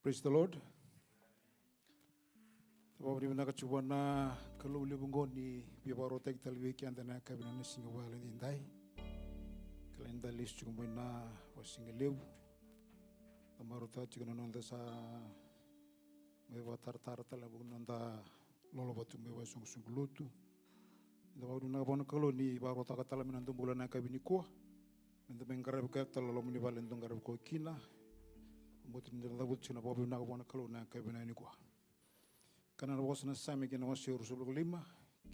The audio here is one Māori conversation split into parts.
Praise the Lord. Wabri na kachuana kalau lebungoni biaro tek talwe kianda na kabina na singawala dindai. Kalenda list chumena wasingalew. Tamarota chigunonda sa mewa tartar talabunonda lolo batu mewa sunglutu. Dawadu na bona koloni baro takatala minantum bulan na kabini ko. Nanda mengkarab ka talalo muni valentong karab ko kina. Mutin da dabut chuna bobi na bona kolona kabina ni ko. Kana was na sami kina was sur sul lima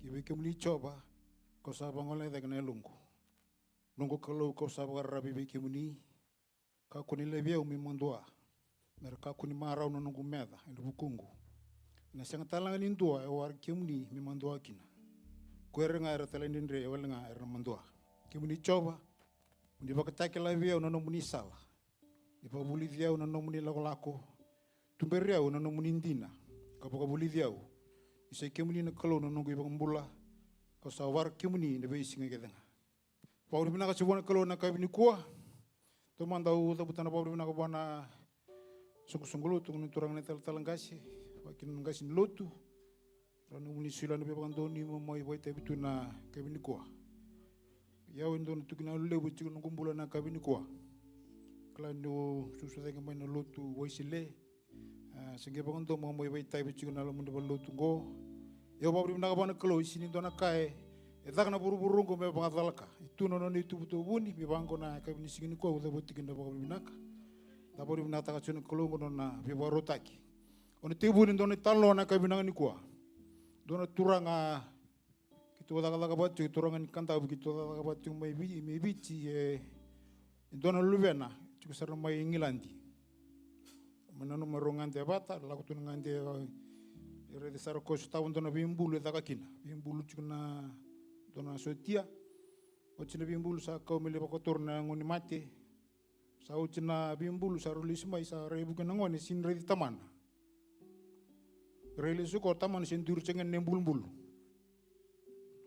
ki we kemli choba ko sa bangole da kana lungu. Lungu kalo ko sa rabi be kemni ka kuni levia umi mandua. Mer ka kuni marau no nungu meda en bukungu. Na sanga talanga ni ndua e war kemni mi mandua kina. Kuerenga era talendindre e walenga era mandua. Kemni choba undi bakatake levia no muni sala. Ipa Bolivia una nomuni lako tumberia una nomuni ndina kapaka Bolivia isai kemuni na kalo na nongo ibang mbula ko sa war kemuni na be singa gedenga pawri bina ka sibona kalo na kabini kuwa to manda u ta butana pawri bina ka bana sunggulo tung turang na talangasi wakin ngasi lotu ranu muni sila na be bandoni mo mai boy te bituna kabini kuwa yaw ndon tukina lebu ci ngumbula na kabini kuwa Klano susu dengan mana lotu waisile, sehingga bangun tu mahu bayi tai bercakap dalam muda lotu go. Ya bapa nak apa nak kalau sini tu nak kaya, tak nak buru-buru go memang bangalaka. Itu nono itu betul buni, memang go nak kaya ni sini ko udah buat tiga bapa nak. Tak bapa nak tak kacau kalau go nona memang rotaki. Oni tibu ni dona talo nak kaya ni ko. Dona turang kita udah kalau kabat tu turangan kanta begitu udah kabat tu maybe dona luvena. Juga sarang mai Ingilandi. Menanu marungante abata, laku tu ngante ere de saro kos tahun dona bimbulu takakina. Bimbulu cuna dona sotia. Ocina bimbulu sa kau mele pakotor na ngoni mate. Sa ocina bimbulu sa rulis mai sa rebu kana ngoni sin redi tamana. Reli suko taman sin dur cengen nembul-bulu.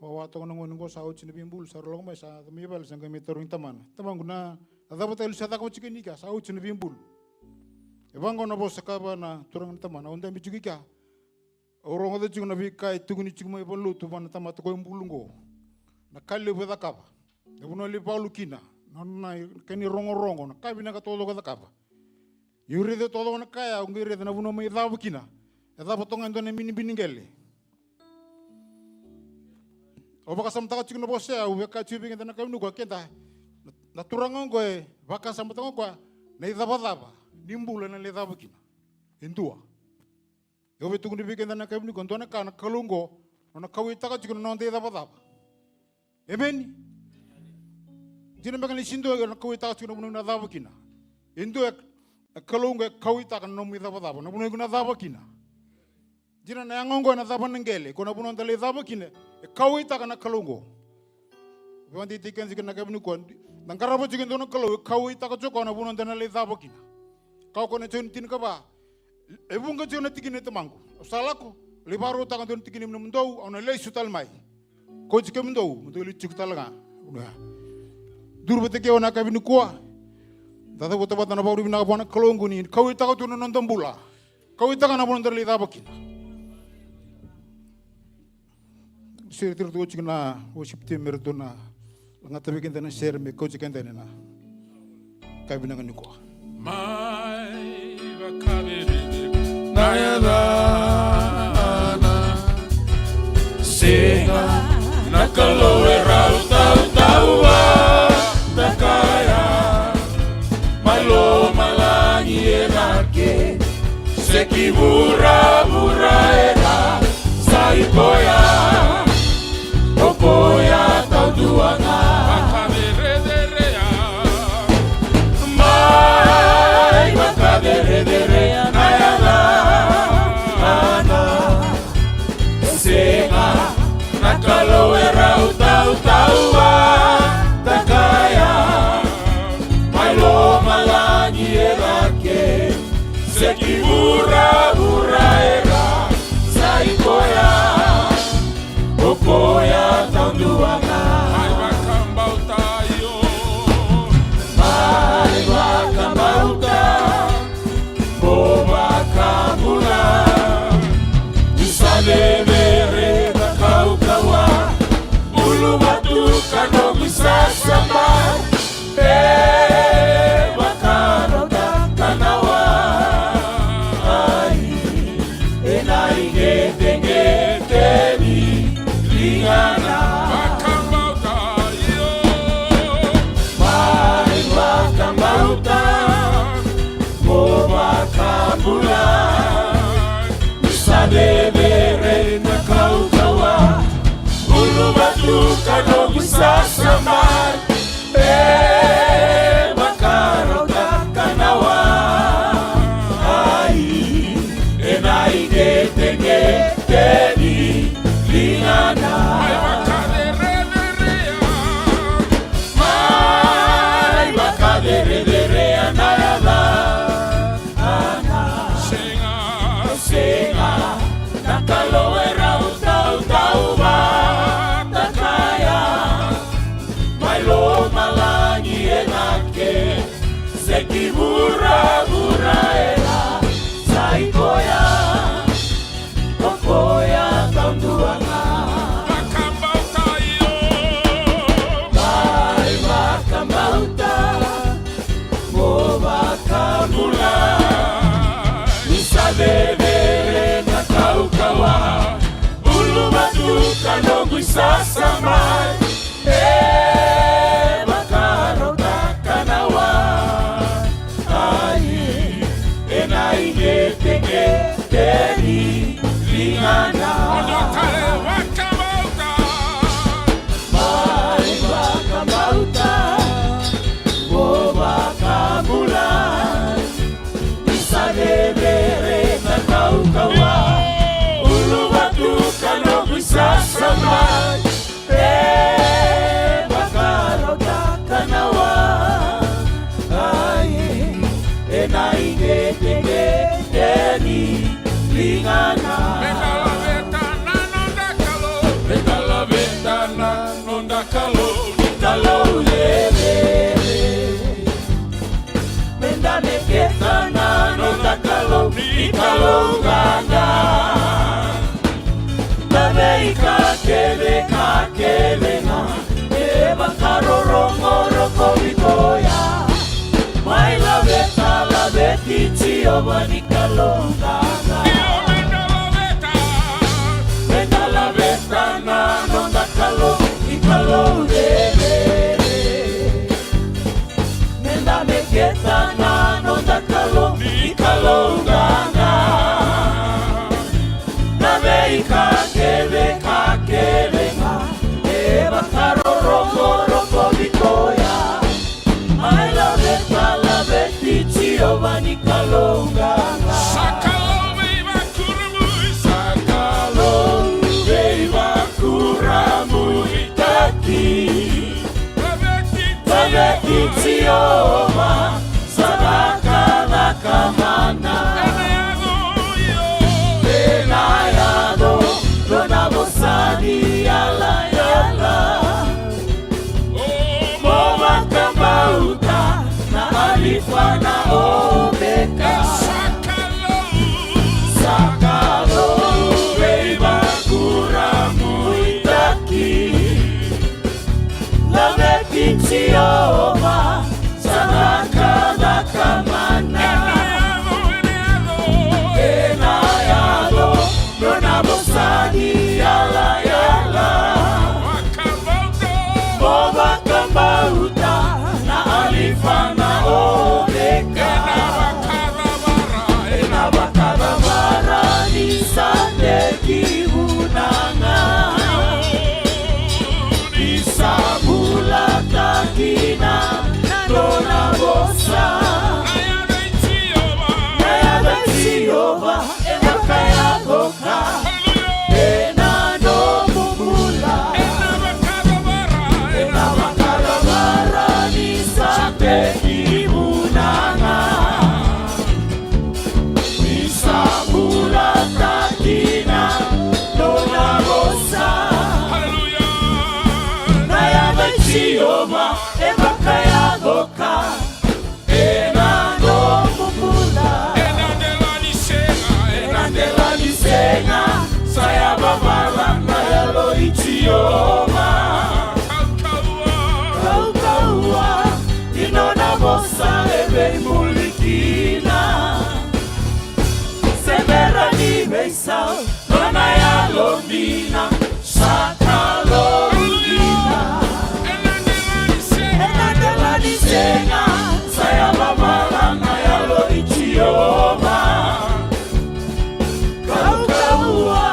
Wawa to ngoni ngo sa ocina bimbulu sa rolong mai sa mebal sangka metoring tamana. Tamang guna ada betul saya tak macam ni kah? Saya ucap bimbul. Ebang kau nak bos sekaba na turang teman. Onda bicu kah? Orang ada juga nabi kai tunggu ni cuma ibalu tu mana tamat kau embulungo. Nak kali beda kaba. Ebun ali paulu kina. Nana kini rongo. Nak kai bina katolo kata kaba. Yuri de tolo nak kaya. Ungiri de nabuno mai dabu kina. Eda potongan tu ni bini gele. Obak asam tak cuma bos saya. Ubek kacu bingin nak kau nuga kita. Naturangan ko baka sa matang ko na idaba nimbula na lidaba kina indua yo betu ni bigenda na kabni ko na kana kalungo na kawita ka chikuno na idaba amen dina bagan sindo na kawita ka chikuno na idaba kina indua kalungo kawita ka no idaba na buno na idaba kina dina na ngongo na idaba ngele ko na buno na idaba kina kawita ka na kalungo Wanti tiken sikan nak kabni ko nang karabo chicken dono kalau kau ita ka choko na bunon dana le dabo kina kau ko na chon tin ka ba ebung ka chon tikin ito mangko salako le baro ta ka don tikin mo ndo ona le sutal mai ko chicken ndo mo le chuk talaga durbete ke ona kabni ko tata bota bata na bauru bina ka bona kalongu ni kau ita ka tuno non tambula kau ita ka na bunon dana le dabo kina sir tir to chicken na worship team mertona ngatabi kita na share me coach kita na kabina ngani ko mai bakabiri nayana singa nakalowe rau tau takaya malo malangi enake sekibura era saipoya opoya tau duanga matuka no gusasamar makaroga kanawa ai enai detenge teni lingana mai makadere anayala ana senga nakalowera utau takaya mailo malangi enake sekibura buraera saikoya kokoya kaunduanga makambauta mobakamula isabebere nakaukawa ulumatuka noguisasamai makaroga kanawa ai enaingetenge teni lingana mai bakamauta bobakamula isabebere nakaukawa ulumatuka noguisasamai makaroga kanawa ai enaingetenge teni lingana Betala ventana nonda kalo nitalo leve Benda meketana nonda kalo nitalo ganga Nameika kele na Eba karorongo roko vitoya Maila betala betiti obani kalonganga Betala betana nonda kalo ikalo leve Menda meketana nonda kalo ikalo ganga Nameika kele na Eba karorongo roko vitoya Maila betala betiti obani kalonganga Babekitioma Sabaka Nakamana Benayado Dona Bosani Yala Yala Moma Kambauta Na Alifa na Obeka Sakalo Beba Kuramu Itaki Babekitioma Sabaka Nakamana Benayado Dona Bosani Yala Yala Boba Kambauta Na Alifa na Obeka Enabakarabara Nisande Kihunanga Isabula Takina Dona Bosa Naya Betioba Enakaya Goka Enado Mugula Enabakarabara Nisande Kihunanga Isabula Takina Dona Bosa Chioma Ebakaya Goka Enado Mugula Enandela Nisenga Saya Babala Nayalo Ichioma Kaukaua Inona Bosa Ebe Mulikina Semera ni Mesa Nona ya Londina Sakalo Senga, saya babala na yalo ichioma Kaukaua,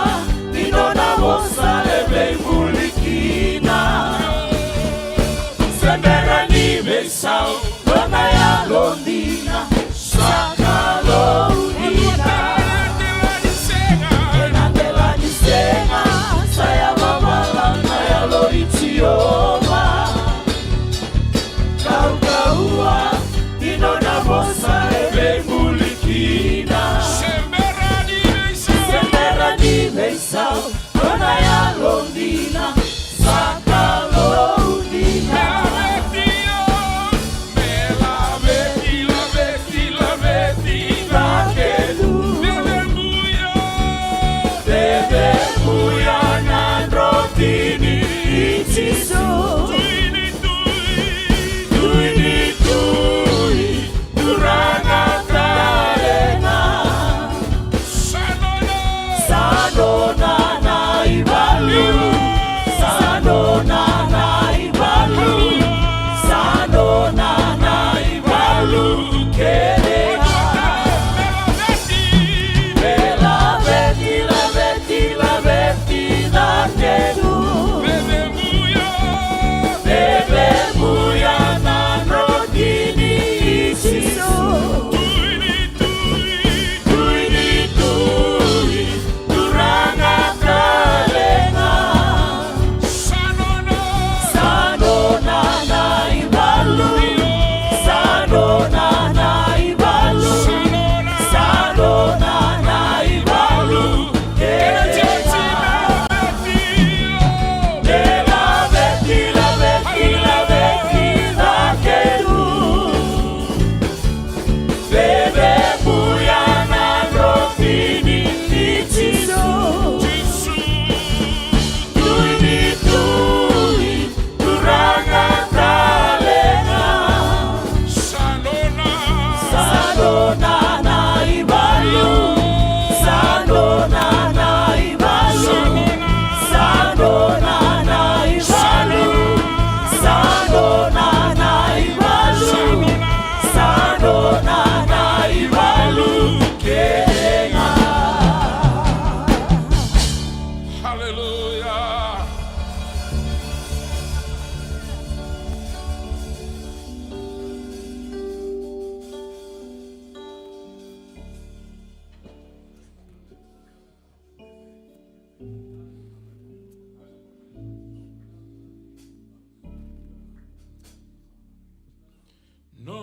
nino na bosa ebe muliki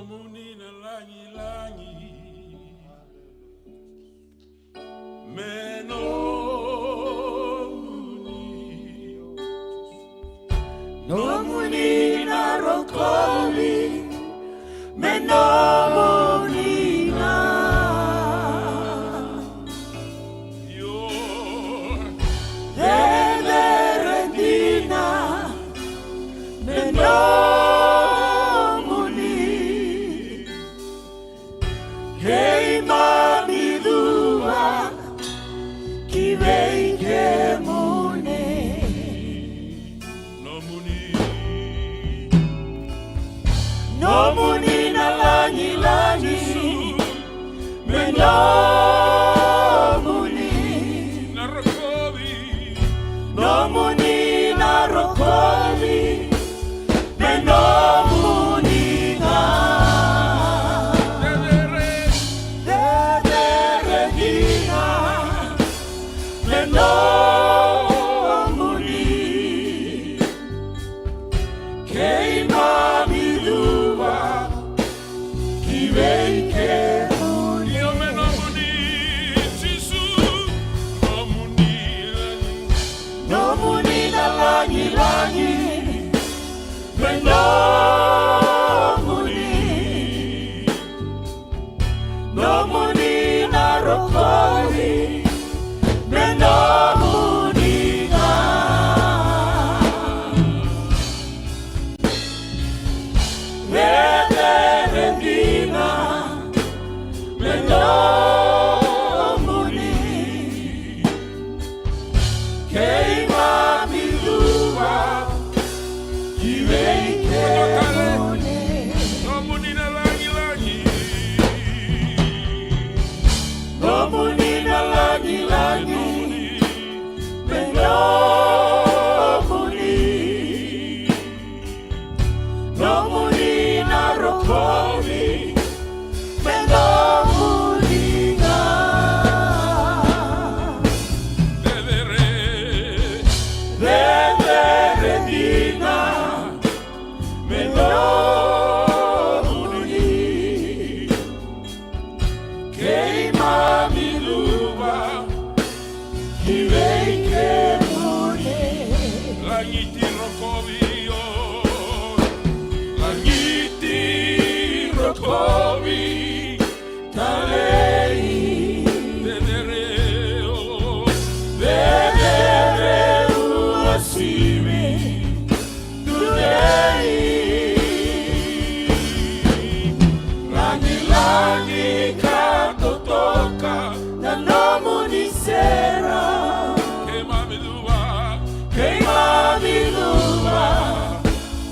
muni na langi langi meno no muni na rokovi meno muni na yo Redina meno muni hey mami dua kivei ke mune no muni na langi langi meno muni na rokovi no muni na rokovi meno muni na Redina meno muni kei mami dua kivei ke muni io meno muni Gesù no muni na langi langi meno muni no muni na rokovi meno muni na Redina meno muni kei mami dua kivei ke muni no muni na langi langi no muni na langi langi meno muni no muni na rokovi meno muni na Redina meno muni kei mami dua kivei ke muni langiti rokovi langiti rokovi talei vedere uasimi dunei langi langi kato toka na nomu ni sera kei mami dua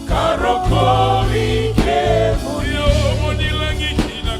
karokovi ke muni io muni langiti na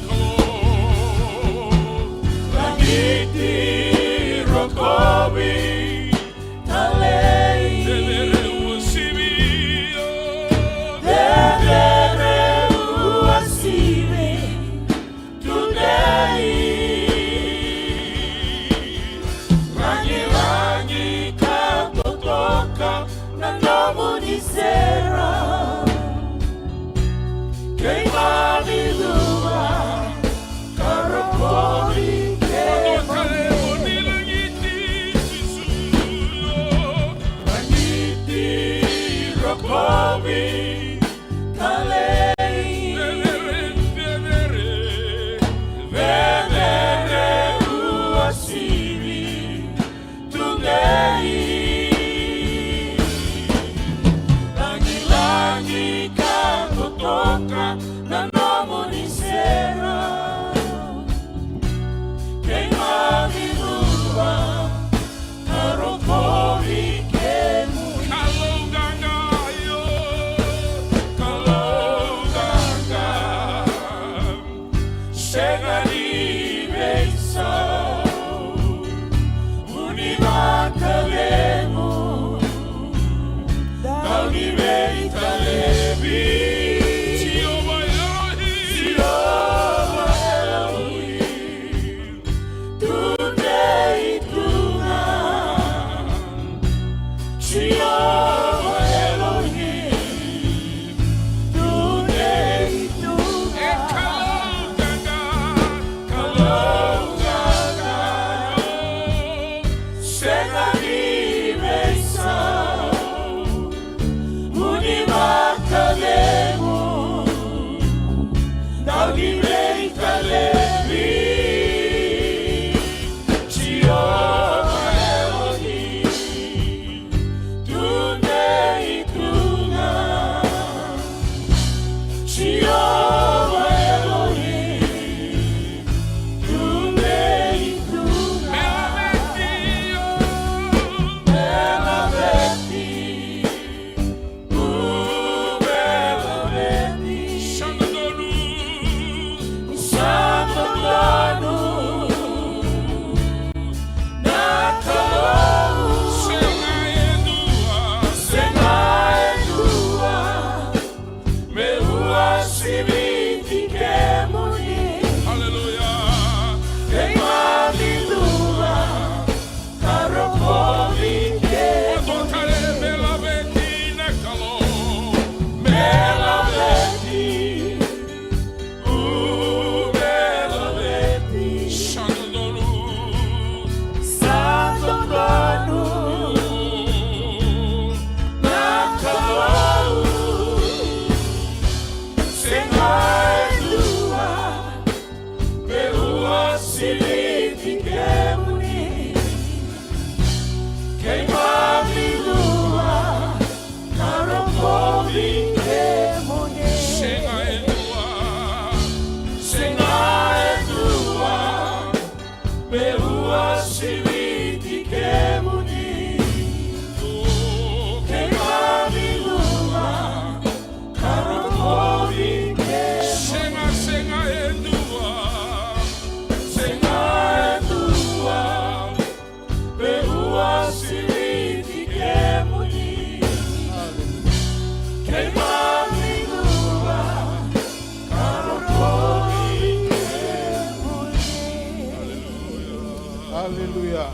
Hallelujah.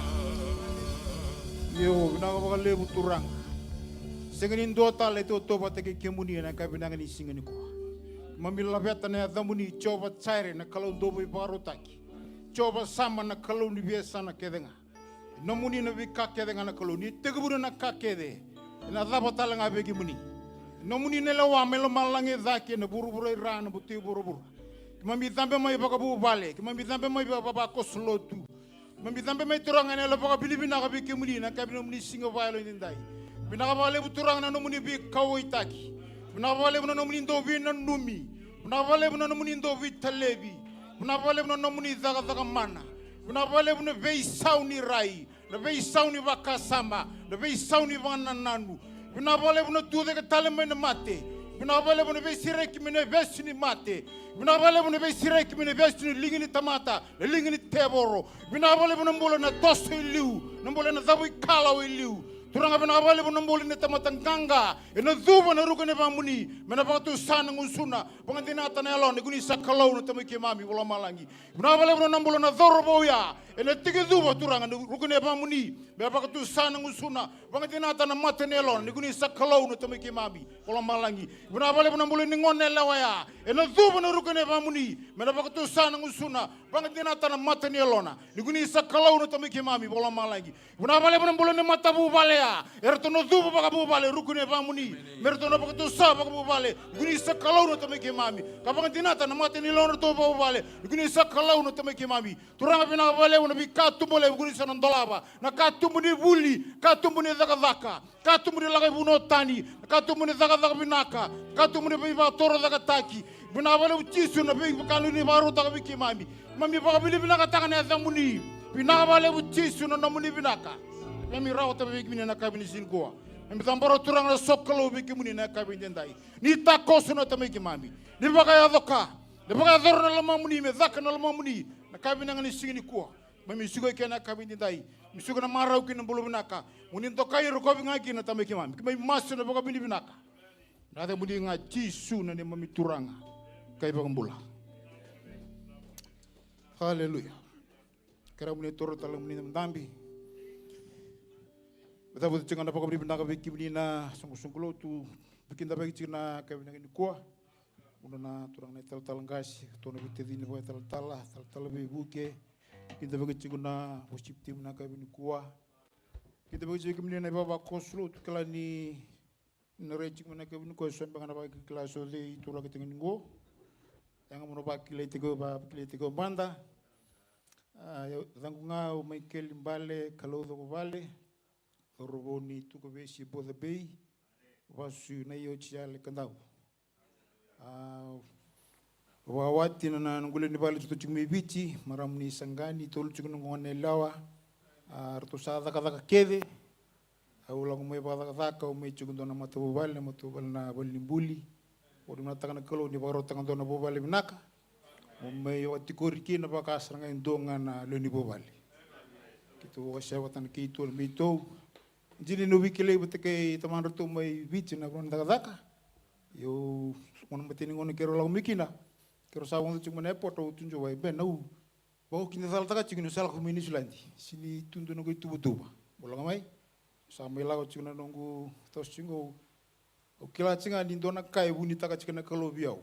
Yo, binaka lebu turang. Sengenin dota le to toba teke kemuni na kabinangan ni singani ko. Mamila beta na damuni coba caire na kalau dobo baro taki. Coba sama na kalau ni biasa na kedenga. Namuni na bika kedenga na kalau ni tegaburu na kakede. Na daba talanga begi muni. Namuni ne lawa melo malange zaki na buru-buru irana buti buru-buru. Mami tambe mai baka bu bale, mami tambe mai baka koslotu. Mami tambe mai turangan ela baka bilibina ka biki muni na kabino muni singa valo indai. Bina bale bu turangan na muni bi kawoitaki. Bina bale bu na muni ndo bi na numi. Bina bale bu na muni ndo bi talebi. Bina bale bu na muni zaga mana. Bina bale bu na vei sauni rai, na vei sauni baka sama, na vei sauni bana nanu. Bina bale bu na tude ka taleme na mate. Bina bale bu na vei sireki mine vesni mate. Bina bale bu na vei sireki mine vesni lingini tamata, lingini teboro. Bina bale bu na mbola na tosto iliu, na mbola na zabu ikala iliu. Turanga bina bale bu na mbola na tamata nganga, ena zuba na ruka ne bamuni, mena pakatu sana ngusuna, pangatina tanelo ne guni sakalau na tamike mami bola malangi. Bina bale bu na mbola na zoroboya, ena tike zuba turanga ruka ne bamuni, mena pakatu sana ngusuna, pangatina tanama matenelo ne guni sakalau na tamike mami bola malangi. Bina bale bu na mbola ni ngone lawaya, ena zuba na ruka ne bamuni, mena pakatu sana ngusuna, pangatina tanama matenelo na ne guni sakalau na tamike mami bola malangi. Bina bale bu na mbola ne matabu bale. Ertono zuba baka bubale rukune bamuni mertono baka tu sa baka bubale guni sakalau no tameke mami kapang tinata na mate ni lono to bubale guni sakalau no tameke mami turanga bina bale una bi katu bole guni sanon dolaba na katu muni buli katu muni zaka katu muni lagai buno tani katu muni zaka binaka katu muni biba toro zaka taki bina bale uchisu na bi kalu ni baru taka biki mami baka bili binaka takane zamuni bina bale uchisu na muni binaka Kami rawat bagi mina na kabini singoa. Kami tambaro turang na sok kalau bagi muni na kabini dendai. Ni takos na tamai kimami. Ni bagay adoka. Ni bagay ador na lamang muni me zak na lamang muni na kabini ngani singini kuah. Mami sugoi kena kabini dendai. Misugo na marau kina bulu binaka. Muni tokai rokobi ngaki na tamai kimami. Kami masu na bagay bini binaka. Nada muni ngaji su na ni mami turang. Kai bagam bula. Hallelujah. Kera muni toro talang muni namdambi. Beta buat cengan apa kabri benda kabri kibina sungguh-sungguh tu bikin dapat cina kabri nangin kuah, unana turang netal talanggas, tuan lebih tedi ni boleh tal lebih buke, kita bagi cina worship team nak kabri kuah, kita bagi cina ni bapa koslo tu kalau ni nerejik mana kabri kuah sampai kan apa kelas oleh itu lagi tengin go, yang mau bapa kilai tiga banda, tanggungan Michael Mbale kalau tu Mbale. Roboni tu kebesi boda bay wasu na yo chia le kandau Wawati na ngule ni bali tutu chumi bichi maramni sangani tolu chukunu ngone lawa arto sada kada kede awla ngome bada kada ume chukundo na matubal na balimbuli odi matakana kalo ni baro tangando na bobale binaka ume wati koriki na bakasranga indonga na leni bobale kitu wasawatan kitu mito jini no wikile buteke tamando to mai bichi na bronda kada yo ono matini ngone kero la mikina kero sa wong cuma nepot o tunjo wai ben nau bau kini sal taka cingino sal kumini sulandi sini tunjo nunggu itu butuh bola ngamai sampai lagu cingino nunggu tos cingo o kila cinga di dona kai buni taka cingina kalau biau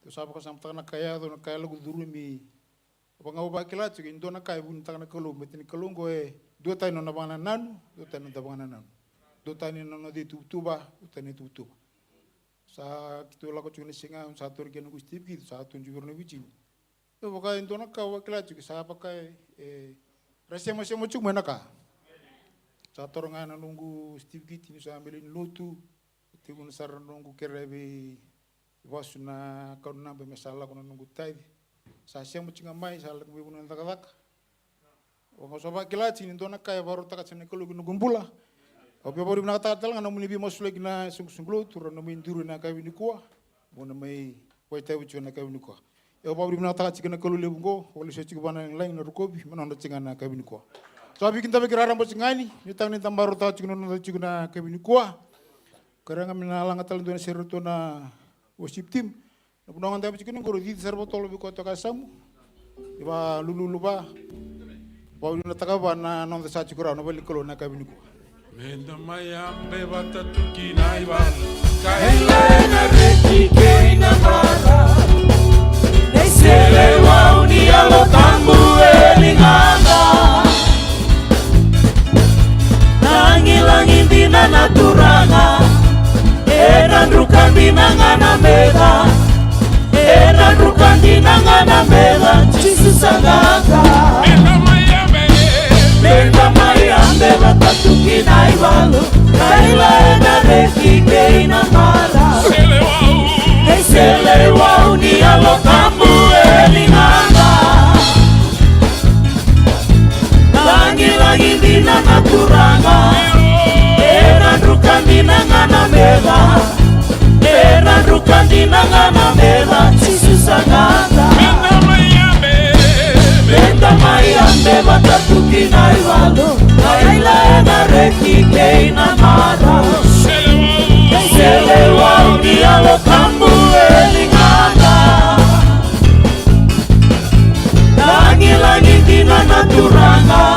terus apa kasam taka kaya dona kaya lagu duru mi apa ngau ba kila cingin dona kai buni taka kalau metini kalau ngoe dua tahun nona bangana nanu dua tahun nona bangana nanu dua tahun nona di tuba dua tahun itu tuba sa kitu lagu cuma singa satu orang nunggu stip gitu satu juga nunggu cing itu pakai itu nak kau wakil aja saya pakai rahasia masih mau cuma nak satu orang nunggu stip gitu saya ambilin lotu itu pun sar nunggu kerebi wasuna kau nampak masalah kau nunggu tay saya mau cuma mai saya lagi pun nanti kata orang sobat wakil aja itu nak kaya baru tak cina kalau nunggu bula Oke, baru nak tahu lah, namun lebih masuk lagi na sungguh turun namun turun nak kawin nikah, mau namai waita ucu nak kawin nikah. Ya baru nak tahu jika nak kalau lebungko, walau saya cukup mana yang lain nak rukobi, mana nak cengan nak kawin nikah. So abi kita pikir orang macam ni, ni tahu ni tambah baru tahu jika nak kawin nikah. Kerana kami nalang atal tuan seru tuan worship team, nak punangan tapi jika ni kalau di serba tolo lebih kuat kasamu, iba lulu ba, baru nak tahu mana nong tersaji kurang, nak balik kalau nak kawin nikah. Menda mayambe batatuki naibal kaila na reki keina mara nesele wauni alo tambu elingana nangilangi dina naturanga eran rukan dina ngana mega eran rukan dina ngana mega Jesus sangaka Benda mayambe batatuki naibalo kaila na reki keina mara Sele wau ni alo tambu elingana Langi dina naturanga Eran rukan dina ngana mega Eran rukan dina ngana mega Jesus sanganga Benda mayambe batatuki naibalo kaila na reki keina mara Sele wau ni alo tambu elingana Langi dina naturanga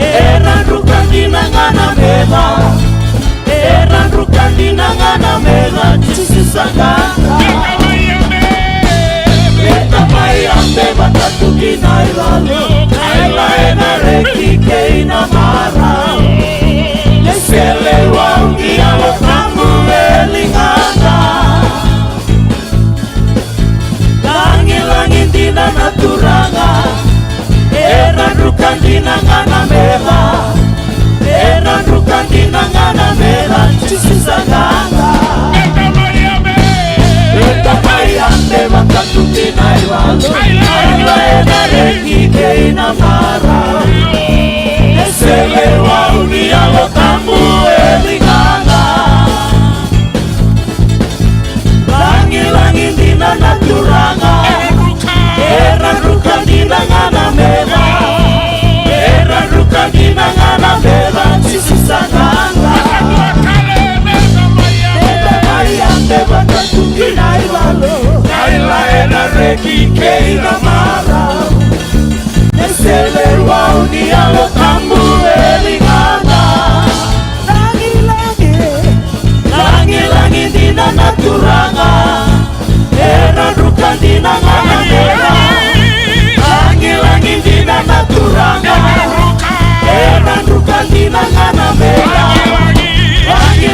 Eran rukan dina ngana mega Eran rukan dina ngana mega Jesus sanganga Benda mayambe batatuki naibalo kaila na reki keina mara Sele wau ni alo tambu elingana Langi dina naturanga Eran rukan dina ngana mega Eran rukan dina ngana mega Jesus sanganga Benda mayambe batatuki naibalo kaila na reki keina mara Sele wau ni alo tambu elingana Langi dina naturanga Eran rukan dina ngana mega Eran rukan dina ngana mega Jesus sanganga Benda mayambe batatuki naibalo kaila na reki keina mara Sele wau ni alo tambu elingana Langi dina naturanga Eran rukan dina ngana mega Langi dina naturanga Eran rukan dina ngana mega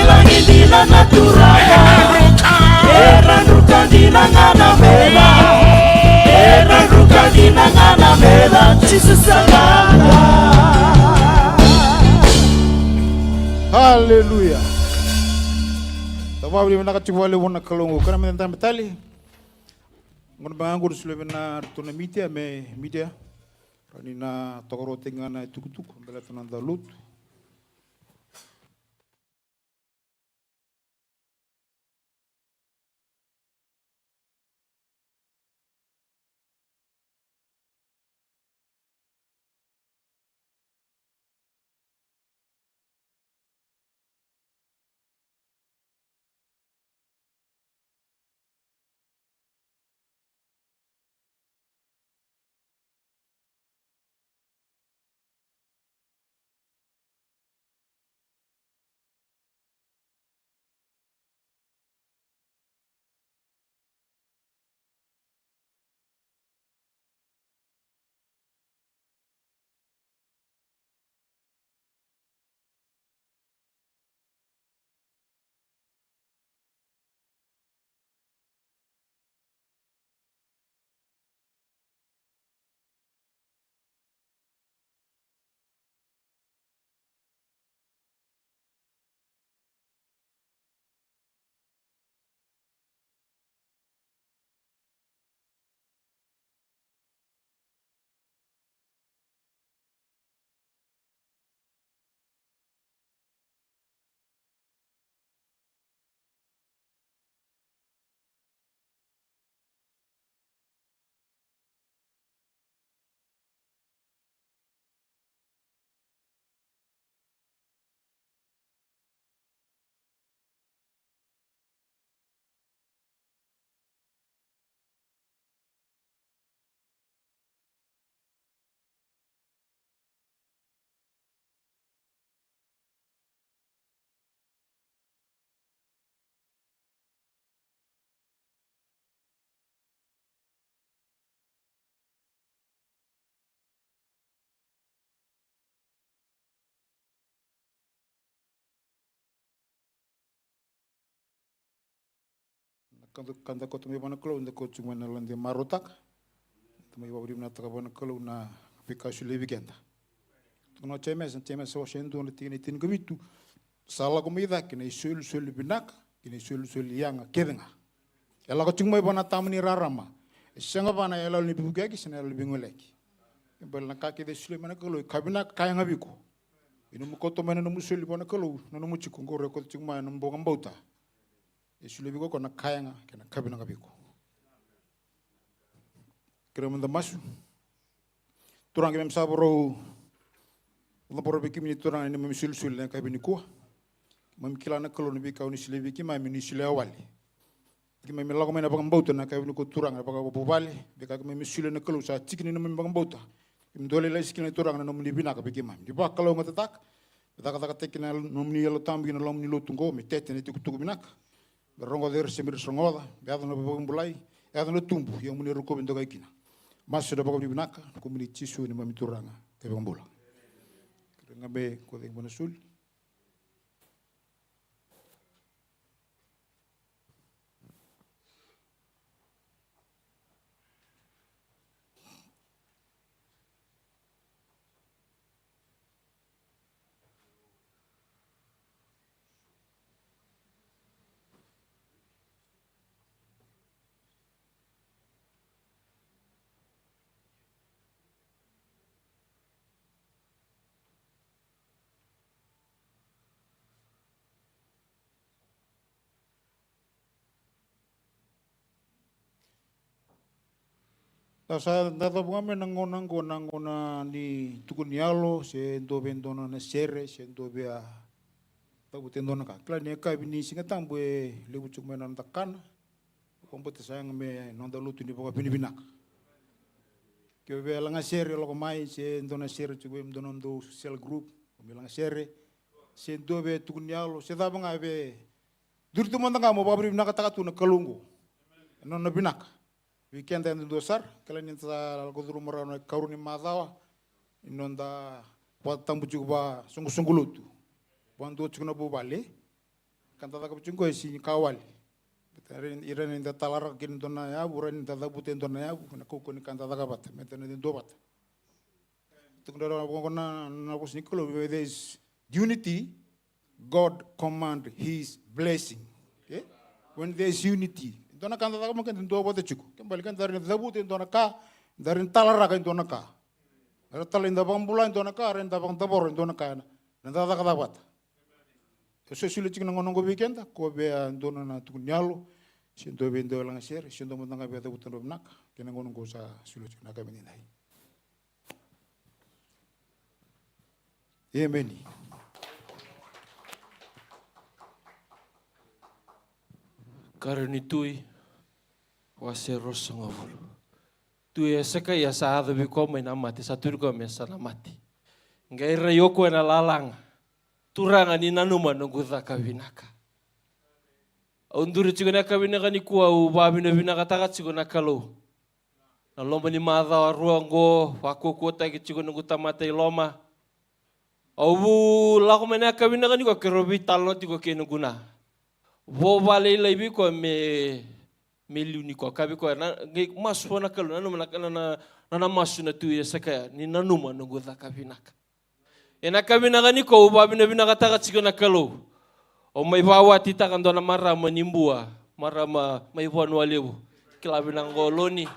Langi dina naturanga Eran rukan dina ngana mega Eran rukan dina ngana mega Jesus sanganga Haleluya. Tababri menaka chuvale wona kalongo kana mentamba tali. Ngon bangur sulebe na tuna media rani na tokoro tenga na tukutuk bela tuna dalut. Kanda ko tumi bana kalo ndako cuma na lande marotak. Tumi babri na taka bana kalo na fika sule weekend. Tono chemes so shendo na tini tin kabitu. Sala ko mida kini sul binak kini sul yang kedenga. Ela ko cuma bana tamni rarama. Senga bana ela ni bugaki sena ela bingoleki. Bel na kaki de sule mana kalo kabina kaya ngabiko. Inu mo koto mana no musul bana kalo no mo chikungo re ko cuma no mbogam bauta. Yesu lebih kau nak kaya nga, kena kabina kabiko. Kira menda masu. Turang kena sabro, lapor beki mini turang ini memisul sul yang kabini kuah. Memikirkan nak kalau nabi kau ni selebi kima mini sile awali. Kima melakukan mana bagang bauta nak kabini ku turang, bagang bubali. Beka kima memisul nak kalau saat cikin ini membagang bauta. Kima dole lagi cikin turang na nomni bina kabiki mam. Di bawah kalau ngat tak, kata tekin nomni yalo tambi na nomni lo tunggu, mitete ni tuku binak. Berongo der semir songoda, beado no bebong bulai, beado no tumbu, yang muni ruko bendo kaikina. Mas sudah bago binaka, kumuni cisu ni mamituranga, kebong bola. Kena be kodeng bonasul. Tasa data bunga me nangona ni tukunialo se ndo bendona na sere se ndo bea tabu tendona ka kla ne ka bini singa tambue lebu cuk me nan takana kompote sayang me nonda lutu ni boka bini binak ke be langa sere lo mai se ndo na sere cuk me ndo ndo sel group me langa sere se ndo be tukunialo se da bunga be durtu mandanga mo babri binak takatu na kalungu non na binak weekend yang dosar, kalian yang telah lakukan rumah karuni masawa, inonda buat tambu juga sungguh lutu, bantu juga nabu balik, kan tata kepucung isi kawal, iran yang talar kini dona ya, buran yang tata buten dona ya, nak kukuni kan tata kapat, meten itu dobat. Tuk dalam kona nabus nikolo, there is unity, God command His blessing. Okay? When there is unity, Indona ka ndaka makan ndo bote chuku. Kembali kan dari zabut indona ka dari talara ka indona ka. Era tal inda bang bulan indona ka, renda bang tabor indona ka. Nanda ka dapat. Eso sulit cing nongo weekend ko be indona na tukunyalo. Sindo be indo lang share, sindo mo nanga be tabutan robnak. Kena ngongo sa sulit cing naka beninai. Amen. Karani tui wase rosa ngavulu. Tui seka ya sa hada biko mai na mati sa turi ko me sa na mati. Ngai ra yoko na lalanga. Turanga ni nanuma nungu dhaka vinaka. Unduri chigo na kavinaka ni kuwa ubabi na vinaka taka chigo na kalau. Na loma ni madha wa ruango wako kota ki chigo nungu tamata iloma. Au lako mena kavinaka ni ko kerobi talo tiko ke nunguna. Wo vale laibi ko me liuni ko kabi ko na masu na kalau na masu na tu seka ni nanuma nungu dhaka vinaka. Ena kavinaka ni ko ubabi na vinaka taka chigo na kalau. O mai bawa tita kan dona mara manimbua mara mai buanu alebu kilabi nangoloni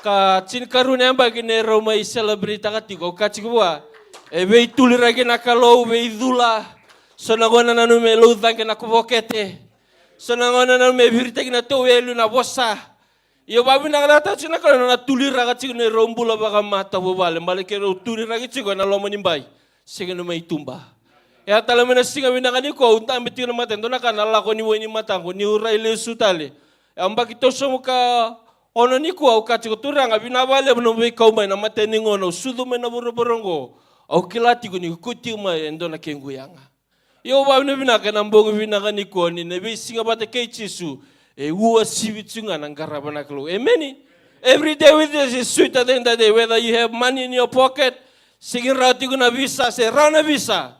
ka cin karunya bagi nero mai celebrity takati ko kachikwa ebe ituli rage nakalo be idula sonagona nanu me lu thanke na kubokete sonagona nanu me birite na to welu na bossa yo babi na kala ta cina kala na tuli raga cik ne rombula baga mata bobale malike ro tuli rage cik na lo manimbai segeno mai tumba. Ya tala mena singa winakani ko unta ambiti na mata ndona kana la ko ni weni mata ko ni urai le sutale amba kito somuka ono ni ko ka chiko turanga binabale no be ko mai na mata ni ngono sudu mena boroborongo au kilati ko ni kuti ma ndona kengu yanga yo ba ne binaka na mbongo winakani ko ni ne be singa bata ke chisu e uwa sibitsunga na ngarabana klo amen. Every day with this is sweeter than the day, whether you have money in your pocket sigin rati ko na visa se rana visa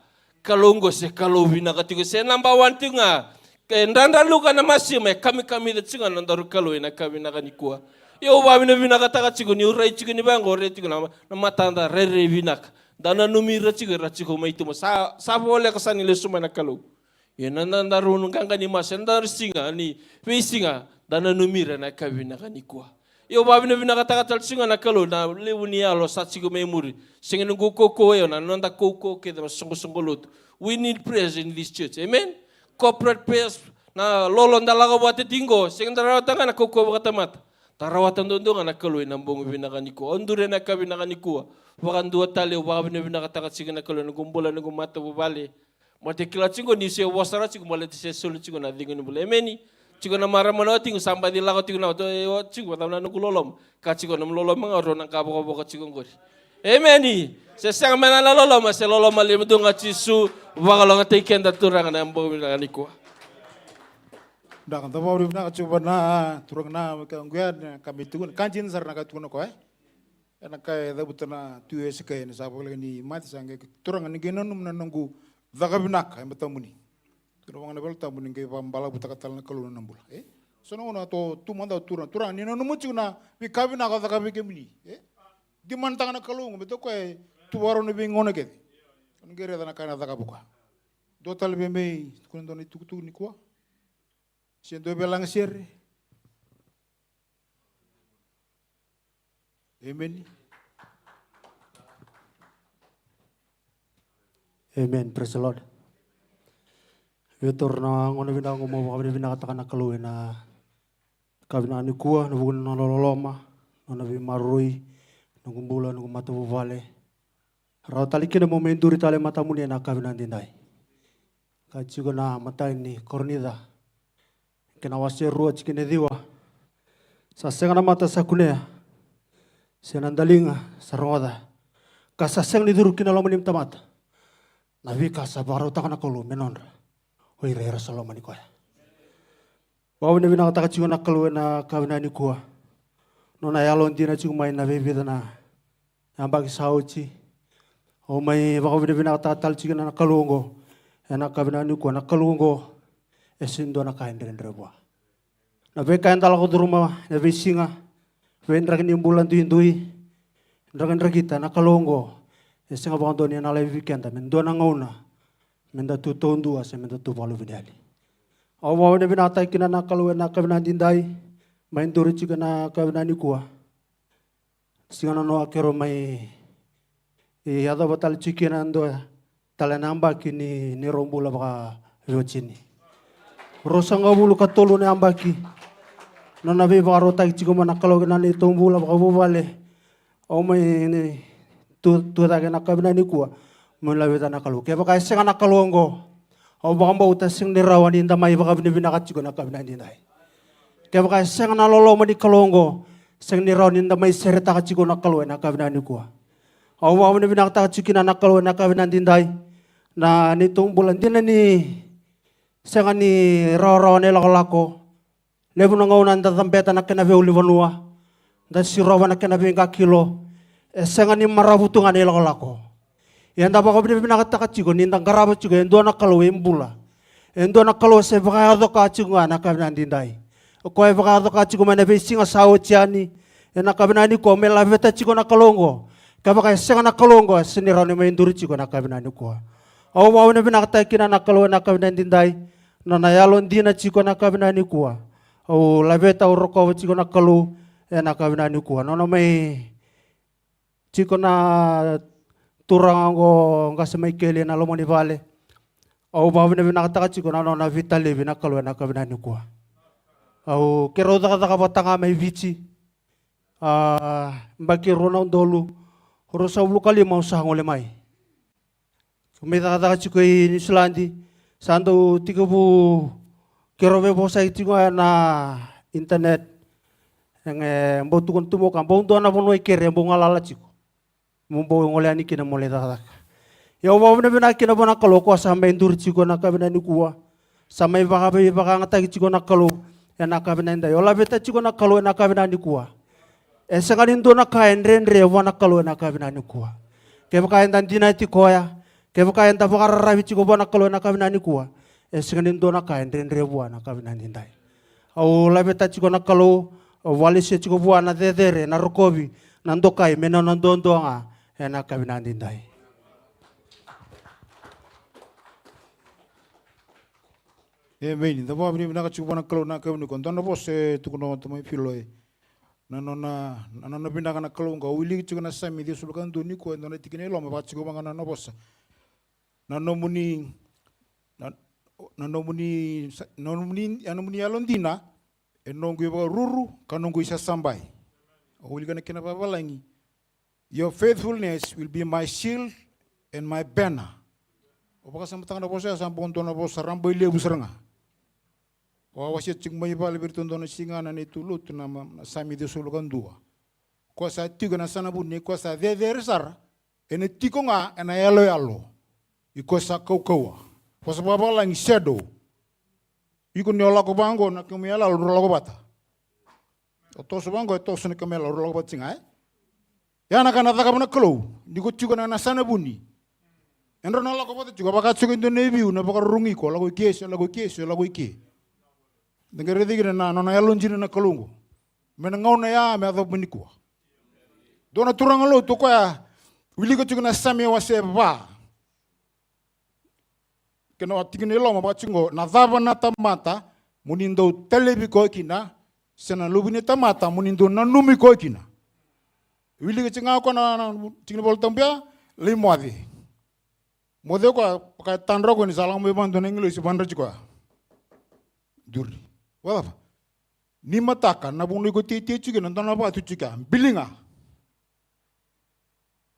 kalongo se kalobi na katigo se number 1 tinga ke ndanda luka na masima kami da tinga nandaru kalo ina kami na kanikua yo ba bina bina kata chigo ni urai chigo ni bango re chigo na matanda re binak dana numira chigo ra chigo mai tumo sa bole ka sani le suma na kalo ye nandaru nganga ni masenda singa ni singa dana numira na kami na kanikua yo ba bina kata singa na kalo na lewu ni alo sa chigo mai muri singa nungu koko yo na nanda koko ke da songo we need prayers in this church amen. Corporate prayers na lolo ndalaga buat tinggo singa tarawatan na koko kata mata tarawatan dondo na kalo na mbongo bina kaniko ondure na kabina kaniko wakan dua tali wa bina kata singa na kalo ngumbola ngumata bobale mate kila chingo ni se wasara chingo male se solo chingo na dingo bole amen. Chigo na mara mana tingu samba di lago tingu na to chigo ta na ngulolom ka chigo na mlolom nga ro na ka boko chigo ngori amen. Se sang mena lolom se lolom mali mdunga chisu wakalo nga teken da turang na mbo ni ko da kan tawo na chuba na turang na ka ngyan kami tugun kanjin sar na ka tugun ko ena ka da butana tuwe se kay na sabo ni mati sange turang ni genonum na nungu zagabinak ay matamuni. Kira wang nebel tamu ningke pambala buta katal na kalu na nambula. Sono na to tu manda turang ni no mucu na bi kabi na kata kabi kemini. Di mantang na kalu beto ko tu waro ni bingona ke. Ngere da na kana da kabuka. Do tal be me kun do ni tuku ni kwa. Siendo belang sierre. Amen. Amen. Praise the Lord. Vitor na ngono bina ngomo kabina bina kata kana kalu na kabina ni kuwa na bugun na loloma na bi marui na gumbula na mata vale ra talike na momento ri tale mata muni na kabina dindai ka chigo na mata ni kornida kena wase ruo chikene diwa sa senga na mata sakune senandalinga saroda ka sa seng ni duru kina lomanim tamata na vi ka sa baro takana kalu menonra oi rera saloma ni koya. Bawa ni bina kata kacungan nakal na kawina ni kuah. Nona yalon tina cuma main na bebe na yang bagi sauci. O mai bawa bina kata tal cungan nakalungo. Enak kawina ni kuah nakalungo. Esindo na kain dendera buah. Na be kain tal aku rumah na be singa. Be ndrakin imbulan tu hindui. Ndrakin kita nakalungo. Esinga bawa doni na live weekend. Mendo na ngauna. Menda tu tahun dua, saya menda tu balu vidali. Au mau ne binata kina na kalu na kabina dindai. Main duri chika na kabina ni kua. Singana no akero mai e ada batal chiki na ando tala namba kini ni rombula baka yochini. Rosanga bulu katolu ne ambaki. Nona be baka rota chiko mana kalu kina ni tombula baka bubale. Au mai ni tu ta kina kabina ni kua. Mula beta na kalu. Kaya baka senga na kalu ngo. Au baka mbau ta sing ni rawani inda mai baka bina chiko na kabina dindai. Kaya baka senga na lolo mani kalu ngo. Sing ni rawani inda mai sereta chiko na kalu na kabina ni kua. Au mau ni binata chiki na kalu na kabina dindai. Na ni tumbulan dina ni senga ni raw ni lako. Lebu na ngau nanda tampeta na kena veuli vanua. Da sirawa na kena venga kilo. Senga ni marabutunga ni lako. Yanda baka binata chiko ni inda garaba chiko endo na kalu embula. Endo na kalu se baka adoka chiko na kabina dindai. Ko e baka adoka chiko mana be singa sawo chiani. Na kabina ni ko mela veta chiko na kalongo. Ka baka senga na kalongo sinira ni mainduri chiko na kabina ni ko. Au mau ne binata kina na kalu na kabina dindai. Na yalon dina chiko na kabina ni ko. Au laveta uroko chiko na kalu na kabina ni ko. No mai chiko na turango ngasemai kele na lomoni vale. Au mau ne binata chiko na vitale bina kalu na kabina ni ko. Au kero taka batanga mai vici. Mbaki rona undolu. Rosa ulu kali mau sahangole mai. Kumita taka chiko New Zealandi. Sando tikubu kero bebo sa itiko na internet. Yang mbau tukon tumokan. Mbau ndo na bono ikere mbau ngalala chiko. Mbau ngole ani kina mole taka. Ya mbau bina kina bona kalo ko sampai ndur chiko na kabina ni kuwa. Sampai baka ngata chiko na kalo. Na kabina inda. Yola beta chiko na kalo na kabina ni kuwa. Senganin do na kain renre wana kalo na kabina ni kuwa. Kaya kain dan dina iti koya. Kaya kain dan bakar rabi chiko bona kalo na kabina ni kuwa. Senganin do na kain renre wana kabina ni indai. Au labeta chiko na kalo walise chiko wana dedere na rokobi nando kai mena nando nga na kabina ni indai. Amen. Inda ba bini binaka chiko bona kalo na kabina ko. Ndana bose tukuno tumai filoi. Nanona binaka na kalunga wili chiko na sami dia sulukan duni ko ndona tikine lo ma chiko banga na bosa nanomuni alondina enongu ba ruru kanongu isa sambai wili kana kina babalangi. Your faithfulness will be my shield and my banner. Opaka samtang na bosa samponto na bosa rambo ile busranga. Wawasit cing may bali bertondo na singa na nitulut na sami de sulukan dua. Ko sa tigo na sana bunni ko sa de sar ene tiko nga ena yalo. Iko sa kau. Pas baba lang shadow. Iko nyola ko bango na kumela lo ko bata. To so bango to so ne kumela lo ko batinga. Ya na kana taka bana klo. Diko tigo na sana bunni. Enro na lo ko bata tigo baka tigo ndo nebi na baka rungi ko lago ike. Negara digina na nona yalon jina na kalungo. Mena ngau na ya me adho bunikua. Dona turang lo to ko ya wili ko chukuna sami wase ba. Kena atikine lo ma bachingo na dhava na tamata munindo telebi ko kina sena lubini tamata munindo nanumi ko kina. Wili ko chinga ko na chingni bol tambia limwadi. Mode ko ka tanro ko ni salang me bando na English bandra chiko. Duri. Wala ni mataka na bunui ko titi chike na ndana ba tu chika bilinga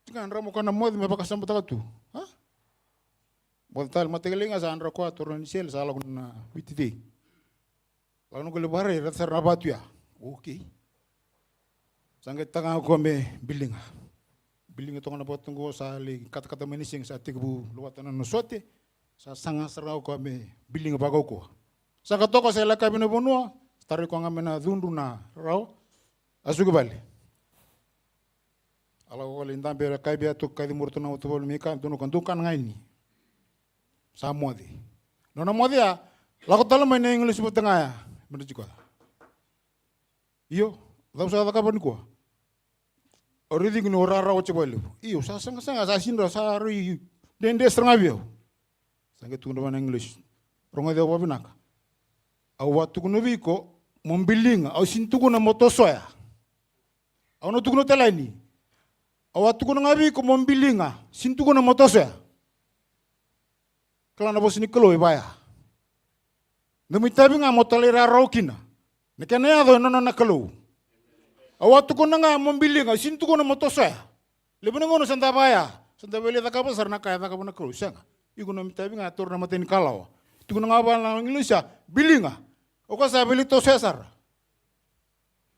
chika andra mo kana mod me baka sambata tu ha bod tal mategelinga sa andra ko atorni sel sala kuna vititi lalu ko le bare rasa rabatu ya okay sangat tanga ko me bilinga to na botungo sa li kata menising sa tigbu luwatan no sote sa sanga sarau ko me bilinga bago ko saka toko sa laka bina bonua tari ko nga mena dhundu na rao asugi bali ala ko linda bera kai bia to kai murto na to mika tuno kan dukan ngaini sa modi nona modia la ko tala mai na English butanga ya bener juga iyo la usa da kapan ko oridi gni orara o chebolu iyo sa sanga sa sinro sa ri dende stranga bio sanga tuno na English rongo de bobinaka au watu kuna viko mombilinga au sintuku na motosoya au no tukuno telani au watu kuna ngavi ko mombilinga sintuku na motosoya kala na bosini kalo ibaya nemi tabi nga motalera rokina nekane ado no na kalo au watu kuna nga mombilinga sintuku na motosoya lebona ngono santa baya santa bele ta kapa sarna kaya ta kapa na kalo sanga iku no mitabi nga tor na mateni kalawa tukuno nga ba na Indonesia bilinga o ka sa beli to Cesar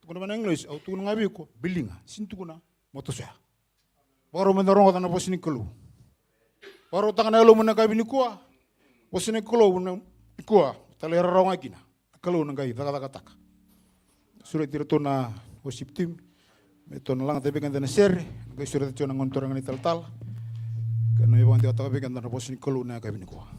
tukuno na English au tukuno nga biko bilinga sintuku na motosoya baro mendorong ta na bosini kalo baro ta na lo mena kabini kuwa bosini kalo na kuwa talera ronga kina kalo na gai taka sura tira na worship team meton lang tabi kan na share gai sura tira ngontorang ni tal kana ibang dia taka kan na bosini kalo na kabini kuwa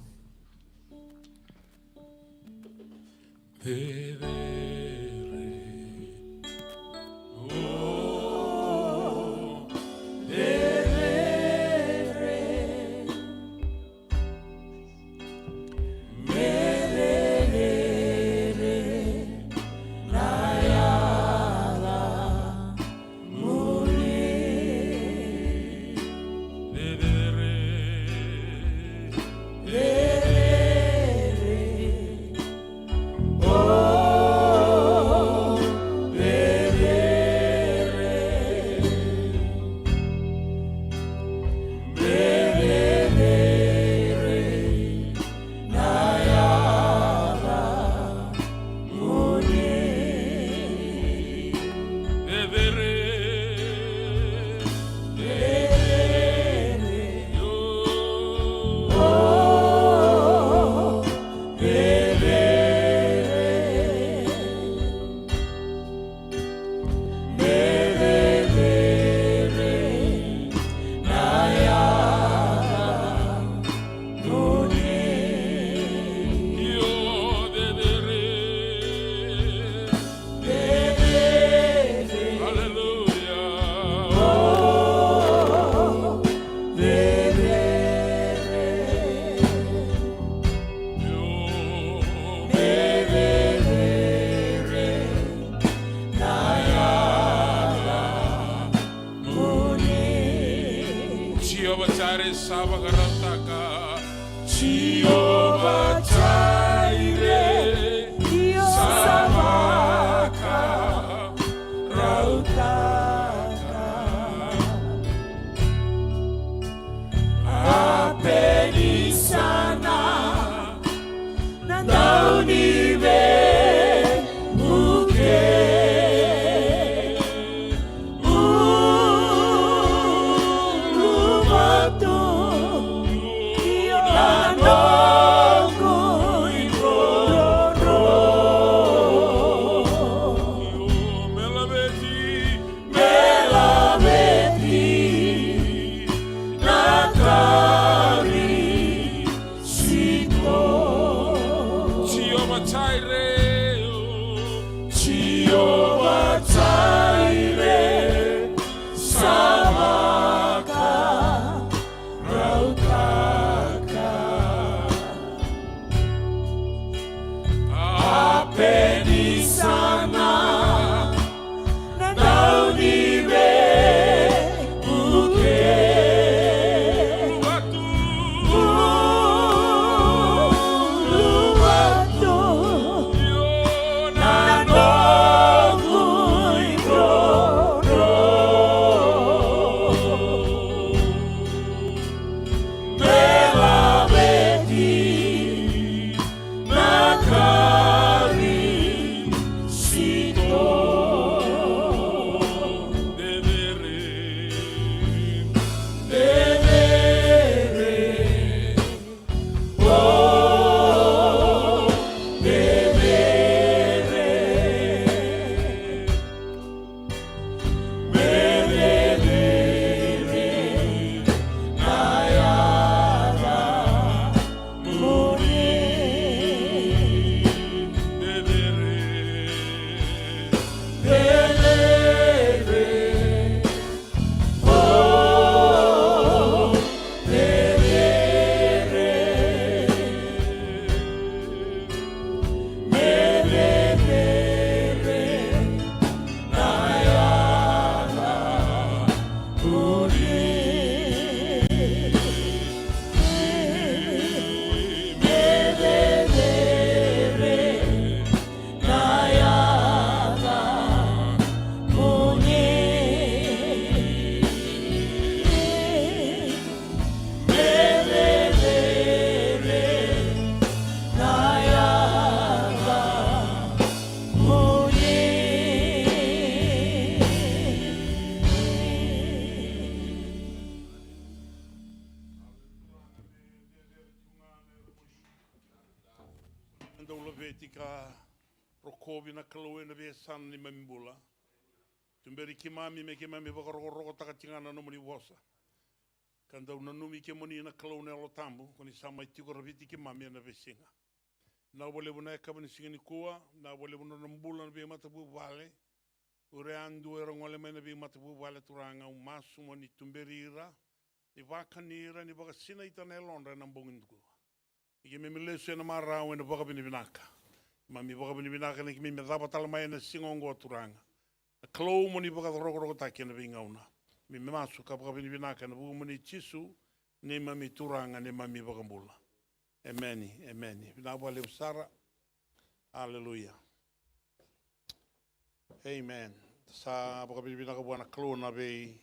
kovi na kalau na be san ni mambula. Tumberi kimami me kimami bakaroko takatingana no muni wosa. Kanda una numi ke moni na kalau na lotambu koni sama itiko raviti kimami na be singa. Na wale buna kabani singa ni kuwa, na wale buna nambula na be matabu vale. Ure andu era ngole me na be matabu vale turanga umasu moni tumberira. Ni vakanira ni bakasina itana elonda na mbongindu. Ike me melesu na mara wena bakabini binaka. Mami bakabini binaka ni kimi me daba talamai na singongo turanga. Klo moni bakaroko taki na bingauna. Mi masu ka bakabini binaka na bugu moni chisu ni mami turanga ni mami bakambula. Ameni, ameni. Binabwa le usara. Hallelujah. Amen. Sa bakabini binaka buana klo na be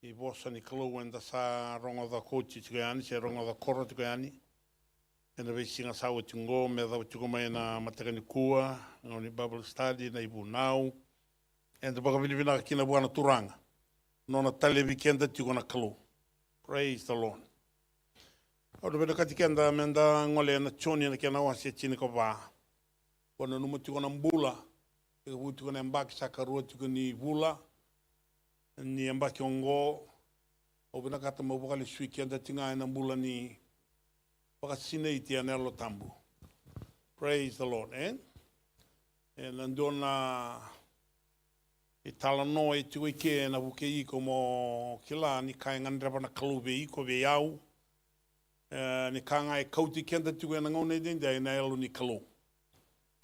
I bosa ni klo wenda sa rongo da kochi tigani, se rongo da koro tigani. Ena vei singa sawa tingo, me da tigo mai na matakani kua, ngoni Bible study na ibu nau. Enda baka vini vina kina buana turanga. Nona tale vikenda tigo na klo. Praise the Lord. Odo beda katikenda menda ngole na choni na kena wasi chini ko ba. Wana numu tigo na mbula. Ego tigo na mbaki sakarua tigo ni bula. Ni ambaki ongo obina kata mabukali swiki anda tinga na mbula ni pakasine iti anelo tambu. Praise the Lord, eh? And andona itala no e tu ke na buke iko mo kila ni kai ngandra na kalube iko be yau. Ni kanga e kauti kenda tu na ngone dende na elo ni kalu.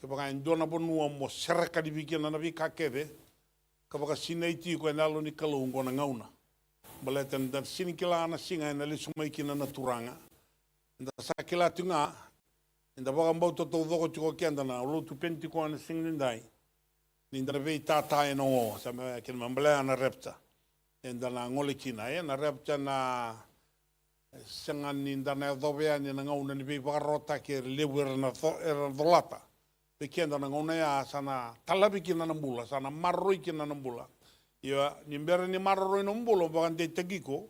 Ke baka ndona bonu mo serka di bikena na bika keve. Kapaka sinaiti ko nalo ni kalungo na ngauna. Baletan dan sinikila na singa na lisumai kina na turanga. Nda sakila tunga. Nda baka mbauto to doko tiko kenda na lotu penti ko na singindai. Ninda vei tata e no sa me kin mambla na repta. Nda na ngole kina na repta na sanga ninda na dovea ni na ngauna ni vei rota ke lewer na volata. Pequena na ngona ya sana talabi kina na mbula sana marroi kina na mbula ia ni mbere ni marroi na mbula bagante tegiko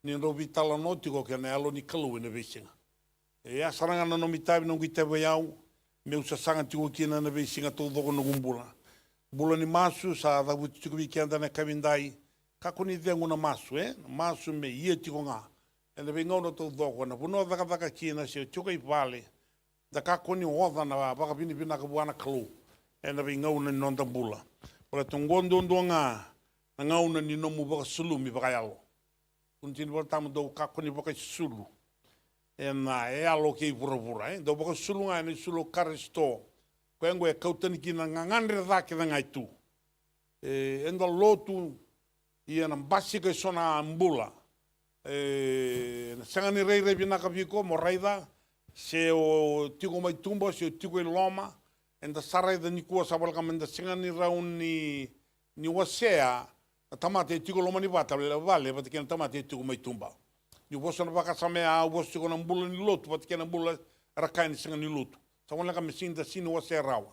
ni robi tala notiko ke na alo ni kalu na vesinga ia saranga na no mitabi no kitebe yau me usa sanga tiko kina na vesinga todo no mbula mbula ni masu sa da butiko weekend na kabindai kakuni dengu na masu masu me ia tiko nga ene venga no todo na buno da kina se tiko I vale da kakoni oda na baka bini bina ka buana kalu ena vi ngau na nonda bula ora tungondo ndonga ngau na ni nomu baka sulu mi baka yalo untin bol tam do kakoni baka sulu ena e alo ke pura do baka sulu nga ni sulu karisto kwengo e kautani kina ngangandre da ke ngai tu enda lotu ia na basika sona mbula na sangani rei bina ka viko mo raida se o tiko mai tumba, se o tiko I loma, enda sarai da ni kua sabal menda singa ni raun ni wasea, tamate tiko loma ni vata, vale, vata kena tamate tiko mai tumba. Ni wosa na baka samea, wosa tiko na mbula ni lotu, vata kena mbula rakai ni singa ni lotu. Sabal me sinda sini wasea rawa.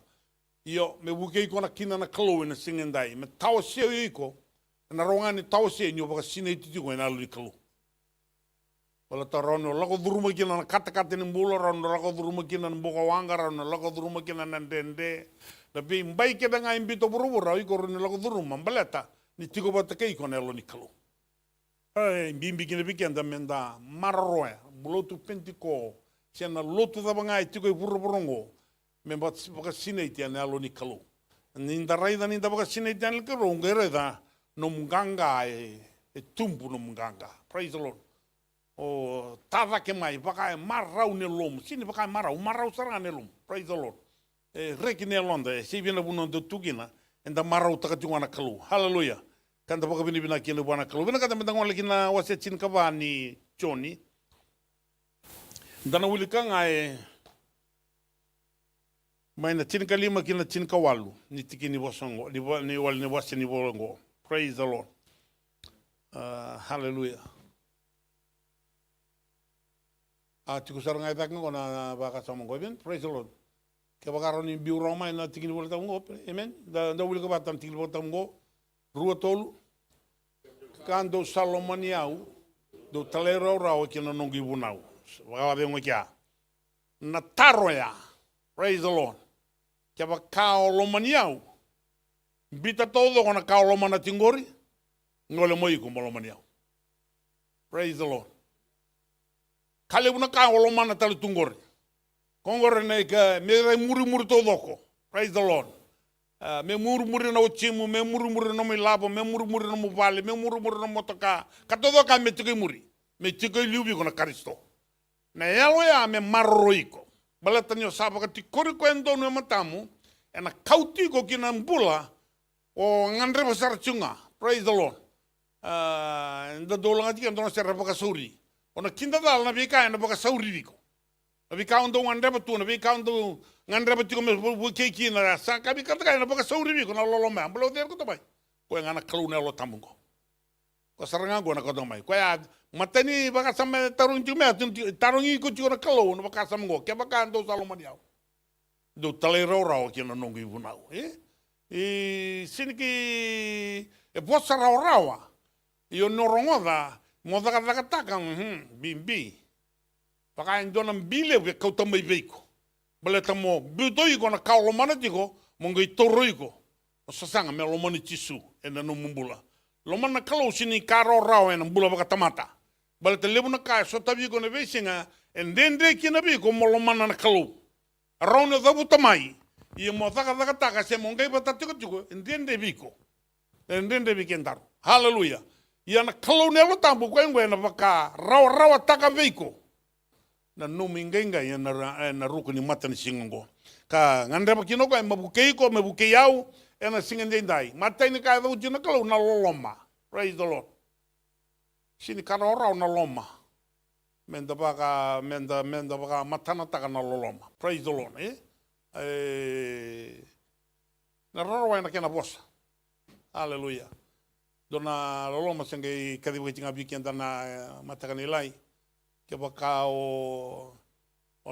Io, me wuke iko na kina na kalu na singa ndai, me tawa seo iko, na ronga ni tawa seo, ni waka sina iti tiko na alu ni kalu. Wala ta rono lako duruma kina na kata ni mbula rono lako duruma kina na boka wanga rono lako duruma kina na dende na bi mbai ke danga imbito burubura iko rono lako duruma mbaleta ni tiko bata ke iko nelo ni kalu ai bimbi kina bikenda menda marroe bulotu pentiko sena lotu da banga tiko buruburongo memba baka sineiti nelo ni kalu ninda raida ninda baka sineiti nelo kalu ngereda no munganga e tumbu no munganga praise the Lord. O tava ke mai baka marau ne lom sini baka marau saranga ne lom praise the Lord reki ne londa se bina buno do tugina enda marau taka tungana kalu hallelujah kanda baka bina kina buana kalu bina kata menda ngole kina wase chin kabani Johnny dana wilika ngai mai na chin kalima kina chin kawalu ni tiki ni bosongo ni wal ni wase ni bolongo praise the Lord hallelujah. Tiku sarang ay takno na baka sa monggo ben praise the Lord ke baka ron biu roma na tingin bolta monggo amen da wuli ka batam tingin bolta monggo rua tolu kando salomoniau do talero rao ke na nongi bunau baka be ngokia na taroya praise the Lord kia wa kao lomani au. Bita todo kona kao lomana tingori, ngole mo iko mo lomani au. Praise the Lord. Kale una kao lomana tali tungori. Kongore nei ka me rai muri todo ko. Praise the Lord. Me muri na uchimu, me muri na milabo, me muri na muvale, me muri na motoka. Ka todo ka me tiki muri. Me tiki liubi kona Kristo. Na yalo ya me marroiko. Bala tanyo sapa ka tikori ko endo no matamu, ena kauti ko kina mbula o ngandre besar chunga. Praise the Lord. Nda dolang ati kan dono serra baka sauri. Ona kinda dal na bika na baka sauri diko. Na bika ondo ngandre batu na bika ondo ngandre batu ko me keki na sa ka bika ta na baka sauri diko na lolo me. Amblo der ko to bai. Ko ngana kalu na lo tamungo. Ko saranga go na ko to mai. Ko ya matani baka sampe tarung chume tarungi ko chura kalu na baka samungo. Ke baka ando salomani au. Do tale rau ki na nongi vunau. Siniki e posa rawa. Io norongoda, moda taka bimbi. Paka indona mbile we kauta mai veiko. Bale tamo butoi ko na kaulo mana tiko, monga itoroiko. O sasanga me lomani tisu ena no mumbula. Lomana kalau sini karo rao ena mbula baka tamata. Bale te lebu na kai sota viko na vesinga en dende kina viko mo lomana na kalau. Rauna dabu tamai. Ia mo taka se monga ibata tiko en dende viko. En dende vikendaro. Hallelujah. Ia na kalau nelo tambu ko ngwe na baka rawa taka veiko. Na numingenga ia na ruku ni mata ni singongo. Ka ngandre ba kinoko e mabukei ko mabukei au e na singende ndai. Mata ni ka do jina kalau na loloma. Praise the Lord. Sini ka rawa na loma. Menda baka matana taka na loloma. Praise the Lord, na rawa na kena bosa. Hallelujah. Dona loloma senge kadiwe tinga bikianda na matakanilai ke baka o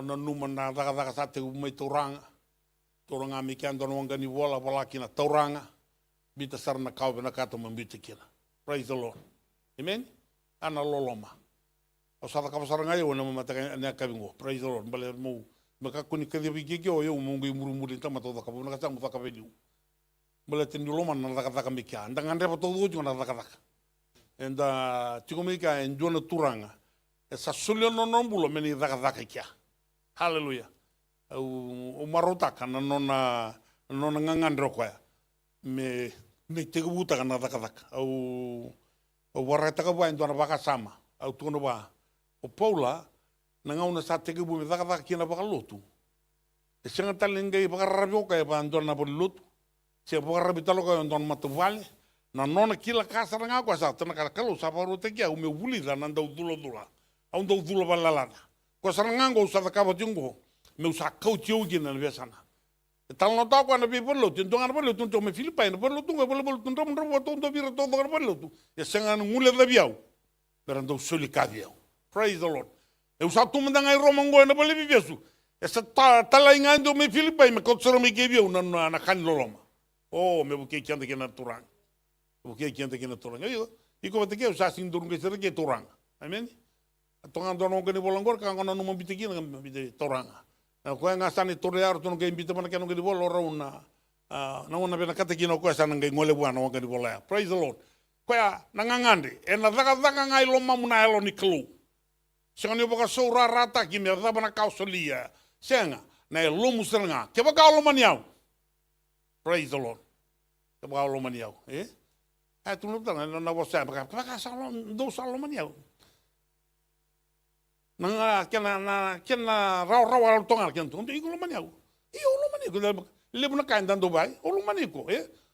na numa na daga sate umai toranga mikianda no ngani vola kina toranga bita sarna kau na kato mambita kila. Praise the Lord. Amen. Ana loloma o sata ka saranga yo na matakana kabingo. Praise the Lord. Bale mo makakuni kadiwe gigi o yo mungi murumuri tama toda ka bona ka mutaka veliu. Bala tinduloma na daka mikia. Anda ngandre pa todo jo na daka. Enda tiko mika en jona turanga. Esa sulio no nombulo meni daka kia. Hallelujah. O marotaka na nona ngandro kwa. Me tiko buta na daka. O warata ka ba ndona baka sama. Au tono ba. O Paula na ngauna sa tiko bu daka kia na baka lotu. E senga talenga baka rabio ka ba ndona bo lotu. Se bora bitalo ko don matuvale na nona kila casa nga ko sa tana kalau sa paru te kia o me vuli la nanda dula au do dula balala ko sa nga go sa ka bajungo me usa kautiu gina vesana tal no ta ko na bi bolo tin donga bolo tun to me filipain bolo tun bolo tun rom to vira to do bolo tu e senga ngule da biau pero ando soli kaviau. Praise the Lord. E usa tu manda ngai romango na bolo vivesu e sa tala ngando me filipain me ko tsoro me gebiu na kan loloma. Oh, me buke kianda kena turang. Buke kianda kena turang. Iko bate ke usa sing durung ke serge turang. Amen. Tongan dono ke ni bolangor ka ngona no mbite kina mbite turang. Na ko nga sani torear tono ke mbite mana keno ke bol ora una. Na ona bena kata kino ko sana ngai ngole bua no ke ni bola. Praise the Lord. Ko ya nangangande e na daga ngai lo mamuna elo ni klu. Senga ni boka soura rata ki me da bana kausolia. Senga na lo musanga. Ke boka lo maniau. Praise the Lord. Ke baka lo maniau, tu no tanga na vosa baka salon do salon maniau. Na kena raw tonga ken tu iko lo maniau. Io lo maniau le buna kan dan do bai, o lo manico,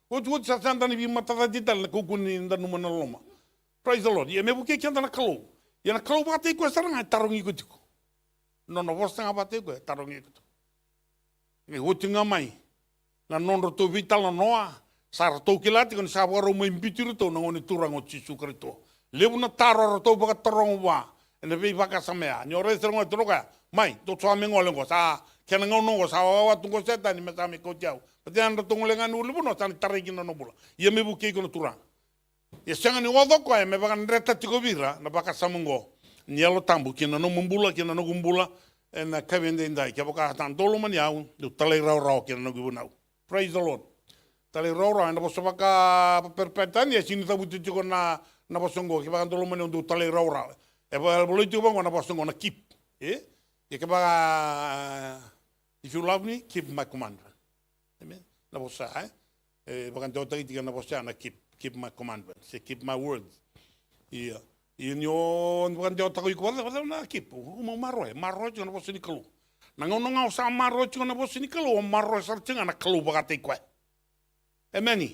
O tu sa santa ni mata da dital ko kuni nda no mana loma. Praise the Lord. Ye me buke kenda na kalo. Ye na kalo bate ko saranga tarongi ko tiko. No vosa nga bate ko tarongi ko. E hotinga mai. Na non roto vital na noa sa roto kilati kon sa waro mo imbitir to ngoni turang o Jesu Kristo lebu na taro roto baka torong wa ene ve baka samea ni ore serong troka mai to so amengo lengo sa kena ngono sa wa tungo seta ni mesa me ko jau patian roto ngolenga nu lebu no san tarigina no bula ye me buke ko turang ye sanga ni wodo ko me baka ndreta tiko vira na baka samungo ni alo tambu kina no mumbula kina no gumbula e na kawende ndai kia waka tan dolo mani au do talai rau kia na ngu nau. Praise the Lord. Talai rau na bosa waka perpetani e sini tabu tiko na bosongo kia waka dolo mani do talai rau. E ba bolo tiko na bosongo na keep. Kia waka if you love me, keep my commandment. Amen. Na bosa waka do tagi tika na bosa na keep my commandment. Say keep my words. Ia. Inyo bukan jauh takut ikut apa na kip, mau maroi cuma bos ini kelu. Nangau sama maroi cuma bos ini kelu, maroi sarceng anak kelu bakat ikut. Emani,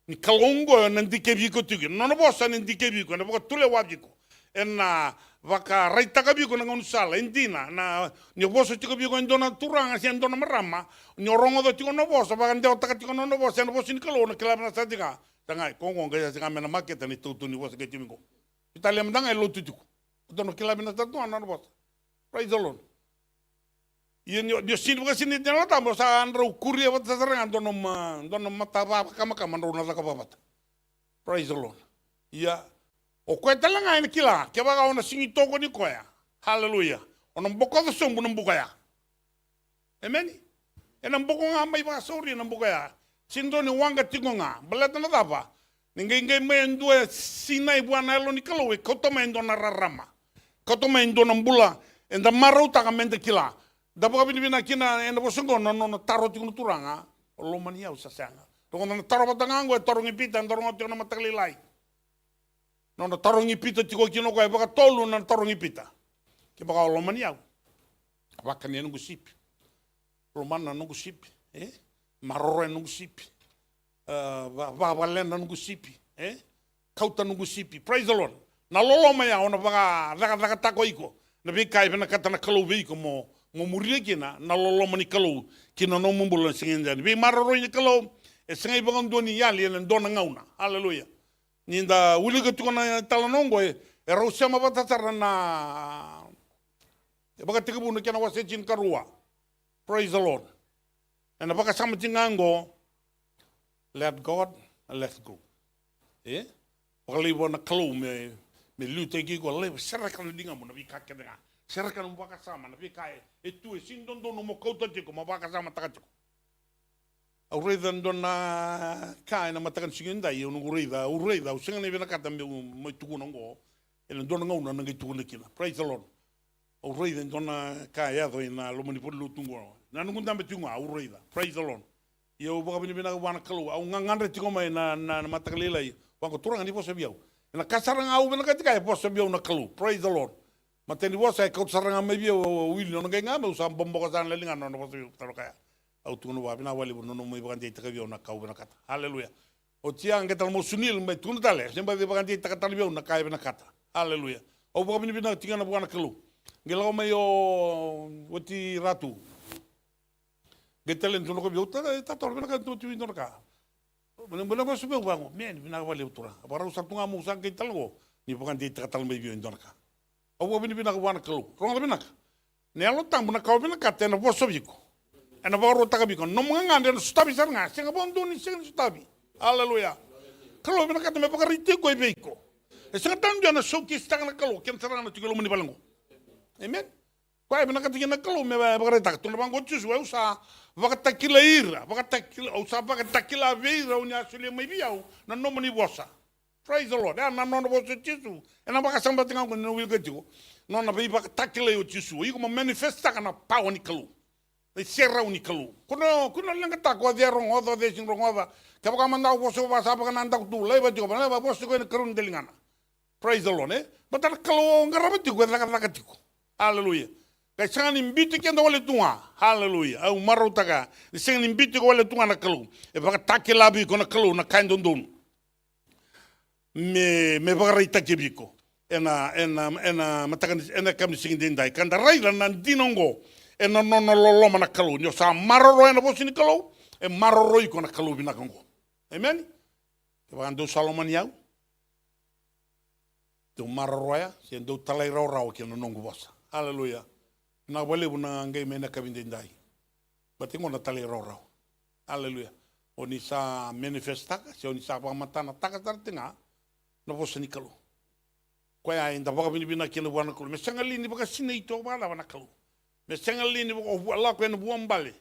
ni kalongo nanti kebi ikut juga, nono bos nanti kebi ikut, nampaknya tule wajib ikut. Enna vaka raita kebi ikut nangau sala, intina, na nyo bos cuma kebi ikut indona turang, asyik indona merama, nyorong itu cuma nono bos, bahkan jauh takut cuma nono bos, yang bos ini kelu, nak kelab nasa juga. Tengah, kongkong kaya sekarang mana market ni tu ni bos kecil minggu. Italia mendang elo tujuku. Utono kila bina tatu anak bos. Praise the Lord. Dia sini bukan sini dia lata bos andro kuri apa terserang dono mata apa kama andro nata kapapat. Praise the Lord. Iya. O kue talanga ini kila. Kia baka ona singi toko ni koya. Hallelujah. Ona mboko the song bunam bukaya. Amen. Ena mboko ngamai baka sorry na bukaya. Sindo ni wanga tingonga. Belata na tapa. Ninguém mendo é sinai buana elo ni kalau e koto mendo na rarama. Koto mendo na mbula enda marau taka mende kila. Dapo kapi bina kina enda bosongo no taro tikunu turanga. Lo mania usa sanga. Toko na taro batangango e taro ngipita ndoro ngoti na matakali lai. No taro ngipita tiko kino ko e baka tolu na taro ngipita. Ke baka lo mania. Baka ni nungu sipi. Lo mana nungu sipi. Maroro nungu sipi. Valenda nungu sipi, kauta nungu sipi. Praise the Lord. Na lolo maya ona baka raka tako iko. Na bikai bena kata na kalau veiko mo muria kina na lolo mani kalau kina no mumbula singenjani. Bi maroro ni kalau e sengai bangon doni yali en dona ngauna. Hallelujah. Ninda uli ke tukona talanongo e rausia mabata na e baka tikabu na kina wase chin karua. Praise the Lord. Na baka sama tingango let God and let go. Wakaliwa na kalau me lute gigo lewa serakan dinga mo na bika kenga. Serakan mo baka sama na bika etu e sindon dono mo kauta tiko mo baka sama takatiko. Aureda ndona kai na matakan singinda i unu ureda usenga ne bena kata mo tuku nongo. Ele ndona ngona na gitu nekila. Praise the Lord. Aureda ndona kai ado ina lo mani pulu tungo. Na nungunda betunga aureda. Praise the Lord. Yo baka bina wana kalau au ngangandre tiko mai na matakalila i wango turanga ni posa biau na kasaranga au bina katika posa biau na kalau. Praise the Lord. Mateni posa kau saranga mai biau wili no ngenga me usam bombo ka san lelinga no posa biau tarokaya au tunu wa bina wali no mai baka ndi taka biau na kau bina kata. Hallelujah. O tia ngetal mo sunil mai tunu tale semba baka ndi taka tali biau na kai bina kata. Hallelujah. Au baka bina tinga na baka kalau ngelau mai o wati ratu getelen tuno ko biuta ta torbe na tu tu ka bena ba sube bango men bina wale utura para usar tunga mu sang getal go ni bukan di tatal me biu indorka o bina wana kelo ronga bina ne lo tang bina ka bina ka tena bo sobiko ana ba ro ta ka biko no mga ngande stabi sarnga singa bondo ni singa stabi haleluya kelo bina ka me pa rite ko beiko e singa tan jana soki stanga kelo ken saranga tigelo muni balango amen kwa bina ka tigena kelo me ba rita tu bango chusu usa vakatakila ira, vakatakila veira unya asuli mai biau na nomo ni bosa. Praise the Lord. Na nono bosa tisu. Na baka samba tinga ko no wilga tiko. No na bei vakatakila yo tisu. Iko mo manifesta kana pau ni kalu. E serra uni kalu. Kuno langa tako de rongoda de sin rongoda. Ka baka manda bosa basa baka nanda tu leva tiko bana ba bosa ko ni karun delingana. Praise the Lord. Batal kalu ngarabe tiko da tiko. Hallelujah. Kaya sangan imbiti kenda wale tunga. Hallelujah. Au maro taka. Sangan imbiti ko wale tunga na kalu. E baka take labi ko na kalu na kain dondon. Me baka rai take biko. Ena matakan ena kami singin dindai. Kanda rai lan nan dinongo. Ena nono loloma na kalu. Nyo sa maroro ena bosi ni kalu. E maroro iko na kalu binakango. Amen. Kaya baka ando Salomon yau. Do maroro ya. Siya do talay rau kina nongo bosa. Hallelujah. Na wale una ngai mena kabindindai. Batingo na tali rorau. Hallelujah. Oni sa manifestaka, se oni sa pamatana taka tartinga, na vosa ni kalu. Koya ainda baka bina kile wana kalu. Me sanga lini baka sina ito bala wana kalu. Me sengal lini ko ala ko en buam bale.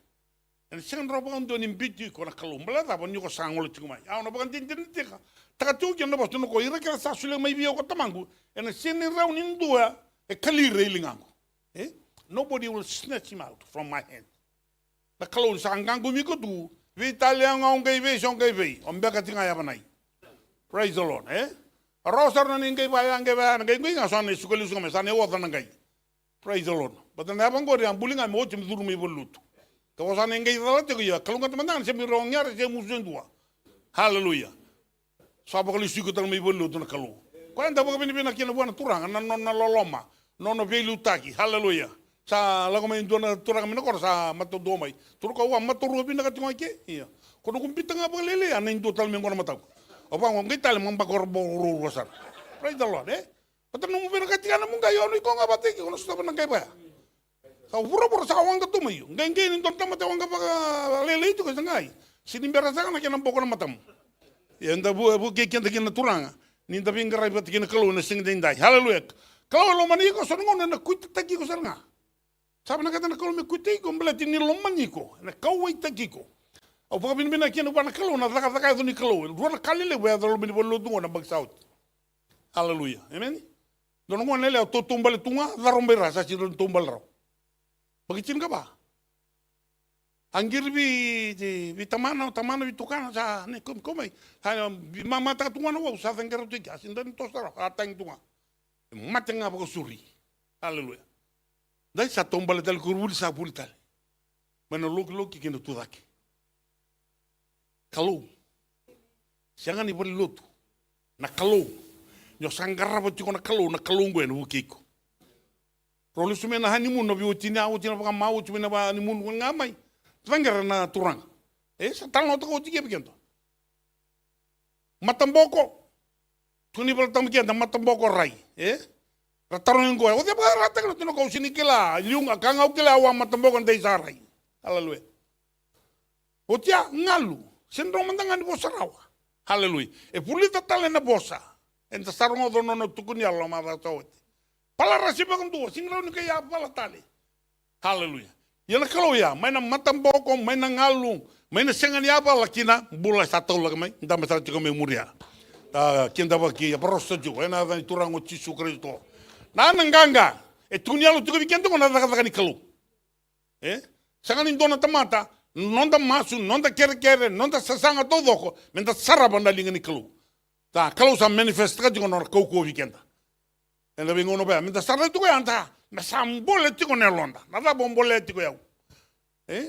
En sengal ro bakan do ni biti ko na kalum bala ta bon ko sangol ti mai. Aw no bakan tin tin tika. Taka tu ke no bosto no ko ira ke sa sule mai bio ko tamangu. En seni raun in dua e kali reilingango. Eh? Nobody will snatch him out from my hand. Na kalum sangangu mi ko tu. Vi Italia ngong kai ve song kai ve. Ombe ka tinga ya banai. Praise the Lord, eh? Rosar na ningai ba yang ba ngai ngai nga sone sukali sukame sane wa na ngai. Praise the Lord. But na bang gori am bulinga mo chim duru mi bolut. Ka wa sane ngai dala te ko ya kalunga teman se mi rong yar se musen dua. Hallelujah. So ba kali suku tal mi bolut na kalu. Ko anda ba bini bina kina buana turang na no na loloma. No no velu taki. Hallelujah. Sa lago mai dona turang mi na ko sa mato do mai. Tur ko wa mato ro bina ka tinga ke. Iya. Ko no kumpita nga ba lele anin do tal mi ngona matau. Opa ngai tal mong bakor boru wasar. Praise the Lord, eh? Patang nung pera katika na mong gayon ko nga bati ko na sa nang kaya. Sa puro sa awang ka tumayo. Ngai nin ton tamate wang ka pa lele ito kasi ngai. Sinimbera sa kana kinang boko na matam. Yan da bu keken da kina turanga. Nin da bingaray bat kina kalu na sing dinday. Hallelujah. Kalau lo mani ko sa ngon na kuit taki ko sa nga. Sabi na kata na kalu me kuit ko mbelati ni lo mani ko. Na kawai taki ko. O pag binibina kina ba na kalu na taka ito ni kalu. Ruwa na kalile ba yadalo binibalo dungo na bagsaut. Hallelujah. Amen. Doon ngon nila to tumbal tunga larong bera sa sino tumbal raw. Bagicin ka ba? Anggir bi tamana bitukana sa ne kumay. Ha mamata tunga na wa sa tangero ti asin dan to sa atang tunga. Mateng nga ba suri. Hallelujah. Dai sa tumbal dal kurul sa bultal. Manulog kikino tudaki. Kalau jangan ibali lutu na kalau nyo sanggarra ba tiko na kalau ngwe no kiko rolo sume na honeymoon no biutina utina ba mau sume na ba honeymoon ngamai sanggarra na turang sa talo to ko tike bigento matamboko tuni bal tam kianda matamboko rai rataron ngo o de ba rata no ko sinikila yung akangau kila wa matamboko ndai sarai hallelujah otia ngalu sendrong mandangan di bosa rawa. Haleluya. E pulita tale na bosa. Enta sarong odo no tukuni Allah ma tawet. Pala rasiba kan tuwa singraw ni kaya pala tale. Haleluya. Yana kalau ya, may na matamboko, may na ngalung, may na sengan ya pala kina bulay sa tawla kamay. Nda masal chiko may muria. Kinda ba ki prosto ju, ena da turango chisu Kristo. Na nanganga. E tunyalo tuko bikento ko na da ni kalu. Sangan indona tamata. Nonda masu, nonda kere, nonda sasanga todo ko, menda saraba na linga ni kalu. Ta kalu sa manifesta ko no koko weekenda. Enda bingo no ba, menda saraba to ko anta, na sambole tiko ne londa. Nada bombole tiko yau.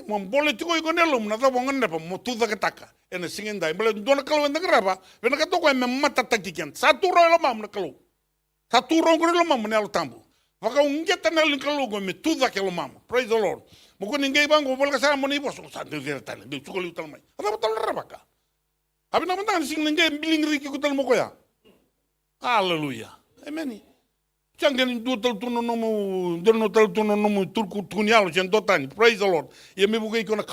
Mombole tiko ko ne lum, nada bongan ne pa motuda kataka. Ena singenda, mbele dona kalu enda graba, vena ka to ko me mata takiken. Saturo lo mam na kalu. Saturo ko lo mam ne al tambu. Vaka ungeta na linga kalu ko me tuda ke lo mam. Praise the Lord. Mukun ninguém bango bolka sa moni boso sa de tal de chukoli tal mai ada tal rabaka abi na mandan sing ninguém biling riki ko tal mo ko ya hallelujah amen changen do tal tuno no mo derno tal tuno no mo turku tunyalo chen dotani praise the Lord ye me bukai ko na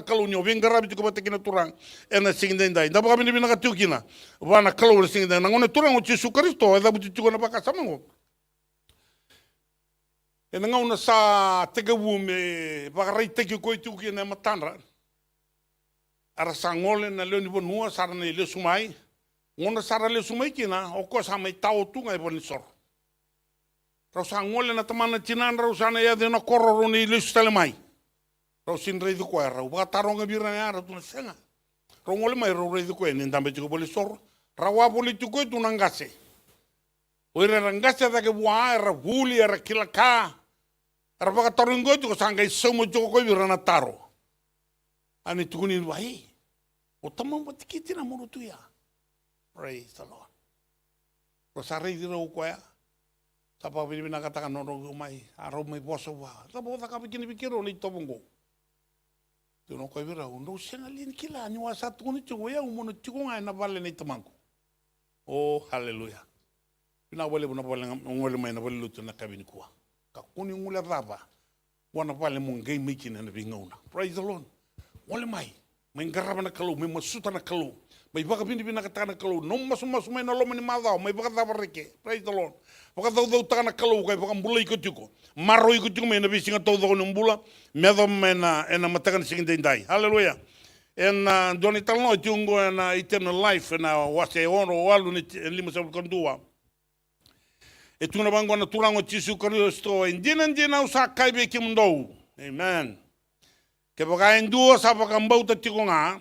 kalu nyo vengarabi ko batekina turang ena sing dendai da ba bini bina ka tukina wana kalu sing dendai ngone turang o Jesu Kristo da buti ko na baka samango. E nga una sa tega wume bagarai teki ko itu ki na matandra ara sangole na leoni bonua sara na le sumai ngona sara le sumai kina o ko sa mai tau tu ngai bon sor ro sangole na tamana chinan ro sana ya de no kororo ni le stele mai ro sin rei du ko era u bataronga birna ara tu senga ro ngole mai ro rei du ko ni ndambe ko boli sor rawa boli tu ko tu nangase oira rangase da ke bua era huli era kilaka era baka toringo tu ko sangai somo tu ko birna taro ani tukuni wai o tamam batikiti na muru tu ya praise the Lord ko sarei diro ko ya tapa bini katakan nono mai aro mai boso wa tapa ta ka bikini bikiro ni tobongo tu no ko bira undo sengalin kila ni wasa tu ni tu ya umono tu ngai na vale ni tamango oh hallelujah na wale ngole mai na wale lutu na kabini kuwa ka kuni ngule raba wana vale mungai miki na bingona praise the Lord wale mai May garaba na kalau, may masuta na kalau. May baka pinipina ka na kalau. No masu may naloma ni madao, may baka tabarike. Praise the Lord. Baka daw taka na kalau kay baka mbula ikot yuko. Maro ikot yuko may nabi singa todo ko ng mbula. Medo mena ena matakan singin dai. Hallelujah. En doni talno itungo na eternal life na wase ono walu ni lima sa kondua. Etu na bango na turango Jesu Kristo indina usa kaibe kimndo. Amen. Ke baka endua sa baka mbauta tiko nga.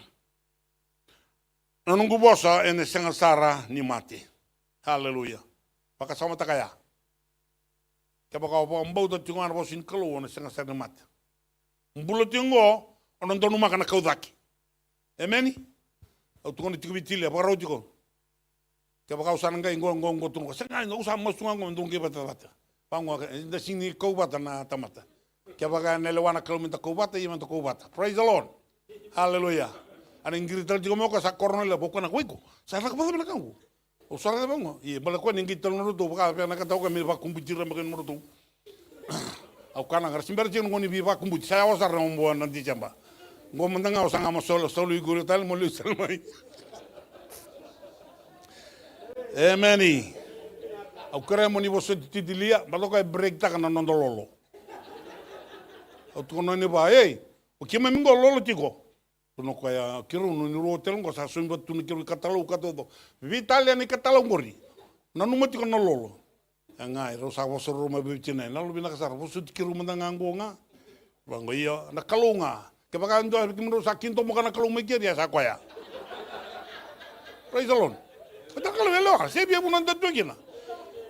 Nanunggu bosa ene senga sara ni mati. Hallelujah. Baka sama takaya. Ke baka opo mbauta tiko nga bosin kalu ene senga sara ni mati. Mbulu tingo onon donu maka na kaudaki. Amen. Au tiko ni tiko bitili baka rau tiko. Ke baka usana ngai ngo tungo. Senga ngo usa masunga ngo ndungi bata. Pango inda sini kaubata na tamata. Ke baka nelewana kalu minta kaubata i minta kaubata. Praise the Lord. Hallelujah. Ana ingirital tiko mo ka sa kornela boko na kuiko. Sa la kapata na kangu. O sara de bango. I bala ko ingirital no do baka na ka taw ka mi ba kumbutira makin mo do. Au kana ngar simber jeng ngoni bi ba kumbut. Saya wasar na mbo na di jamba. Ngo mandanga usanga mo solo iguro tal mo lu salmai. Amen. Au kare mo ni bo so titilia balo ka break ta kana nondololo. Au to no ni ba o kima mingo lolo tiko. Tuno kaya kiru no ni hotel ngo sa sumba tunu kiru katalu katodo. Vitalia ni katalu ngori. Nanu mati ko no lolo. Ngai ro sa wo soro ma bichina na lo bina kasar wo sut kiru mandanga ngonga. Bango iya na kalunga. Ke baka ndo kimro sa kinto mo kana kalunga kiria sa kwaya. Praise the Lord. Kita kalau velo se bia bunan daddo gina.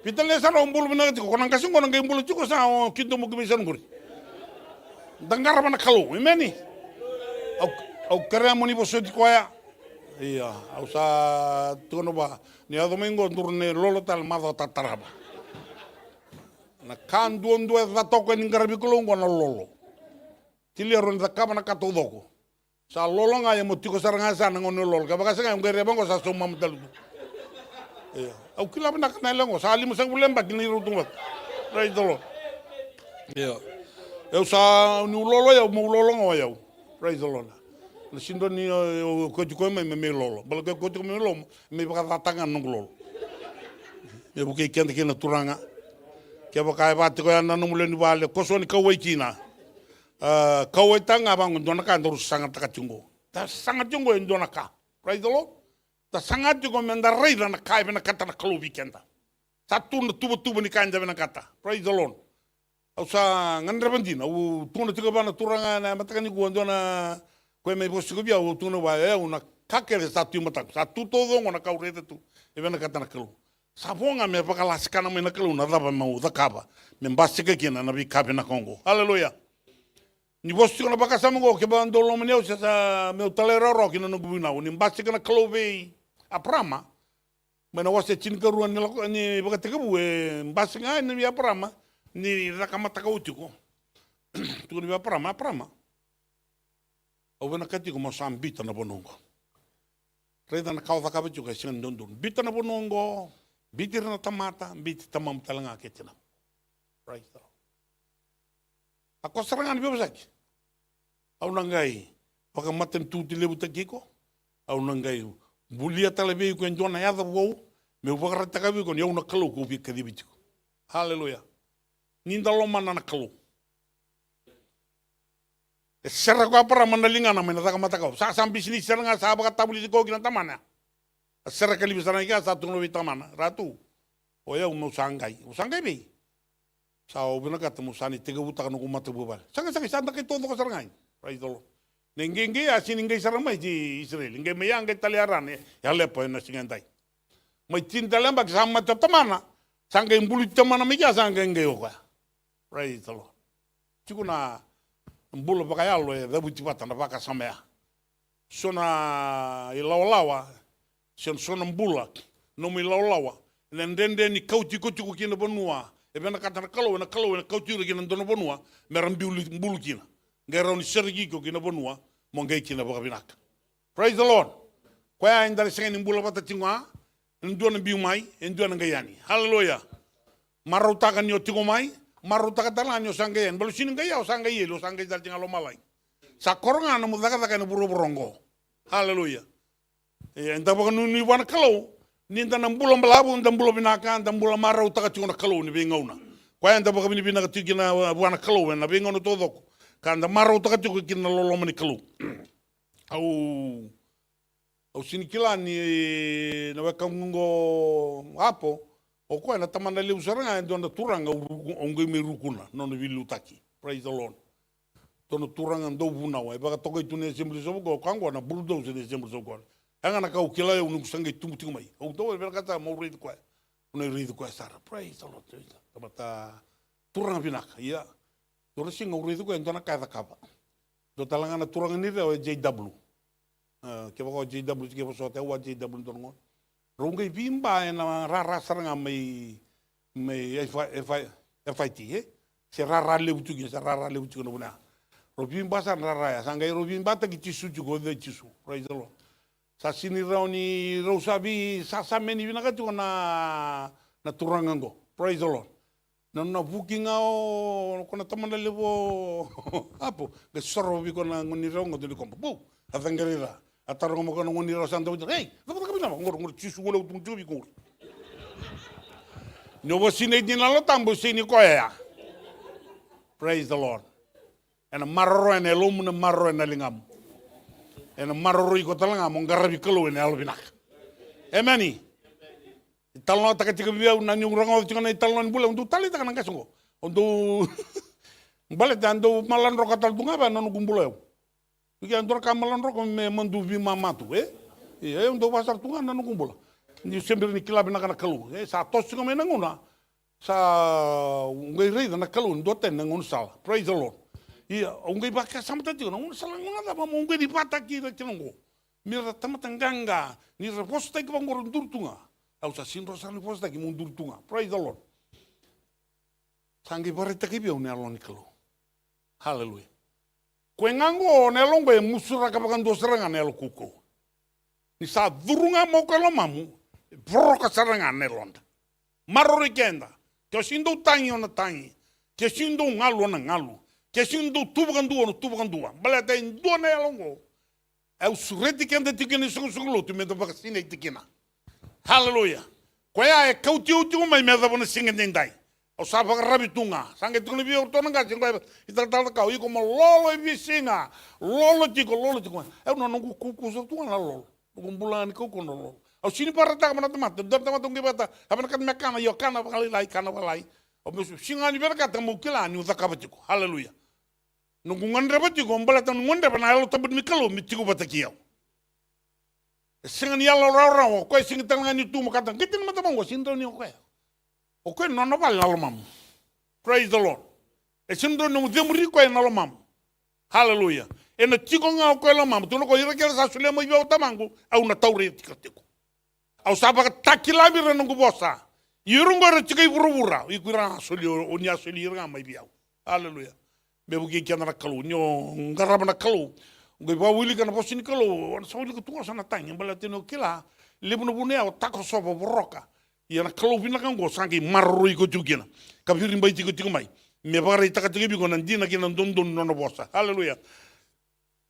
Vitalia sa ro mbulu bina tiko konan kasing konan ngai mbulu tiko sa kinto mo kibisan ngori. Dangar mana kalu, imeni. Au kare moni boso di koya. Iya, au sa tuno ba. Ni a domingo turne lolo tal mado tataraba. Na kan duon due da toko ni ngarabi kulungo na lolo. Tili ron da kaba na katodoko. Sa lolo nga mo tiko saranga sa ngono lolo. Ka baka sa ngere bango sa summa mtal. Iya, au kila na kanela ngo sa limu sang bulemba kini rutungat. Praise the Lord. Iya. Eu sa ni lolo ya mo lolo ngo ya. Praise the Lord. Na sindo ni ko ko me lolo. Bala ko me lolo me baka tangan no lolo. E buke kende kena turanga. Ke baka ba ko ya na no muleni bale ko so ni ka waitina. Ka waitanga bang ndona ka ndo sangat ka tungo. Ta sangat tungo ndona ka. Praise the Lord. Ta sangat tungo menda reida na kai na kata na klubi kenda. Satu na tubo ni kanja na kata. Praise the Lord. Au sa ngandra bandina u tuna tiga bana turanga na matakani ku ndona ko me bosi ko bia u tuna wa e una kakere satu matak satu todo ngona ka urete tu e bana katana kelu sabonga me pakala skana me na kelu na daba mau da kaba me mbasike kina na bi kabe na Kongo. Hallelujah. Ni bosi ko na baka samongo ke ba ndolo me sa me talero ro kina no gubina ni mbasike na kelu be a prama me na wase chin ka ruan ni baka tiga bu e mbasike ai ni a prama ni rakamata ka utiko tu ni prama o vena kati ko Mosambita na bonongo reda na kauza ka bitu ka sin dondon bita na bonongo bitir na tamata bit tamam talanga ketina right now ako sarangan bi basaki au nangai paka maten tu ti lebu takiko au nangai bulia talebe ko njona ya da wo me wakara takabi ko yo na kalu ko bi kadibitu. Hallelujah. Ninda loma na kalu. Serra ko para mandalinga na mena taka mata ko. Sa sambi sini serra nga sa baka tabuli ko gina tamana. Serra kali bisana ka sa tuno tamana. Ratu. O ya mo sangai. O sangai be. Sa o bina ka temu sani tiga buta no mata bubal. Sanga sanda kay todo ko serra ngai. Praise the Lord. Nengenge asin ngai serra mai di Israel. Ngai me yang taliaran ya lepo na singendai. Mai tinta lembak sama tamana. Sanga imbulu tamana me ya sanga ngai o ka. Praise the Lord. Chukuna mbulu baka yalo e dabu tipata na baka samea. Sona ilawalawa, sona mbula, no mi ilawalawa. Nendende ni kauti kuchuku kina bonua. E bena kata na kalau na kauti ro kina dono bonua, meram mbulu kina. Ngera ni sergi ko kina bonua, mongai kina baka binaka. Praise the Lord. Kwa indale sengi mbula bata tingwa, ndona biumai, ndona ngayani. Hallelujah. Marutaka ni otingomai. Maruta katalanyo sangayen balu sini gaya sangaye lo sangay dal tinga lo malay sa koronga na mudaka taka na buro borongo Hallelujah. Enda baka nuni wana kalau. Ninda nang bula malabu, nang bula binaka, nang bula marau taka tiona kalau ni bengauna. Kwa enda baka bini binaka tikina wana kalau na bengauna todoko. Kanda marau taka tiona kina loloma ni kalau. Au sinikila ni na wakangungo apo. O koe na tamana leu saranga endo na turanga ongai me rukuna. Nono vilu taki. Praise the Lord. Tono turanga ndo vunawa. E baka toka itu ne assembly sobuko. Kangwa na bulldoze ne assembly sobuko. Hanga na kau kila eu nungu sangai tumutingu mai. O tau e kata mau reidu koe. Unai reidu koe sara. Praise the Lord. Tamata turanga pinaka. Ia. Tora singa reidu koe endo na kaitha kapa. Do talanga na turanga nire o JW. Kepa ko JW kepa sote ua JW ntorongo. Rongai bimba e na rara saranga mai FIT, Se rara leutuki, se rara leutuki no buna. Robimba sa rara ya, sangai robimba ta ki tisu jugo de tisu. Praise the Lord. Sa sini rauni rosabi sa meni bina ka na turangango. Praise the Lord. Na booking o kona tamana levo apo, ke soro bi kona ngoni rongo de kompo. Bu, atangarira. Atarongo mo kona ngoni ro santa. Hey, vamos kabina ngor tisu wala utung bi ko. No sini dinalo tambo sini koya. Praise the Lord. And a marro and a lum and marro and a lingam. And a marro talanga mongarabi kalo and albinak. Emani. Talon takatika na yung rango tingana talon bula undu talita kanang kasungo. Undu balet ando malan ro katal dunga ba nanu gumbuleo. Bigi andor kamalan ro kom me mandu vi mamatu undu pasar tunga nanu gumbula. Ni sempre ni kilab na kana kalu. Sa tosinga me nanguna. Sa ungai reida na kalu ndo ten nangun sala. Praise the Lord. Ia ungai baka samta tio nangun sala nguna da ba ungai di pataki ra tinongo. Mira tamatanganga ni reposta ki bangor ndurtunga. Au sa sinro sa reposta ki mundurtunga. Praise the Lord. Sangi barita ki biau ne aloni kalu. Hallelujah. Kuengango ne longo e musura ka bakando seranga ne kuko. Ni sa durunga mo kalo mamu. Broka seranga ne londa. Marori kenda. Que sindo tangi ona tangi. Que sindo ngalu ona ngalu. Que sindo tubagandua no tubagandua. Baleta indua ne longo. É o surrete que anda tikina sunglo tu me dava sine tikina. Hallelujah. Koya e kautiu tu mai me dava na singa dendai. O sapa rabitunga. Sangue tu libio tonanga singa. Ita tal ka i como lolo e visinga. Lolo tiko. Eu não cucu so tu na lolo. Gumbulani cucu no lolo. Au sini parata mana temat, dar temat tunggu bata. Apa nak mekana yo kana kali lai kana walai. O musu singa ni berkat temu kila ni utak batiko. Haleluya. Nungungan batiko mbala tan ngunde bana alo tabut mikalo mitiko batakiyo. Singa ni alo rawo ko singa tanga ni tu makata. Kitin mata bango sindro ni ko. O ko no no bal nalo mam. Praise the Lord. E sindro no demuri ko nalo mam. Haleluya. E no tiko nga ko nalo mam. Tu no ko ira kela sa sule mo ibo tamangu au na tauri tikatiko. Au sapa takilabi renungu bosa. Irungo rechikai burubura. Ikura soli onia soli iranga mai biau. Hallelujah. Bebu ki kiana kalu nyo ngaraba na kalu. Ngai ba wili kana posini kalu. Sa wili kutua sana tanya balatino kila. Lebu no bunea o tako sopa boroka. Ia na kalu bina kango sangi marro iko tukina. Kapirin bai tiko tiko mai. Me bagara itaka tiki biko nandina kina ndondon nono bosa. Hallelujah.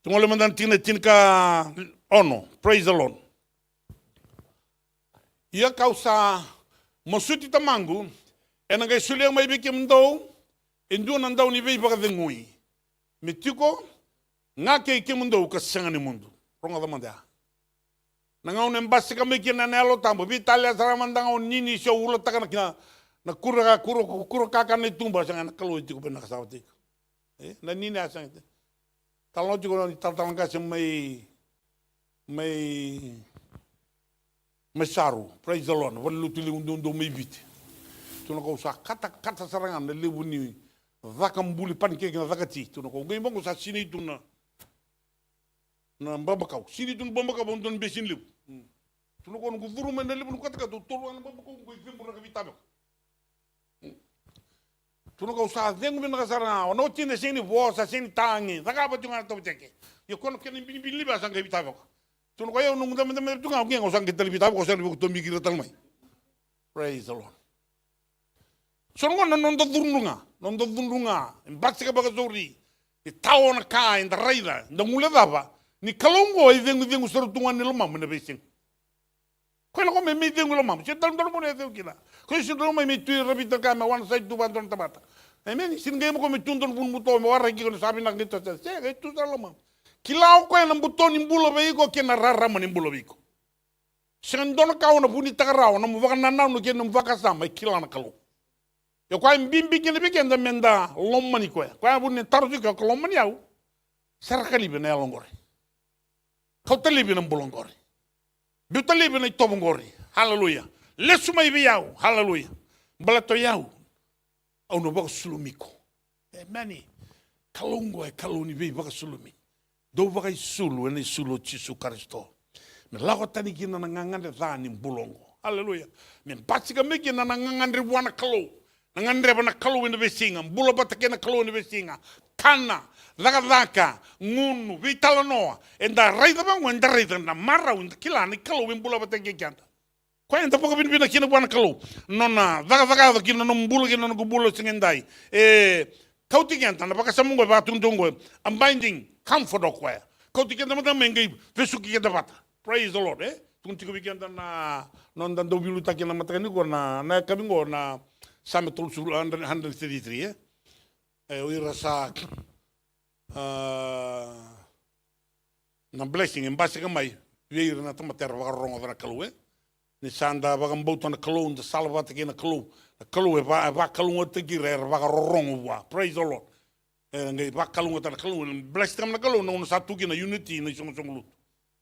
Tungole mandan tina tinka ono. Praise the Lord. Ia kausa mosuti tamangu e nangai sulia mai beke mndou e ndu nandau ni vei baka ngui mitiko ngake ke mndou ka sangani mundu ronga da manda nangau ne mbasi ka meke na nelo tambo vitalia sara mandanga o nini sho ulo takana kina na kuro kaka ne tumba sangana kalu tiko pena kasawati na nini asangte talo tiko ni talanga mai Mesaru, praise the Lord. Wala lutili undo mai biti. Tuna ko sa kata sarangan na lebu ni vakambuli pancake na vakati. Tuna ko ngai mongo sa sini tuna na babakau. Sini tuna babakau bondon besin lebu. Tuna ko ngu vuru men lebu kata ka tolu na babakau ngai vembura ka vitaba. Tuna ko sa dengu men ka saranga. Ono tine sini vosa sini tangi. Zakaba tunga to teke. Yo kono kene bin liba sanga vitaba. Tuno ko eu nungu dame tunga alguém o sangue televita ko ser ko tombi kira talmai. Praise the Lord. Sono non do durnunga. Embatse ka baga zori. E tao na ka in da reida. Da mule dava. Ni kalongo e dengu soro tunga ni lomam na besing. Ko na ko me dengu lomam. Se tan tan mo ne dengu kila. Ko se tan me tu rabita ka me one side tu bandon tabata. Amen. Sin game ko me tundon bun muto me warra ki ko sabi na ngito se e tu tan lomam. Kila ko na buton ni bulo be ko ke na rara man ni bulo be ko. Sen don ka ona buni tagarao na mu vaka na no ke no vaka sama kila na kalo. Yo kwa mbimbi ke ne be ke nda menda lomani ko. Kwa buni taruti ko lomani au. Sarakali be na longore. Kau talibi ng bulongori. Biu talibi ng tobongori. Hallelujah. Lesu may biyaw. Hallelujah. Balato yaw. Au no baka sulumiko. Mani. Kalungo ay kaluni bi baka sulumi. Do baka sulu ene sulu Jisu Kristo. Me lako tani kina nangangande dhani bulongo. Hallelujah. Men pasika me kina nangangande wana kalu. Nangandre bana kalu ene besinga. Bulo bata kena kalu ene besinga. Kana. Daka ngunu vitala noa enda raida bang enda raida na mara unda kila ni kalau bimbula batenge kanta ko enda poko bin bina kina buana kalau nona daka kina no mbulu kina no bulo singendai kauti kanta na baka samungo ba tundungo I'm binding comfort okwa kauti kanta mata mengai vesuki kanta bata praise the Lord tunti ko kanta na non dando bilu takina mata ni ko na kabingo na sametul sul 133 oi rasa na blessing en base mai weer na tomater wa rongo na kalue ni sanda wa gamboto na kalu na salva te na kalu va kalu te gire wa rongo wa praise the Lord ngai va kalu ta kalu bless kam na kalu no sa tu na unity na song song lut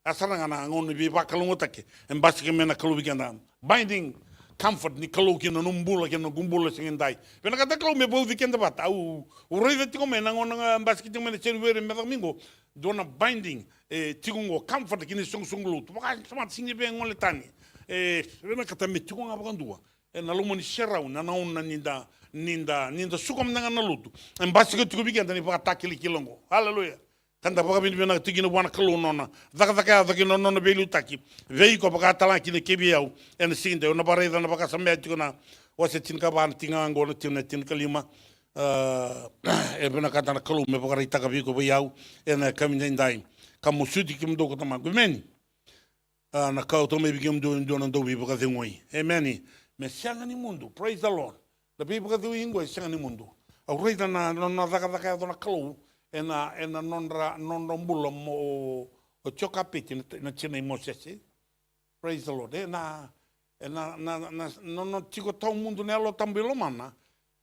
asara na ngon bi va kalu ta ke en base ke na kalu bi kana binding comfort ni kalu kina numbula kina gumbula singendai pena kata kalu me bau dikenda bat au uroi de tiko me na ngona mbaski tiko me chervere me domingo dona binding tikungo comfort kini song lut baka smart singi be ngole tani pena kata me tiko ngaba kandua na lumo ni sherau na na ninda sukom na lutu mbaski tiko bigenda ni baka takili kilongo hallelujah tanda baka bin bena tigina wana kalu nona daka nona belu taki vei ko baka tala kine kebiau en sinde ona bareda na baka samya tikona wase tinka ban tinga ngolo tin kalima bena kata na kalu me baka rita ka biko biau en kamin ndai kamu sudi kim do ko tama gumeni na ka to me bigim do do bi baka ngoi amen me sanga ni mundo praise the Lord the people ka do ingoi sanga ni mundo au rita na daka na kalu ena non rombulo mo o chokapiti na china imosese praise the Lord na no chico todo mundo nelo tambilo mana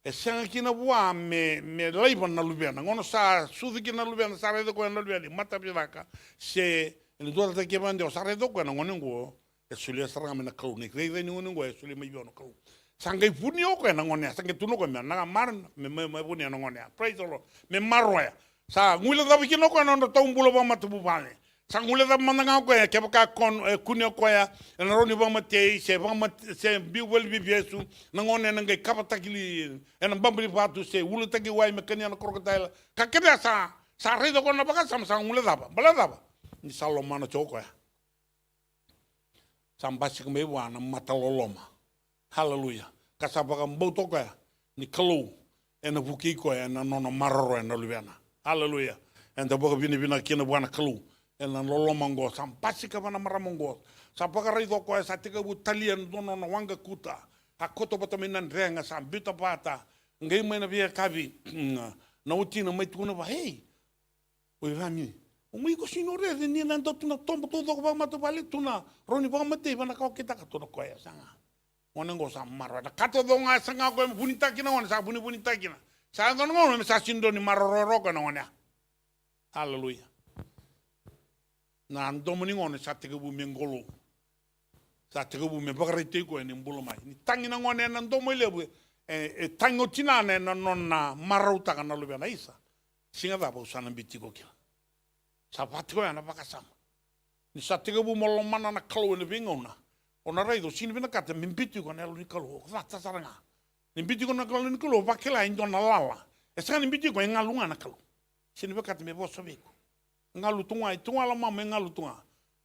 e sanga kina bua me leiva na lubiana ngono sa sudi kina lubiana sa redo ko na lubiana mata piraka se ele do ta ke bande o sa redo ko na ngono ngo e sulia saranga me na kalu ni krei ni ngono ngo e sulia me yono kalu sanga ifuni o ko na ngono sanga tuno ko me na mar me buni na ngono praise the Lord me marroya sa ngula da bikino ko no to umbulo ba matu bale sa ngula da mananga ko ke baka kon kunyo ko ya na roni ba mate se bi wel bi besu na ngone na ngai kapata kili en bambri patu se wulu tagi way me kenya na crocodile ka keda sa redo ko na baka sam sa ngula da ba ni salo mana choko ya sam basi ko me wana mataloloma hallelujah ka sa baka mboto ko ya ni kalu en buki ko ya na no marro en lubiana hallelujah and the book of bina kina buana kalu and lolo mango sam pasika bana maramongo sa pagari do ko sa tika butalian dono no wanga kuta akoto botaminan renga sam bita pata ngai mena via kavi na utina mai tuna ba hey oi rami o mai ko sinore de ni nan tuna tombo todo ko ba matu bali tuna roni ba mate bana ka kita ka tuna ko ya sanga onengo sam marwa kato do nga sanga ko bunita kina on sa bunita kina sa non ngono sa sindo ni marororo ko no nya hallelujah na andomo ni ngono sa tege bu mengolo sa tege bu me bagarite ko en mbulo mai ni tangina ngone na ndomo lebu tango tinane na nonna marauta kana lu bana isa singa ba bo sana bitiko kila sa patiko na bakasam ni sa tege bu molo mana na kalu ni bingona ona reido sin bina kata mimpitiko na lu ni kalu sa saranga nimbiti ko na kalu ni kalu bakela indo na lala esa nimbiti ko ngalunga na kalu sini bakati me boso biko ngalu tunga la mama ngalu tunga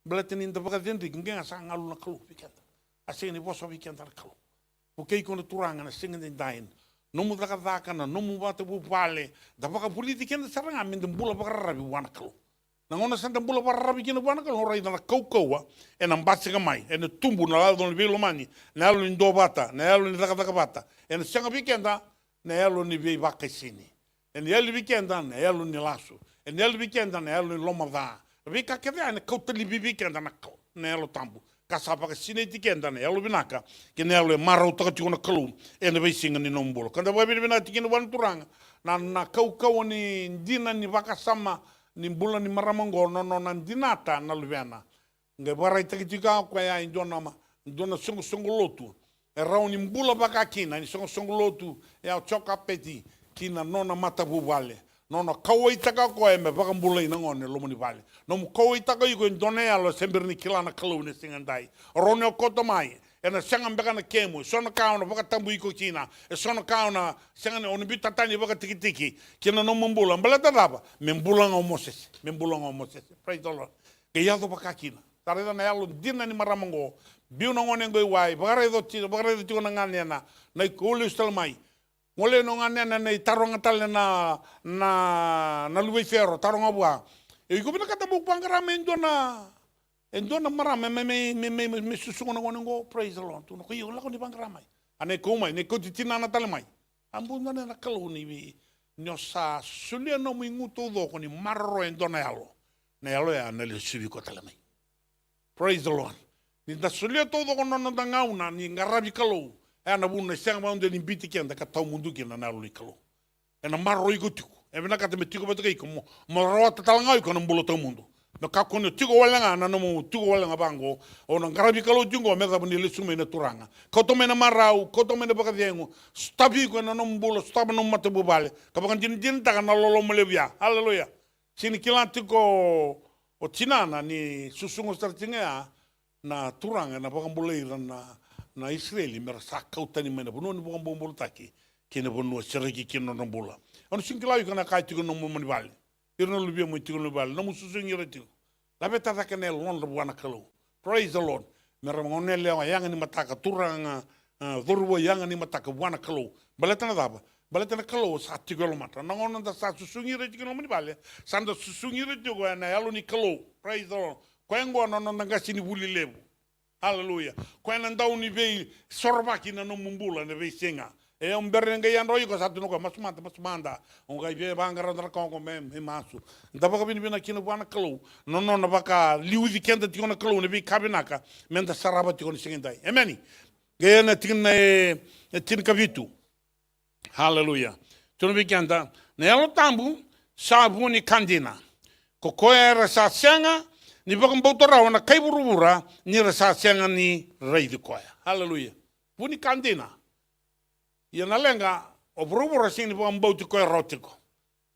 blateni nda bakati ndi ngenga sa ngalu na kalu bikata asini boso bikata kalu porque ko na turanga na singa den dain no mu daka na no mu bata bu pale da baka politika na saranga min bula baka rabi wana kalu Na ngona santa bula pararabi kina buana ka horai na kaukaua e na mbasika mai e na tumbu na lalo ni velo mani na alo ni dobata na alo ni takataka bata e na sanga weekenda na alo ni vei vaka sini e na alo weekenda na alo ni lasu e na alo weekenda na alo ni loma va vi ka keve na kautali weekenda na alo tambu ka sapa ka sine tikenda na alo binaka ke na alo marau takati ona kalu e na vei singa ni nombolo kanda wa bina tikina wan turanga na kaukau ni dina ni vaka sama ni bula ni maramango no dinata na luviana nge barai takitika kwa ya indona songo lotu e rau ni bula baka kina ni songo lotu e au choka peti kina nona mata vale nona kawai taka ko e me baka bula ina ngone lo moni vale no mu kawai taka iko indone ya lo semberni kilana kalu ni singandai rone koto mai e na sanga mbeka na kemu sono kauna baka tambu iko kina e sono kauna sanga ne oni bita tani baka tiki kina no mbula mbala tadaba mbula ngo moses praise the Lord ke yado baka kina tareda na yalo dina ni maramango biu no ngone ngoi wai bagare do ti na ngane na ikulu stal mai ngole no ngane na taronga tal na luwe ferro taronga bua e ko bina kata buk bangara mendona endona mara me susungona ngo praise the Lord tu no ko la ko ni bangara mai ane ko mai ne ko titina na tal mai ambunda na kalu ni nyosa sulia no mingu todo ko ni marro endona yalo na yalo ya na le sibi ko tal mai praise the Lord ni da sulia todo ko no ngauna ni ngarabi kalu e na bun se ngwa onde ni biti kenda ka tau mundu kina na lu kalu e na marro i ko tu e bina ka te me tiko batai ko mo rota tal ngai ko no bulo tau mundu no ka kono tiko wala na no mo tiko wala bango ono ngarabi kalo jungo me da buni le sume na turanga ko to me na marau ko to me na bakadengo stabi ko na no mbulo stab no mate bubale ka bakan din ta na lolo molevia haleluya sini kilantiko o tinana ni susungo startinga na turanga na bakan buleira na Israeli mer sakauta ni mena buno ni bakan bombol taki kene bono seregi kino no bula ono singila yu kana kai tiko no mo vale irno lubia mo tiko no vale no mususu ngire tiko la beta ta kene lon lo buana kalo praise the Lord mer ngone le yang ni mataka turanga dorwo yang ni mataka buana kalo baleta na daba baleta na kalo sa tiko lo mata no ngono da sa susungire tiko no vale sando susungire tiko na yalo ni kalo praise the Lord kwengo no ngasi ni buli lebu hallelujah kwena ndau ni vei sorbaki na no mumbula ne vei senga e un berenge yan royo ko satu no ko masmanda on ga ve bangara ndra ko me masu ndaba ko bina kino bana kalo no baka liuzi kenda ti kona kalo ne vi kabinaka menda saraba ti kona singindai ameni ge na tin kavitu hallelujah tono vi kenda ne alo tambu sabu ni kandina ko era sa senga ni bakam botora wana kai burubura ni rasa senga ni raidi koya hallelujah buni kandina ia na lenga o burubura sing ni bakam botu koya rotiko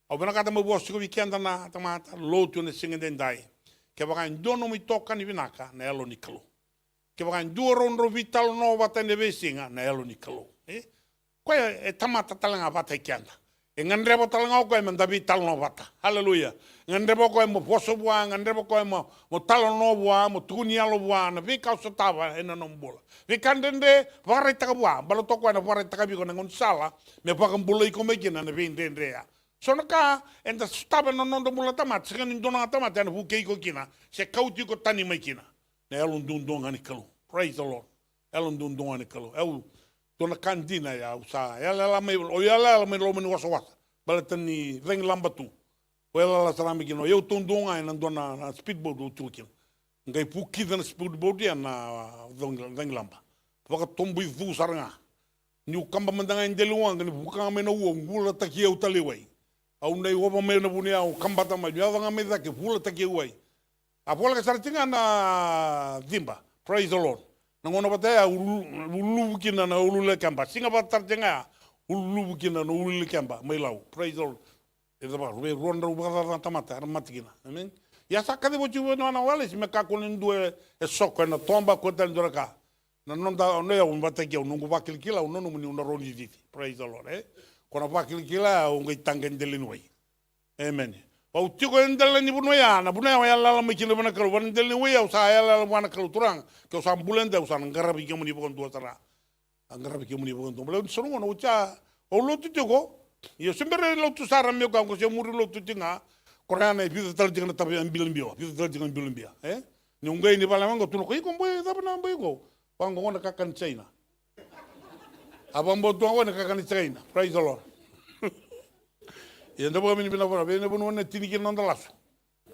o bana kata mo bosu ko weekend na tamata lotu ne singa dendai ke bakam dono mi toka ni binaka na elo ni kalo ke bakam duoro ro vital no bata ne vesinga na elo ni kalo koya e tamata talanga bata kianda ngandre bo talanga ko e mandabi talno bata hallelujah ngandre bo ko mo poso bua ngandre bo ko mo talno bua mo tunia lo bua na vi ka sotava ena nombola vi kandende vare taka bua balo to ko na vare taka bi ko ngon sala me pa kan bulo ko me kina na vi ndende ya sono ka enda staba no ndo mula tamat sen ndona tamat na bu ke ko kina se kauti ko tani me kina na elun dundong ani kalu praise the Lord elun dundong ani kalu tona kandina ya usa yala me o yala me lo me wasa balatani veng lambatu o yala salami kino eu tundunga na dona na speedboat o tukin ngai puki na speedboat ya na veng lamba waka tombu fu saranga ni kamba mandanga ndeluwa ngani buka me no ngula taki eu taliwai au nei oba me na bunia o kamba tama ya nga me da ke fula taki wai a pola ka sartinga na dimba praise the Lord nangono bataya ulu kina na ulu le kamba singa batar jenga ulu kina na ulu le kamba mailau praise the Lord eda ba we ronda ubata tamata matikina amen ya sakade bochu no na wale me ka konin due e soko na tomba ko tan doraka na non da no ya un bataki un ngubakil kila un no muni un roni diti praise the Lord kona bakil kila un ngitangen delinwai amen o tiko endela ni buno ya la me kilo bana kalo ban delni we usa ya la bana kalo turang ke usa ambulende usa ngarabi ke muni bokon tuatara ngarabi ke muni bokon tumbele sono no ucha o lo tiko yo sembere lo tu sara me ko se muri lo tu tinga Koreana pitu tal jingan tapi ambil bio, pitu tal jingan ambil bio, Nyungai ni pala mango tuno koi komboy tapi na ambil go. Pango ngona kakan China. Abang bo tuang ngona kakan China. Praise the Lord. Yang dapat kami bina pura, bina pun ngona tinikin nonda lasu.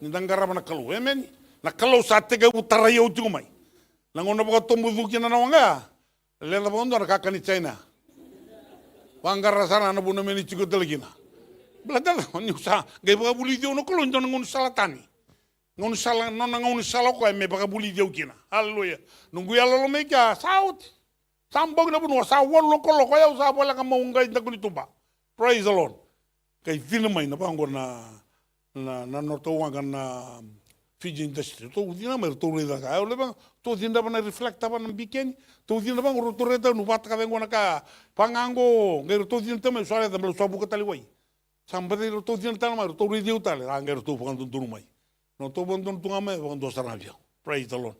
Ni dangara mana kalau, amen. Na kalau saat tega utara ya ujung mai. Na ngona boka tombu duki na nawanga. Lela bondo na kakan China. Wangara sana na buna meni cikut lagi na. Belada lah, ni usah. Gaya boka buli dia no kalau njon ngon salatani. Ngon salah, nona ngon salah ko me boka buli dia ukina. Haleluya. Nunggu ya lolo meka saut. Sambong na buno sawon lo kolo ko ya usah bola ka maungai na kuni tumba. Praise the Lord. Kay film mai na pangor na norto wangan na Fiji industry. To udina mer to reda ka. Ole bang to dinda bana reflecta bana biken. To dinda bang ro to reda nu bat ka ngona ka pangango ngero to dinda me sare da melo sabu ka tali wai. Sambade ro to dinda tala mer to redi utale ngero to pangan tunu mai. No to bondon tunga me pangan do saravia. Praise the Lord.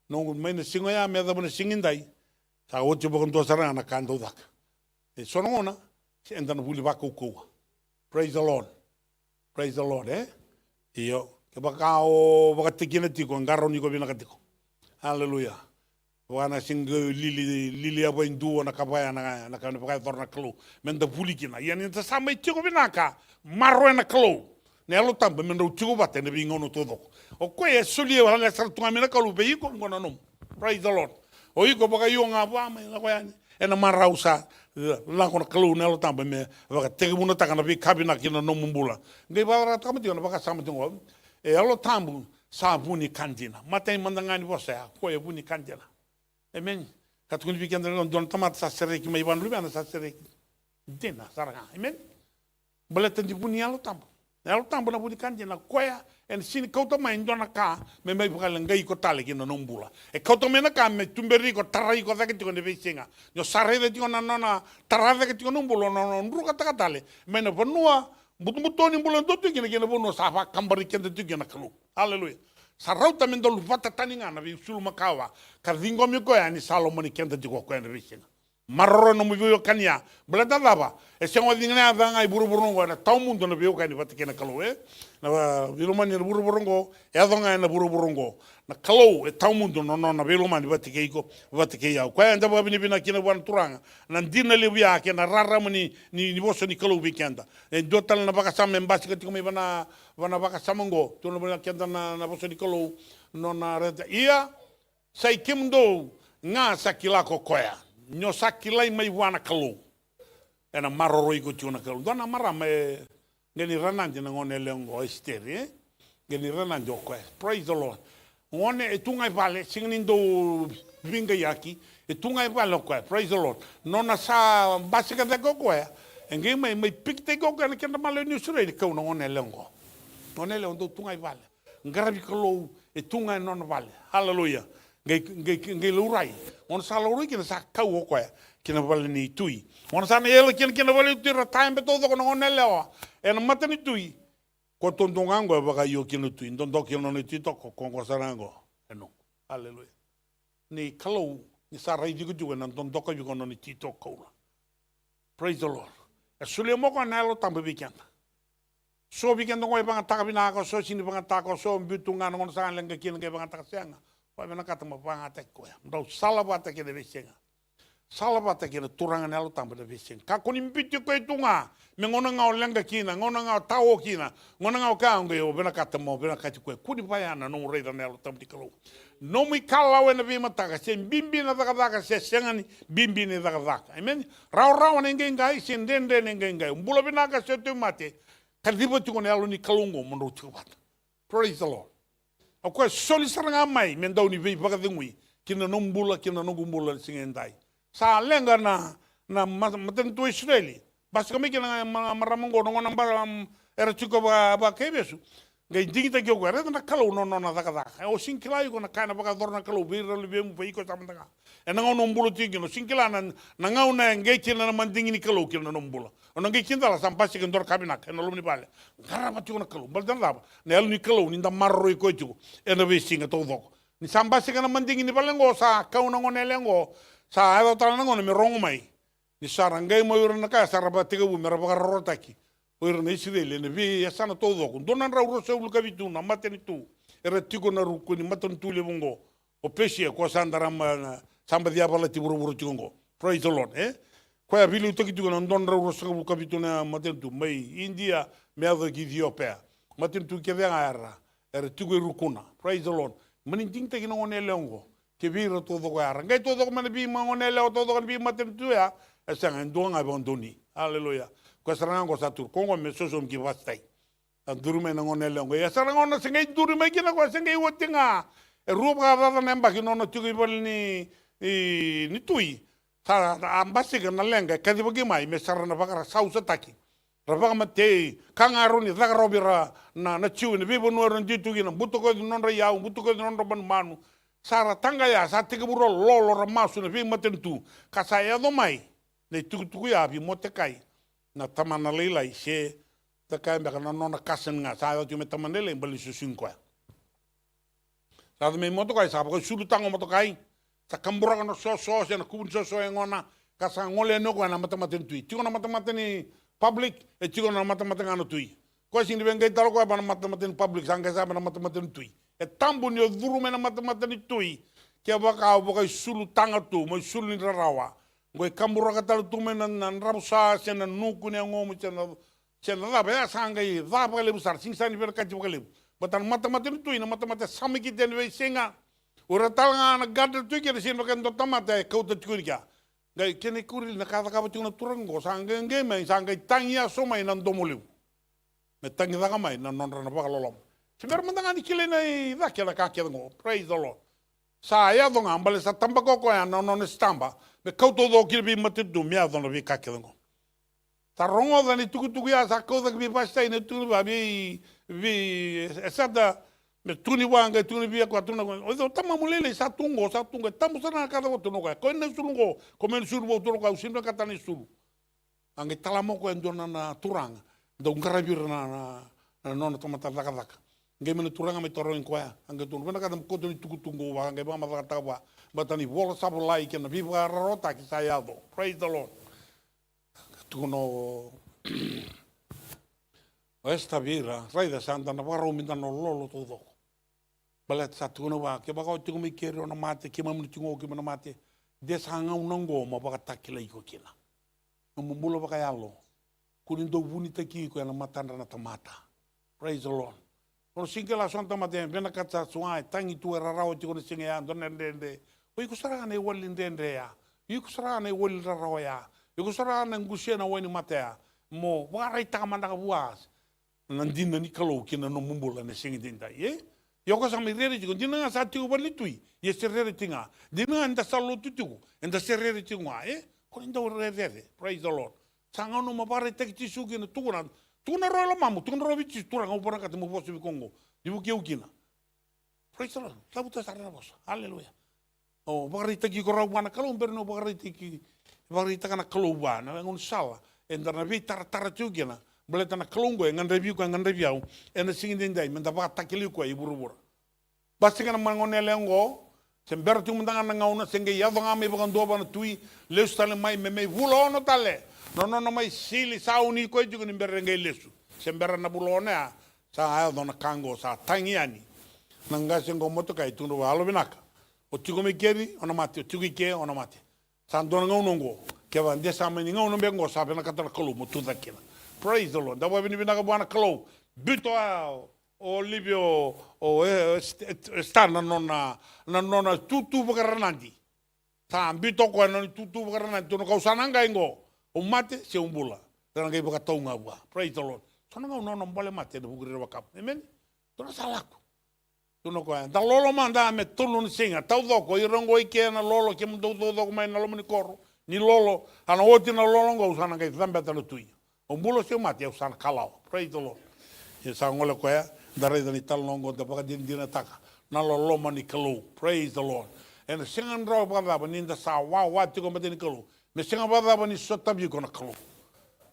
No me ne singo ya me da bana singindai. Sa ocho pangan do sarana na kando dak. E sono ngona endan buli bako ko. Praise the Lord. Praise the Lord, Iyo, baka tikina tiko, ngaro niko bina katiko. Hallelujah. Wana sing lili apa indu na kabaya na kana pakai torna klo. Menda bulikina. Yani ta sama tiko bina ka marro na klo. Ne alo tambe menda tiko bate ne bingono todo. O ko e suli wala sar tunga mina klo be iko ngona nom. Praise the Lord. O iko baka yo ngapa ma na ko yani. Ena marausa la kona klo ne alo tambe me baka tege muna takana bi kabina kina no mumbula. Ngai bara takama tiko baka sama tiko. E alo tambu sa buni kandina. Matei mandangani você, ko e buni kandina. Amen. Katukuni pikenda don tamat sa sereki mai ban lubana sa sereki. Dena saranga. Amen. Baleta di buni alo tambu. Alo tambu na buni kandina koya en sini kauta mai ndona ka me mai bukala ngai ko tale kina nombula. E kauta mena ka me tumberi ko tarai ko zaketi ko ne vesinga. Yo sarede ti ona nona tarave ke ti nombula no nruka takatale. Mena bonua Butu-butoni bulan dotu kena bono safa kambari kenda tu kena kalu. Haleluya. Sarau tamen dolu fata taninga na bi sulu makawa. Karingo mi ko ya ni Salomon kenda tu ko kena risina. Marro no mi yo kania. Belada lava. E se ngodi ngana vanga buru-buru ngona tau mundo na bi yo kani fata kena kalu Na bilumani buru-buru ngo e adonga na buru-buru ngo. Na kalau e tau mundo no na bilumani fata keiko fata keia. Ko anda ba bina kina wan turanga. Na ndina le bia kena rara mani ni boso ni kalau weekenda. E dotal na baka sama mbasi ka tikomi bana baka samango. Tu na bana kenda na boso ni kalau no na reda. Ia sai kimdo nga sakila ko koya. Nyo sakilai mai wana kalau. Ena maroroi ko tuna kalau. Dona mara me ngeni ranandi na ngone lengo esteri. Ngeni ranandi o koya. Praise the Lord. Ngone e tungai vale singnindo vinga yaki e tungai vale koya. Praise the Lord. Nona sa basika de koya. Engei mai pikte ko kana kenda malo ni sure ko ngone lengo. Ngone lengo tungai vale. Ngarabi kalau e tungai non vale. Hallelujah. Ngai lurai. Ngone sa lurai kina sa kau koya. Kina vale ni tui. Ngone sa ele kina vale tui ra time todo ko ngone lewa. En mata ni tui. Ko tondongango baka yo kina tui. Ndondo kina ni tui to ko sarango. Eno. Hallelujah. Ni kalau ni sa rai digo juga nan tondo ko yugo no ni tui to ko. Praise the Lord. E sule mo ko na lo tambe weekend. So weekend ko ibang takabina ko so sini bang tako so bitungan ngon sa lenga kina ke bang takasianga. Wa mena kata mo bang atek ko. Ndo salabata ke de wesenga. Salabata ke turangan elo tambe de wesenga. Ka ko nimpiti ko itunga. Me ngona ngao lenga kina, ngona ngao tao kina, ngona ngao kaunga yo bena kata mo bena kati ko. Kuni bayana no reida nelo tambe kalo. No mi kala wena vi mataka sen bimbi na daga se sengani bimbi ni daga. Amen. Rau na ngai sen dende ngai. Umbula bina ka se tu mate. Kadibo tu kone alo ni kalungo mondo tubat. Praise the Lord. Ako soli saranga mai mendau ni vi baka dingui. Kina nombula kina nogumbula singendai. Sa lenga na maten tu Israeli. Bas kami kina maramongo ngona mbara era chuko ba kebesu. Ngai dingita kyo ko era na kalau no na daga. O sinkilai ko na kana baka dorna kalau bira le bemu pai ko tamanga. Ena ngono mbulo tingino sinkila na ngau na ngai kina na mandingi ni kalau kina nombula. Ono ngai kinda la sampasi ke ndor kabinak eno lumni bale. Ngara mati ko na kalau baldan laba. Ne alu ni kalau ni nda marro ko ju. Ena we singa to dok. Ni sampasi ke na mandingi ni bale ngo sa kau na ngone lengo. Sa ado tala ngono mi rongo mai. Ni sarangai mo yura na ka saraba tiga bu mera baka rotaki. O ira na Israel ne vi ya sana todo ko donan ra uro seu luka vitu na mateni tu era tiko na ruku ni matan tu le bongo o pesia ko sandara ma samba dia bala ti buru tingo praise the Lord ko ya vilu toki tu na don ra uro seu luka vitu na maten tu mai India me ava ki Ethiopia maten tu ke venga era tiko rukuna praise the Lord manin ting te kino ngone leongo ke vira todo ko ara ngai todo ko man bi ma ngone leo todo ko bi maten tu ya esa ndonga bondoni hallelujah ko saranga ko satur ko ngome sosom ki vastai durume na ngone leongo ya saranga na sengai durume kina ko sengai wotinga ruba baba nemba kino no tugi bolni ni tui sa ambasi na lenga kadi bagi mai me sarana bakara sausa taki rabaga mate kangaro ni zagarobira na chiu ni bibo no ron jitu gina buto ko non ra yau buto ko non ban manu sara tanga ya sa tiga buro lolo ramasu na bi matentu kasaya do mai ne tuku ya bi motekai na tamana leilai se ta kai me kana nona kasen nga sa yo me tamana leilai bali susun ko sa me motokai sa ko sulu tango motokai sa kambura kana so se na kubun so ngona kasa ngole no ko na matematentu ti na matemateni public e tigo na matematika no tui ko sing bengai talo ko ba na matematika public sanga sa na matematika tui e tambu ni duru me na matematika tui ke ba ka sulu tanga tu mo sulu ni rawa ngoi kambura ka talo tu me na rabusa se na nuku ne ngomu se na ba sanga i va ba le busar sing sani ver ka ti ba le batan matematika tui na matematika sami ki den we singa ora tanga na gadda tui ke sin ba kan to tamata ko to tui ka gai kene kuril na kada kaba tuna turango sanga ngeme sanga tangia soma ina ndomoliu me tangi daga mai na non rana baka lolom singar mandanga ni kile nei da kela ka ngo praise the Lord sa ya donga ambale sa tamba ko ya no non stamba me kauto do kirbi mate du mia don bi ka ngo ta rongo da ni tuku ya sa ko da bi pasta ina tu ba bi esada me tuni wanga tuni bia kwa tuna o do tama mulele sa tungo tamu sana kada ko tuno ko ne sulungo ko men suru tuno ko sinda kata ni suru ange talamo ko endona na turanga do ngarabir na nona tomata daka nge men turanga me toro en ko ange tuno bana kada ko tuni tuku tungo wa ange ba ma kata wa batani vola sabu lai ke na viva rota ki sa yado praise the Lord tuno esta vira raida santa na varo minda no lolo todo balet sa tuno wa ke baka tu mi kero na mate ke mamu tingo ke na mate de sanga unango ma baka takila iko kila mo mulo baka yalo kunin do buni taki ko na matanda na tamata praise the Lord por singela santa mate bena katsa suai tangi tu era rawo ti ko singa ya don ndende o iko sara ne wali ndende ya iko sara ne wali rawo ya iko sara na ngusia na wani mate ya mo wa raita manda ka buas nandina ni kalo kina no mumbula ne singi dinda Yoko sa mirere tigo dina nga sa tigo bali tui ye serere tinga dina anda salo tigo anda serere tinga ko inda rere praise the Lord sanga no mabare tekti sugi na tuna ro lo mamu tuna ro bichi tura ngo pora kata mo bosu bi Kongo dibu ke ukina praise the Lord labuta sarana bos haleluya o bagari teki ko raw wana kalon berno bagari takana kalon na ngon sala enda na vi tar tiugina boleh na kelunggo ngan review au ena singin dindai menda ba takili ko iburu-buru basi kana mangone lengo sember tu mendanga ngauna senge ya vanga me bakan do bana tui lesu tale mai me vulo no tale no mai sili sauni ko jugo nimber ngai lesu sember na bulone a sa ayo dona kango sa tangiani nanga sengo moto kai tundo walo binaka o tigo me keri ona mate o tigo ke ona mate san dona ngaunongo ke van desa meni ngauno bengo sa bena katara kolu mutu dakina praise the Lord. Dawa bini bina buana kalo. Bito o libio o star na nona tutu bakaranandi. Sa bito ko na tutu bakaranandi to no kausananga ingo. O mate se umbula. Tana ngai baka tonga bua. Praise the Lord. Sona ngau no mbole mate de bugire wakap. Amen. Tona salako. Tono ko da lolo manda me tulu singa. Tau doko irongo ike na lolo ke mdo do mai na lomo ni koro. Ni lolo ana oti na lolo ngau sana ngai thamba tano tui. O mulo se mate e usana kalau. Praise the Lord. E sa ngole ko ya dare dani tal longo da baka dina taka. Na lo mani kalau. Praise the Lord. E na singan ro baka ba ninda sa wa tiko mate ni kalau. Me singan ba ni sotabi ko na kalau.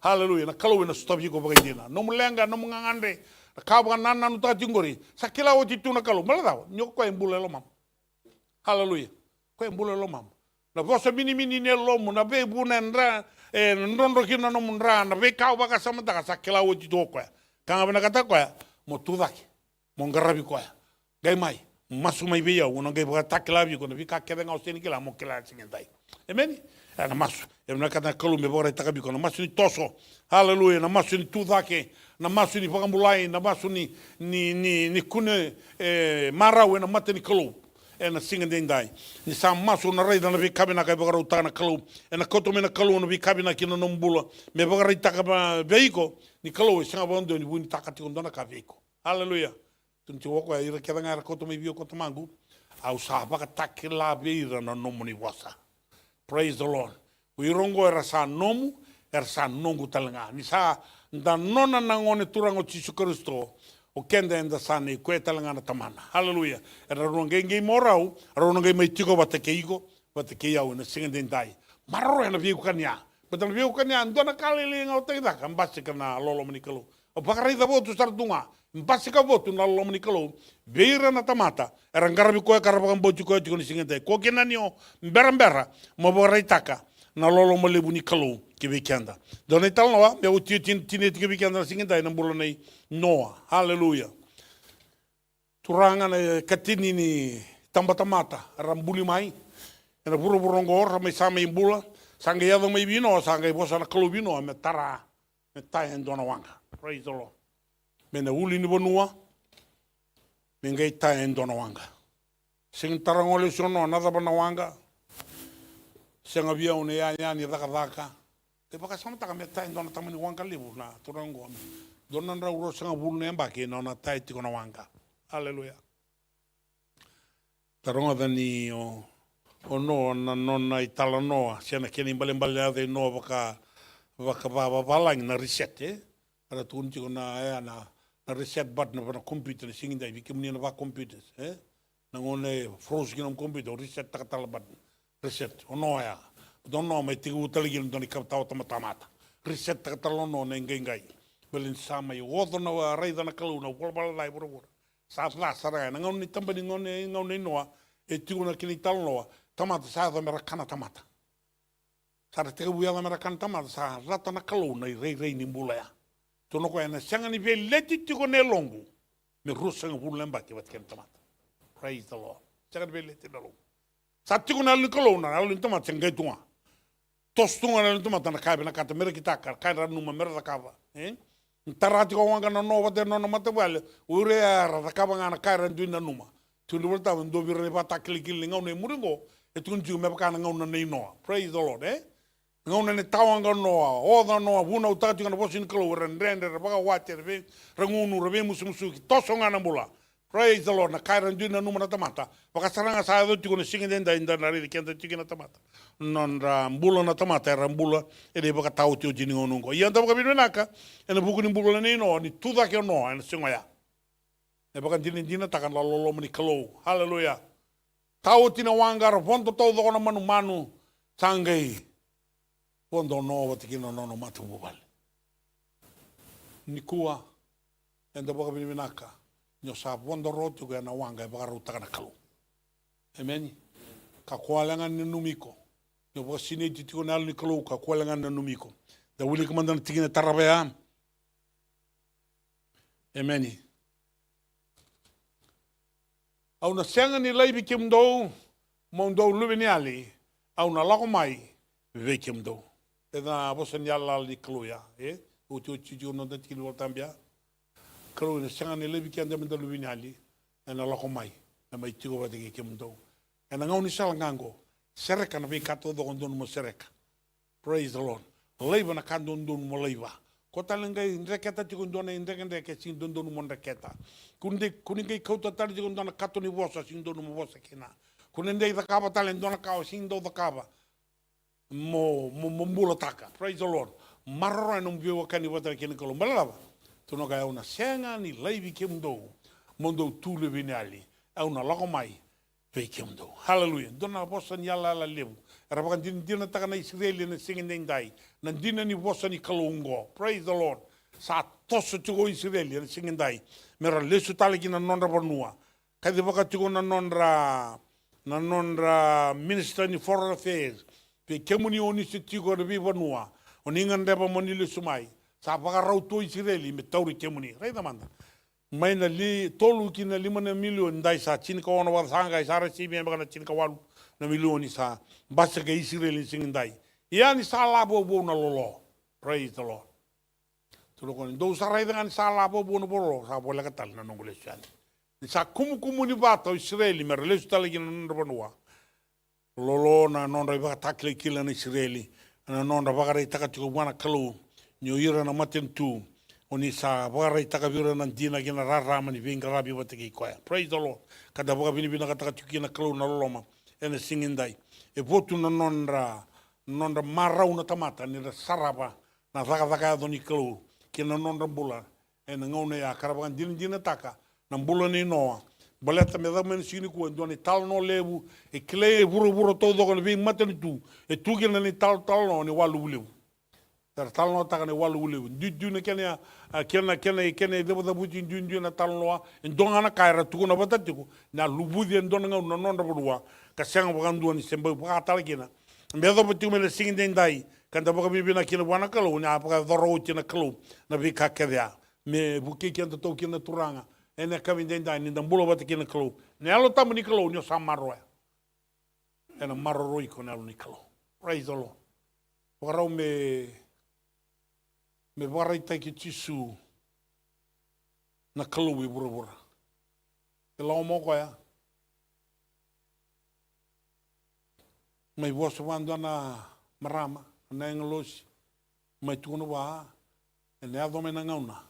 Hallelujah. Na kalau na sotabi ko baka dina. No mulenga no ngangande. Ka ba nana no ta tingori. Sa kila o titu na kalau. Mala daw. Nyoko ko embule lo mam. Hallelujah. Ko embule lo mam. Na vosa mini ne lomu na ve bunen ra ndondo kina no munra na ve kau baka samata ka sakela o ti toko. Kanga bana kata ko mo tudaki. Mo ngarabi ko. Gai mai masu mai via uno gai baka takela vi ko na vi ka keda ngau seni kila mo kila singendai. Amen. Na masu. E na kata kalu me bora takabi ko na masu ni toso. Hallelujah. Na masu ni tudake. Na masu ni pakambulai. Na masu ni kune marau na mate ni kalu. E na singendai. Ni sa masu na reida na vi kabina kai baka rauta na kalu. E na koto me na kalu na vi kabina kina nombula. Me baka reita ka veiko. Ni kalu e sanga bondo ni buni takati kondona ka veiko. Hallelujah. Tunti wako ira keda ngara koto me vio koto mangu. Au sa baka takila veira na nomu ni wasa. Praise the Lord. Uirongo era sa nomu, era sa nongu talanga. Ni sa nda nona nangone turango Jesu Kristo. O kenda enda sa ne koe talanga na tamana. Hallelujah. Era rongengi morau, rongengi mai tiko wate keiko, wate keiau na singendendai. Maroro ena viu kania. Betul viu kania, ndona kalili ngau teidaka, mbasika na lolo manikalo. O pakarida votu sartunga. Mbasika votu na lolo manikalo. Veira na tamata. Era ngarabi koe karabakan boju koe tiko ni singendai. Ko kena nio, mbera, maboraitaka. Na lolo malebu ni kalau ke weekenda. Dona tal noa, me uti tine ke weekenda na singendai na bulan nei Noa. Hallelujah. Turanga na katini ni tambatamata rambuli mai. Na buru-burungo ora mai sama imbula. Sanga yado mai bino, sanga bosa na kalau bino me tara me tai ndona wanga. Praise the Lord. Me na uli ni bonua. Me ngai tai ndona wanga. Sing tarangole sono na bana wanga. Senga via une ya ni daka. Te baka sama taka me tai ndona tamani wanga libu na turango. Dona nra uro senga bulu emba ke na tai tiko na wanga. Hallelujah. Taronga dani o no na nona itala noa. Siana keni mbale ade noa baka balang na reset Ada tuun tiko na na reset button na computer na singin dai bikim ni na ba computers Na ngone froze kinam computer reset takatala button. Reset ono ya dono me tigu taligin doni kaptao tamata reset takatalo no ngai belin sama yo odono raida na kaluna bolbal lai boro sa sara na ngoni tambani ngoni noa e tigu na kini talno tamata sa da merakana tamata sa tigu ya merakana tamata sa rata na kaluna rei ni mbula ya tono ko na sanga ni ve leti tigu ne longu me rusanga bulemba ke wat ken tamata praise the Lord sanga ve leti na longu Sati kuna likolo na alu ntoma tsengai tunga. Tostunga na ntoma tana kabe na kata mera kitaka kaira numa mera kava. Ntarati ko wanga na no wate no mate wale. Ure ara kava ngana kaira nduina numa. Tunu volta ndo vire bata klikili ngau ne muringo. E tunju me baka ngau na nei noa. Praise the Lord Ngau ne tawanga noa. Oda noa buna utati kana bosin kalo rende baka wate re rangunu re musu tosonga na mula. Praise the Lord. Na kaira nduina numa na tamata. Wakasaranga sa do tiko na singenda inda na ri kenda tiki na tamata. Non rambula na tamata rambula ele baka tau tio jini ngonungo. Ia ndaba kabino naka ena buku ni mbula nei no ni tuda ke no ena singoya. E baka dina takan la lolo mani kalo. Hallelujah. Tau tina wangar fondo tau do na manu sangai. Fondo no watiki no matu bubal. Nikua enda baka kabino naka. Nyo sa fondo rotu ke na wanga baka ruta kana kalo. Amen. Ka kualangan na numiko. Yo baka sineti tiko na ni kalo ka kualangan na numiko. Da wili kamanda na tigina tarabea. Amen. Au na senga ni laibi kim do, mondo lubini ali, au na lako mai, ve kim do. E na bosa ni ala li kalo ya, uti no da tiki lo tambia. Kalo na senga ni laibi kim da lubini ali, e na lako mai. Na mai tiko wate ke kimdo. E na ngau ni sala ngango. Sereka na vei kato do kondonu mo sereka. Praise the Lord. Leiva na kandonu mo leiva. Kota lengai ndreketa tiko ndona ndreke sing dondonu mo ndreketa. Kuningai kauta tali tiko ndona kato ni vosa sing donu mo vosa kina. Kunindei da kaba tali ndona kao sing do da kaba. Mo mbula taka. Praise the Lord. Marora nung viwa kani wata kini kolo malava. Tono kaya una senga ni leivi kimdo. Mondo tule vinali. Au na lako mai vei kimdo. Hallelujah. Dona bosa ni ala lebu. Rabakan dina taka na Israeli na singin dai. Na dina ni bosa ni kalungo. Praise the Lord. Sa toso tugo Israeli na singin dai. Mera lesu tali kina nonra bonua. Kadi baka tugo na nonra na nonra Minister ni Foreign Affairs, pe kemuni oni se tiko de Vivanua, oni ngandeba moni le sumai, sa pakarau to Israeli me tauri kemuni, rai manda. Mai na li tolu ki na 5 milion dai sa chinika ona wa sanga i sara si me na chinika walu na milioni sa basa ke Israeli singindai. Ia ni sa labo bo na lolo. Praise the Lord. Tulo kon do sa rai dengan sa labo bo na bolo sa bola katal na nongole sian. Ni sa kumu ni bata Israeli me release talagi na nonra lolo na nonra ba takle kila na Israeli na nonra ba rai takatiko wana kalu nyo ira na maten tu. Oni sa warai taka vira na dina kina rarama ni vinga rabi wate ki koia. Praise the Lord. Kada waka vini vina kataka tuki na kalu na loloma. Ene singindai. E votu na nonra marau na tamata ni sarapa na thaka adoni kalu. Kina nonra bula. Ene ngaune ya karabakan dina taka. Na bula ni noa. Baleta me dhamen sini kua. Ndua tal no levu. E kile e vura todo kone ving matani tu. E tuki na ni tal no ni walu levu. Dar tal no taka ni walu levu. Dudu na kene kene deba buti dundu na talnoa ndonga na kaira tu na batatiku na lubudi ndonga na nonda bodua ka sanga bagandu ni semba pa talkina mbedo buti mele singinde ndai kanda baka bibina kina wana kalo na pa doro kina kalo na bika kedya me buki kenda to kina turanga ene kaminde ndai ni ndambulo batikina kalo ne alo tamni kalo nyo samaro ena maroro iko na ni kalo praise the Lord para me warai taiki tisu na kaluwi bura. E lau moko ya. Mai vosa wanda na marama, na engalosi, mai tuna waa, e nea dome na ngauna.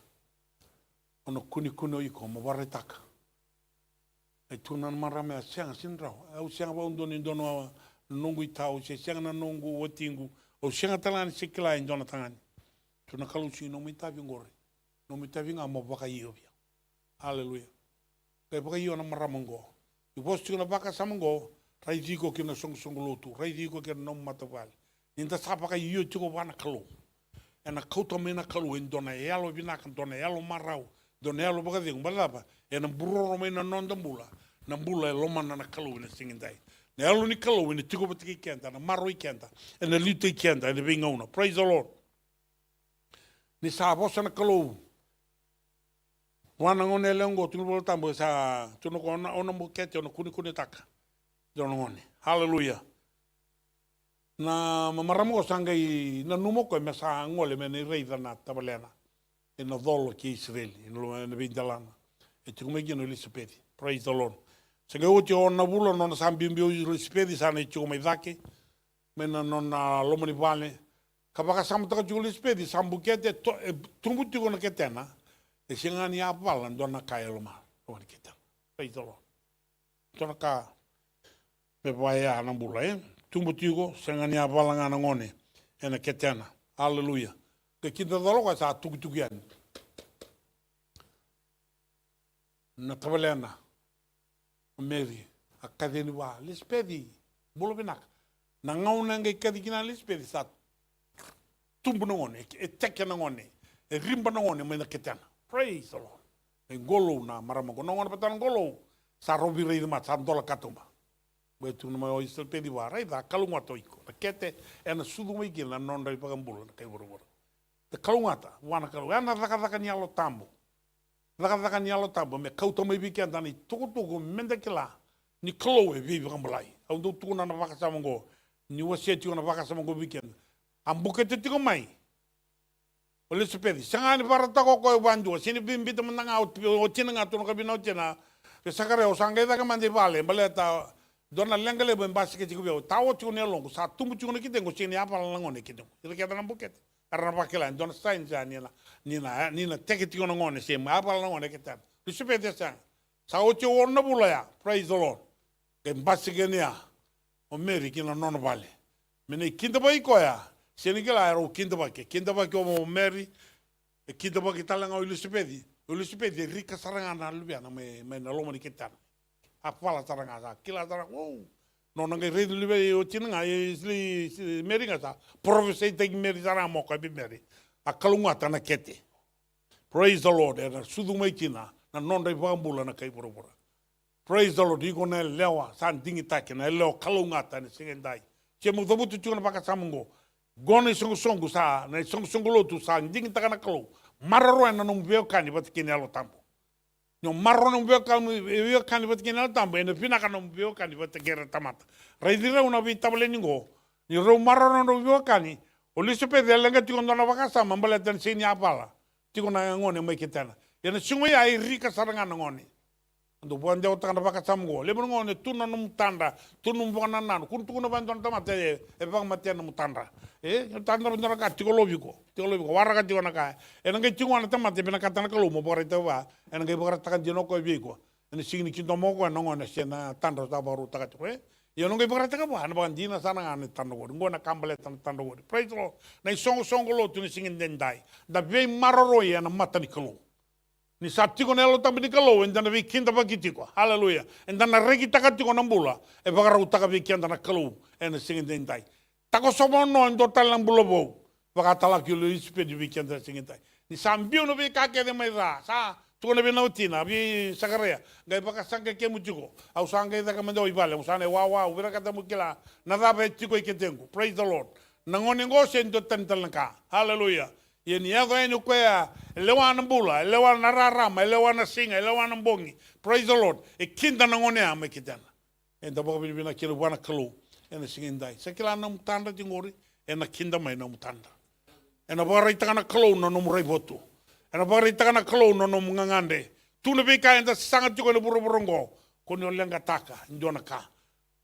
Ono kuni o iko, ma warai taka. E tuna na marama ya sianga sindrau. Au sianga wa undoni dono nungu i tau, se sianga na nungu o tingu, o sianga talani sikila in dona tangani. Tuna kalusi no mitavi ngore. No mitavi nga mo baka iobia. Hallelujah. Kaya baka iyo na maramango. Iposti ko na baka samango, raiti ko kina song lotu, raiti ko kina nom matavali. Ninta sapa ka iyo tiko wana kalu. Ena kauta mena kalu en dona yalo binakan, dona yalo marau, dona yalo baka ding balapa. Ena buroro mena nonda mbula. Na mbula e loma na kalu ina singindai. Na yalo ni kalu ina tiko batiki kenta, na maro i kenta, ena lito i kenta, ena vinga una. Praise the Lord. Ni sa bosa na kalu. Wana ngone lengo tunu bol tambo sa tunu ko ona mo kete ona kuni taka. Dono ngone. Hallelujah. Na mamaramo sanga i na numo ko me sa ngole me ni rei na tabalena. E no dolo ki Israel, in vindalana. E tu me gino lisipedi. Praise the Lord. Sanga uti ona bulo non sambimbio lisipedi sa ne tu me dake. Me na nona lomoni vale. Kapaka samutaka tu lisipedi sambukete tumbuti ko na ketena. E singani apala ndona kaya loma loma kita. Praise the Lord. Ndona ka me vaya na bula tumbutigo singani apala ngana ngone ena ketena. Hallelujah. Ke kita dolo sa tukutukian. Na tabalena. Mary akadeni wa lispedi bolo benak. Na ngauna ngai kadikina lispedi sa tumbu ngone e teke ngone e rimba ngone me na ketena. Praise the Lord. E golo na maramago. Nongon patan golo. Sa robi rei ma sa dola katumba. Betu na mai isel pedi wa rei da kalunga toiko. Na kete e na sudu mai gila non rei pagambula na kai boro. Te kalungata wana kalu. Ana daka nyalo tambo. Daka nyalo tambo me kauta mai biki andani tuku mende kila. Ni kalo e vivi kambulai. Au ndo tuku na vaka samango. Ni waseti na vaka samango biki. Ambukete tiko mai. Oleh sepedi, sangani para tako ko bandu, sini bimbita menanga o tina ngatu ka bino tina. Ke sakare o sangai da ka mandi vale, baleta dona lengale ben basike tiku bio. Tawo tiku ne longo, sa tumbu tiku ne kitengo sini apa langone kitengo. Ira kita na buket. Karena pakelan dona sain sa nina teke tiku na ngone sima apa langone kitan. Sepedi sang. Sa o tiku orna bula ya. Praise the Lord. Ke basike ne ya. O meri kina nono vale. Mene kinda bai ko ya. Sini kela era o kinda baki o Mary, e kinda baki talanga o Elisabeth rika saranga na lubiana me na loma ni ketana. Apala saranga sa kila saranga wow. No nanga rei lube o tinanga e Mary ngasa professor te Mary saranga mo ka bi Mary. A kalunga tana kete. Praise the Lord. Era sudu mai kina na non rei pambula na kai bora. Praise the Lord. Iko na lewa san dingi take na leo kalungata ni singendai. Che mo tabutu chuna baka samungo. Gona songo sa na songo lotu sa dingi taka na kalu. Mararo na no mbeo kani batikini alo tampo. No marro no mbeo kani batikini alo tampo. Ene pina ka no mbeo kani batikera tamata. Raidira una vita boleningo. Ni ro marro no mbeo kani. Olise pe de lenga tiko na baka sama mbale tan sini apala. Tiko na ngone mai ketana. Ene sungo ya irika saranga ngone. Ando buan jauh tengah dapat kasamgo. Lepas ngone tuna num tanda, tunum bukan nanan. Kun tuna bantuan tamate, bang matian num tanda. Tanda benar kat tikolobiko. Warga tiga nakai. Enang cungan tamate benar kata nak lumo bore itu wa. Enang bore takan jenoko biko. Enang sing ni cinta moko ngone sena tanda baru takat tu. Enang bore takat wa. Enang jina sana ngane tanda word. Ngone kambale tanda word. Praise the Lord. Nai song lo tu ni singin dendai. Tapi maroroi enang mata ni kelu. Ni sati ko nelo tambi kalo endana vi kinda bagiti ko hallelujah endana regi takati ko nambula e bagara utaka vi kinda na kalo en singin dentai tako somo no ndo talang bulo bo baga talaki lo ispe di vi kinda singin dai ni sambiu no vi kake de mai sa tu na vi nautina vi sagarea gai baga sanga ke mujugo au sanga da ka mendo ibale usane wa ubira kata mukila na da be tiko iketengu praise the Lord nangone ngo sendo tantalaka hallelujah Yen yago enu kwea elewana mbula, elewana rarama, elewana singa, elewana mbongi. Praise the Lord. E kinda na ngone ama kitana. En da bobi bina kilo wana kalu. En singindai. Sekila na mutanda tingori, en kinda mai na mutanda. En bora itaka kalu no murai botu. En bora itaka kalu no mungangande. Tuna bika en da sanga tiko le burongo. Kono lenga taka ndona ka.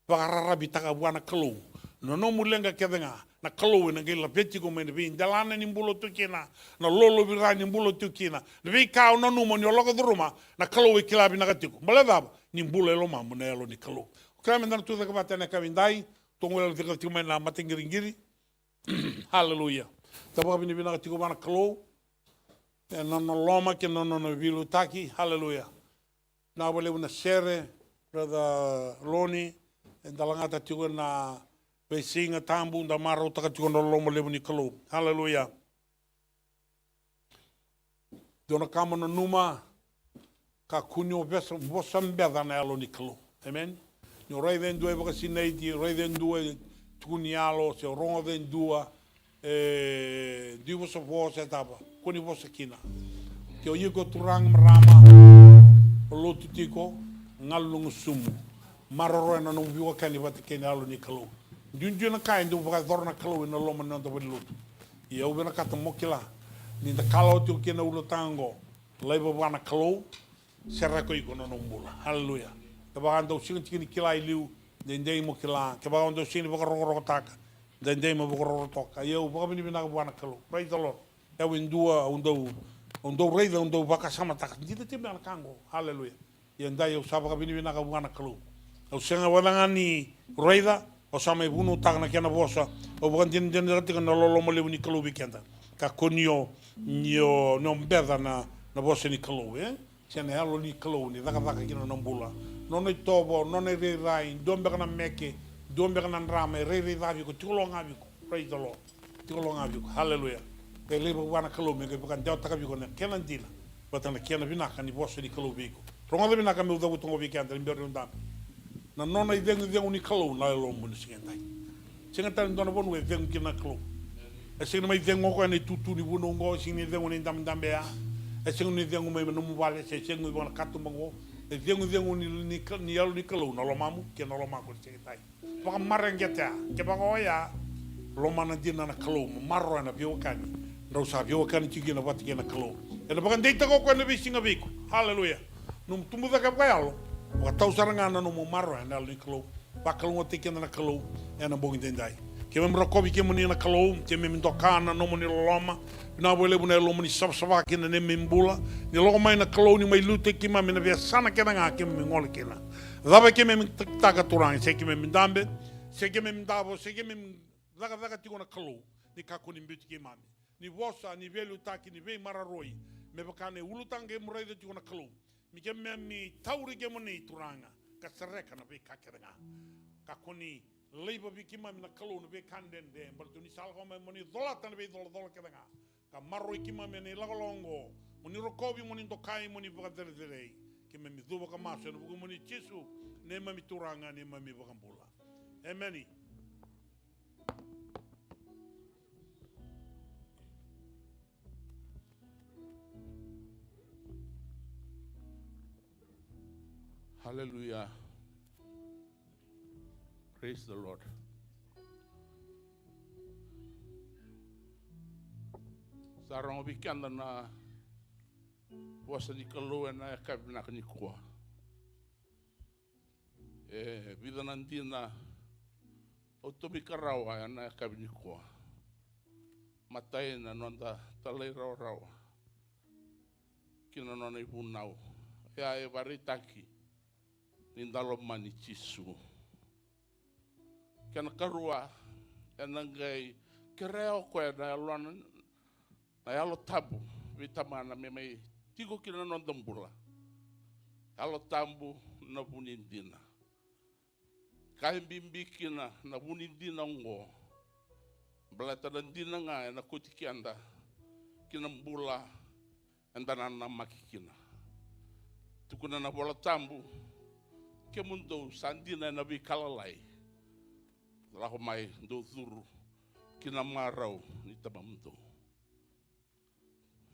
Bagara bitaka wana kalu. No mulenga kedenga. Na kalu na gila beti ko mene bin dalana ni mbulo tukina na lolo bira ni mbulo tukina vi ka no numo ni logo druma na kalu kilabi na gatiko balada ni mbulo elo mamu na elo ni kalu kama ndana tu ka batana ka vindai tongo elo tika tima na matingiri hallelujah tabo bini bina gatiko bana kalu no loma ke no vilu taki hallelujah na bole una sere brother Loni ndalanga tiko na Besinga tambu da maro takatikondo lomo lebu ni kalu. Hallelujah. Dona kama no numa ka kunyo bosam beda na elo ni kalu. Amen. No rei den due baka sineiti, rei den due tukunialo, se rongo den dua di vosa vosa etapa, kuni vosa kina. Ke o yiko turang marama o lotu tiko ngalungu sumu. Maroro na no viwa kani batikeni alo ni kalu. Junjuna kai ndu baka dorna kalu na loma na to belu. Ia ubena kata mokila. Ni da kalo tu kena ulo tango. Leba bana kalu serra ko iko no mbula. Hallelujah. Ka baka ndo singa tikini kila iliu dendei mokila. Ka baka ndo singa baka ro taka. Dendei mo baka ro toka. Ia ubaka bini bina bana kalu. Praise the Lord. Ya windua undo reida undo baka sama taka. Ndita timba na kango. Hallelujah. Ia ndai usaba bini bina bana kalu. Au senga wadangani reida o sama e bunu tagna kena bosa o bukan din tika na lolo mo lebu ni kalu bikenda ka konio no mbeda na bosa ni kalu sene halo ni kalu ni daka kina na mbula no ne tobo no ne re rai dombe kana meke dombe kana rama re vavi ko tiko ngavi ko praise the Lord tiko ngavi ko hallelujah pe lebu wana kalu me bukan jaw taka biko na kena dina batana kena binaka ni bosa ni kalu biko rongo binaka me udagu tongo bikenda mbero ndam na nona i dengu ni kalu na lo mun singentai singentai ndona bonu e dengu kina kalu e singa mai dengu ko ni tutu ni bunu ngo singa dengu ni ndam ya e singa ni dengu mai no mubale se singa bona katu bango e dengu ni yalu ni kalu na lo mamu ke na lo mako singentai pa marengeta ke bango ya lo mana dina na kalu marro na biokani ndo sa biokani tigina batike na kalu e na bakan deita ko na bisinga biko hallelujah num tumuda ka yalo o tau sarangana no marro na li klo pakalo teke na klo na bongi dendai ke me rokobi ke moni na klo te me ndokana no moni loma na bole bune lo moni sabsaba ke na me mbula ni lo mai na klo ni mai lute ki ma me na sana ke na ke me ngol ke na daba ke me taka turang se ke me ndambe se ke me ndabo se ke me daga tiko na klo ni ka ko ni mbiti ke mami ni vosa ni velu taki ni ve mararoi me bakane ulutange murai de tiko na klo mi ke mi tauri ke moni turanga ka sereka na be kakerenga ka koni leiba bikima na kalu na be kanden de bertu ni salgo me moni dolata na be dol kerenga ka marro ikima me ni lagolongo moni rokobi moni dokai moni bagaderderei ke me do ka maso no mo ni chisu ne mami turanga ne mami bakambula amen. Hallelujah. Praise the Lord. Sarang weekend na wasa ni kaluan na kabina ni kuwa. Vida nandina otobi karawa na kabini kuwa. Matai na nonda talai rawa. Kina nona ibunau. Ya varitaki. Nindalo mani chisu. Kana karua enangai kereo koe na alona na alo tabu vitamana me tigo kina nondambula. Alo tambu na bunindina. Kai bimbi kina na bunindina ngo. Belata dina nga na kutikianda kina mbula andana na makikina. Tukuna na bola tambu ke mundo sandina na bi kalalai laho mai do zuru kina marau ni tabamundo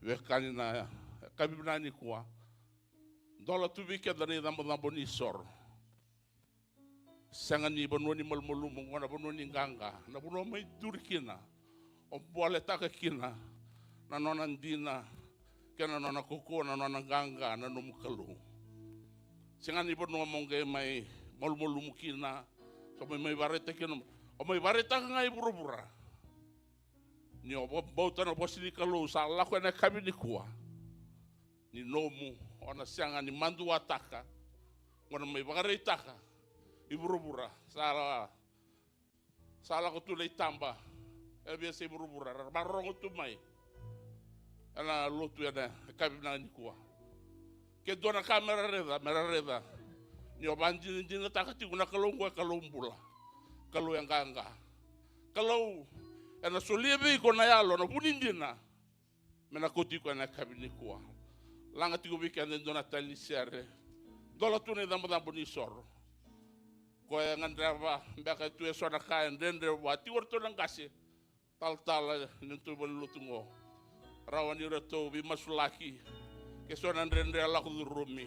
wekani na kabibnani kuwa dola tubi ke dani dambo ni sor sangani bononi malmolu ngona bononi nganga na bono mai durkina o bole taka kina na nona ndina kena nona koko na nona nganga na numukalu Singan ibu ngomong ke mai mol-mol mukina, so mai bareta kena, o mai bareta ngai buru-bura. Ni o bauta na bosini kalau salah ko na kami ni kuah. Ni nomu ona sianga ni mandu ataka. Ngona mai bareta ka iburu-bura salah ko tulay tamba. Biasa iburu-bura barong tu mai. Ana lotu ya na kami na ni kuah. Ke dona kamera reda ni obanji ni takati guna kalau mbula kalau yang ganga kalau ena soliebe ko na yalo no bunindina mena koti ko na kabini ko langa tigo weekend dona tali sere dola tune dambo ni sor ko yang ndrava mbaka tu eso na ka ndende wati worto nang kase tal nintu bolutungo rawani reto bi masulaki ke sona ndende ala ko rumi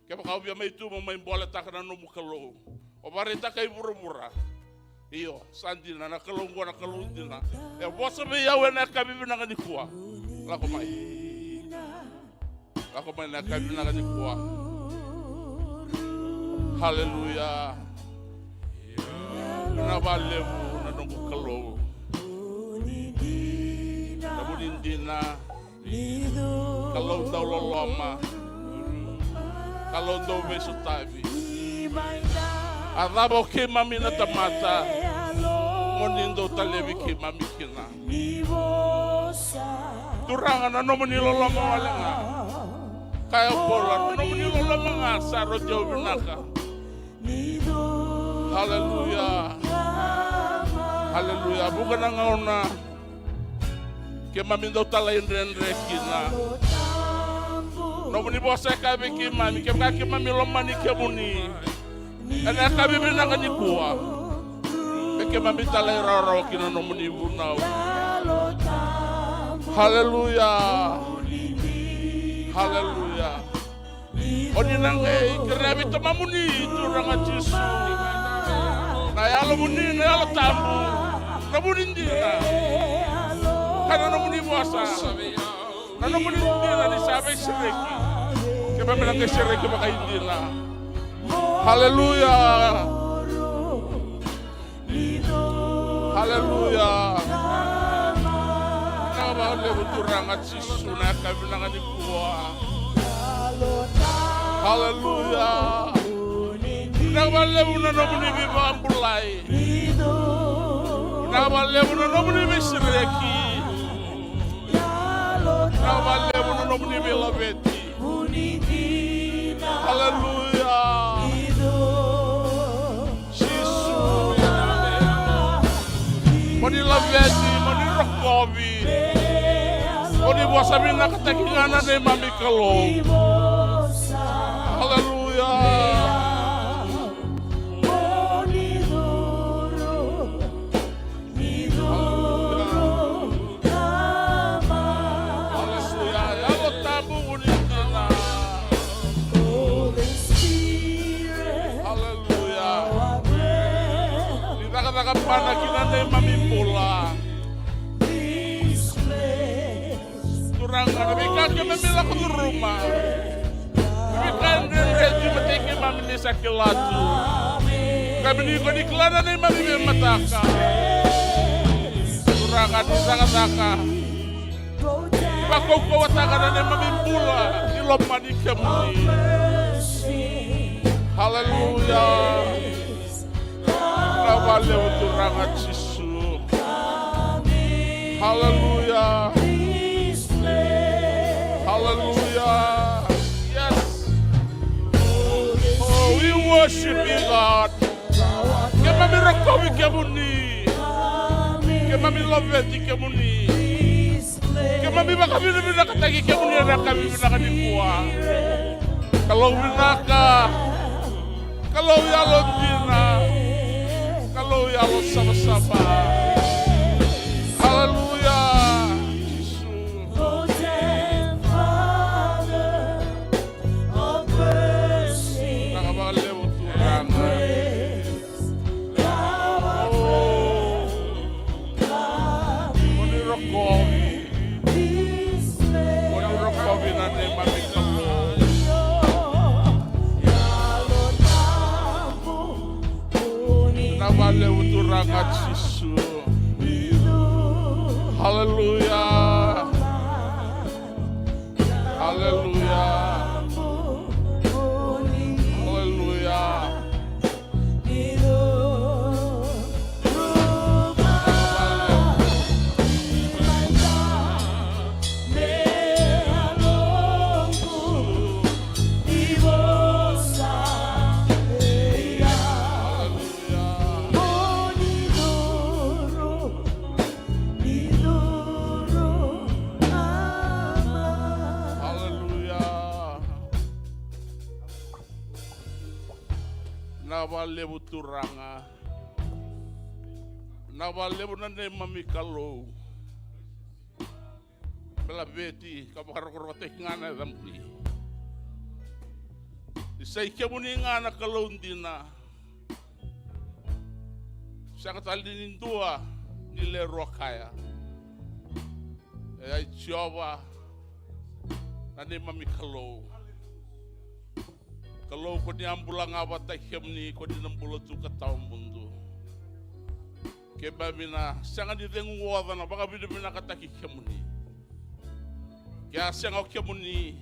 ke ba bia mai tu mo mai bola takana no mukalo o bareta kai burubura iyo sandi na kalongo na kalundina e bosa be yawe na kabibi na ngani kuwa la ko mai na kabibi na ngani kuwa haleluya na balemu na no mukalo na budindina kalau daw loloma kalau daw mesutabi adabo ke mami na tamata monindo talebi ke mami kina turangan na nomoni loloma walenga kaya bola nomoni loloma nga saro jauh binaka haleluya bukan ngauna ke mami do talain rendre kina no muni bosa ka be ki mami ke mami lomani ke muni ana ka be na ngani kuwa ke mami talai roro kina no muni bunau haleluya oni nangai kerabi to mamuni turanga jisu na yalo muni na yalo tambu na muni ndina kana no muni bosa na no muni ndina ni sabe shireki ke ba mena ke shireki ba kaindina haleluya na ba le buturanga jisu na ka binanga ni kuwa haleluya na ba le buna no muni bi bambulai na ba le buna no muni bi shireki Nabalebu no nomuni belaveti. Haleluya. Jesus. Moni laveti, moni rokovi. Moni wasabina katakingana de mami kalau. mana kina ne mamimula. Turanga na bikan ke memila ko rumah. Bikan ne cuma teke mamini sakilatu. Kami ni ko diklana ne mamimi mataka. Turanga di saka. Bako ko wataka na ne mamimula. Iloma di kemuni. Hallelujah. Nawale uturanga Yesu. Hallelujah. Hallelujah. Yes. Oh, we worship you, God. Kemami rokowi kemuni. Kemami loveti kemuni. Kemami bakabina bina katagi kemuni na kami bina kanikuwa. Kalau binaka. Kalau ya lo dina, kalau ya lo sama-sama, haleluya, Yesus. Nakabale uturanga, monirokowi na nema mikalo. Nawale uturanga Yesu. Hallelujah. Hallelujah. Hallelujah. Nawale uturanga, nawale unane mamikalo, bela beti kabakar korote ngana zampi. Isai kemuni ngana kalundina, sangat alinin dua nile rokaya, ay Jawa, nane mamikalo. Kalau kau diambulang awat tahyamni, kau dinambula tu katau mundu. Kebabina, sangat ditengu wadana, baka bidubina kataki kemuni. Kaya sangat kemuni,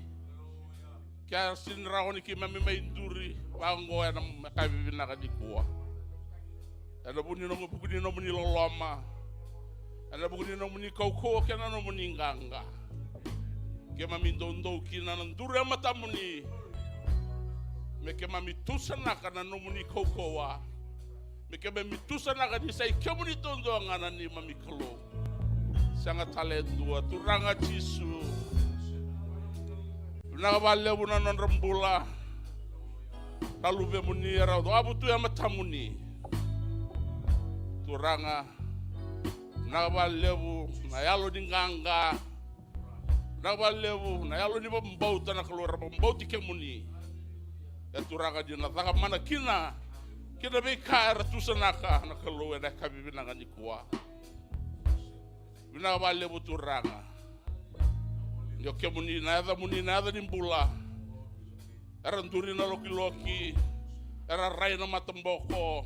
kaya sinrawani kimami mainduri, bango ya nam kabibina kadikuwa. Ada bunyi nomuni lolama, ada bunyi nomuni kau kena nomuni nganga. Kemami dondo kina nanduri amatamuni. Meke mamitusa naka na nomuni kokoa. Meke mamitusa naka di say kemuni tondo ngana ni mamikalo. Sangat talendua turanga Yesu. Nakabale buna non rembula. Lalu be muni era do abu tu ya matamuni. Turanga nakabale bu na yalo dinganga. Nakabale bu na yalo di bambau tanah keluar bambau tikemuni. Turanga di nataka mana kina be kaira tusanaka na kaluwe na kabibina ngani kuwa bina wale buturanga ndio kemuni na ada nimbula era nduri na loki era rai na matamboko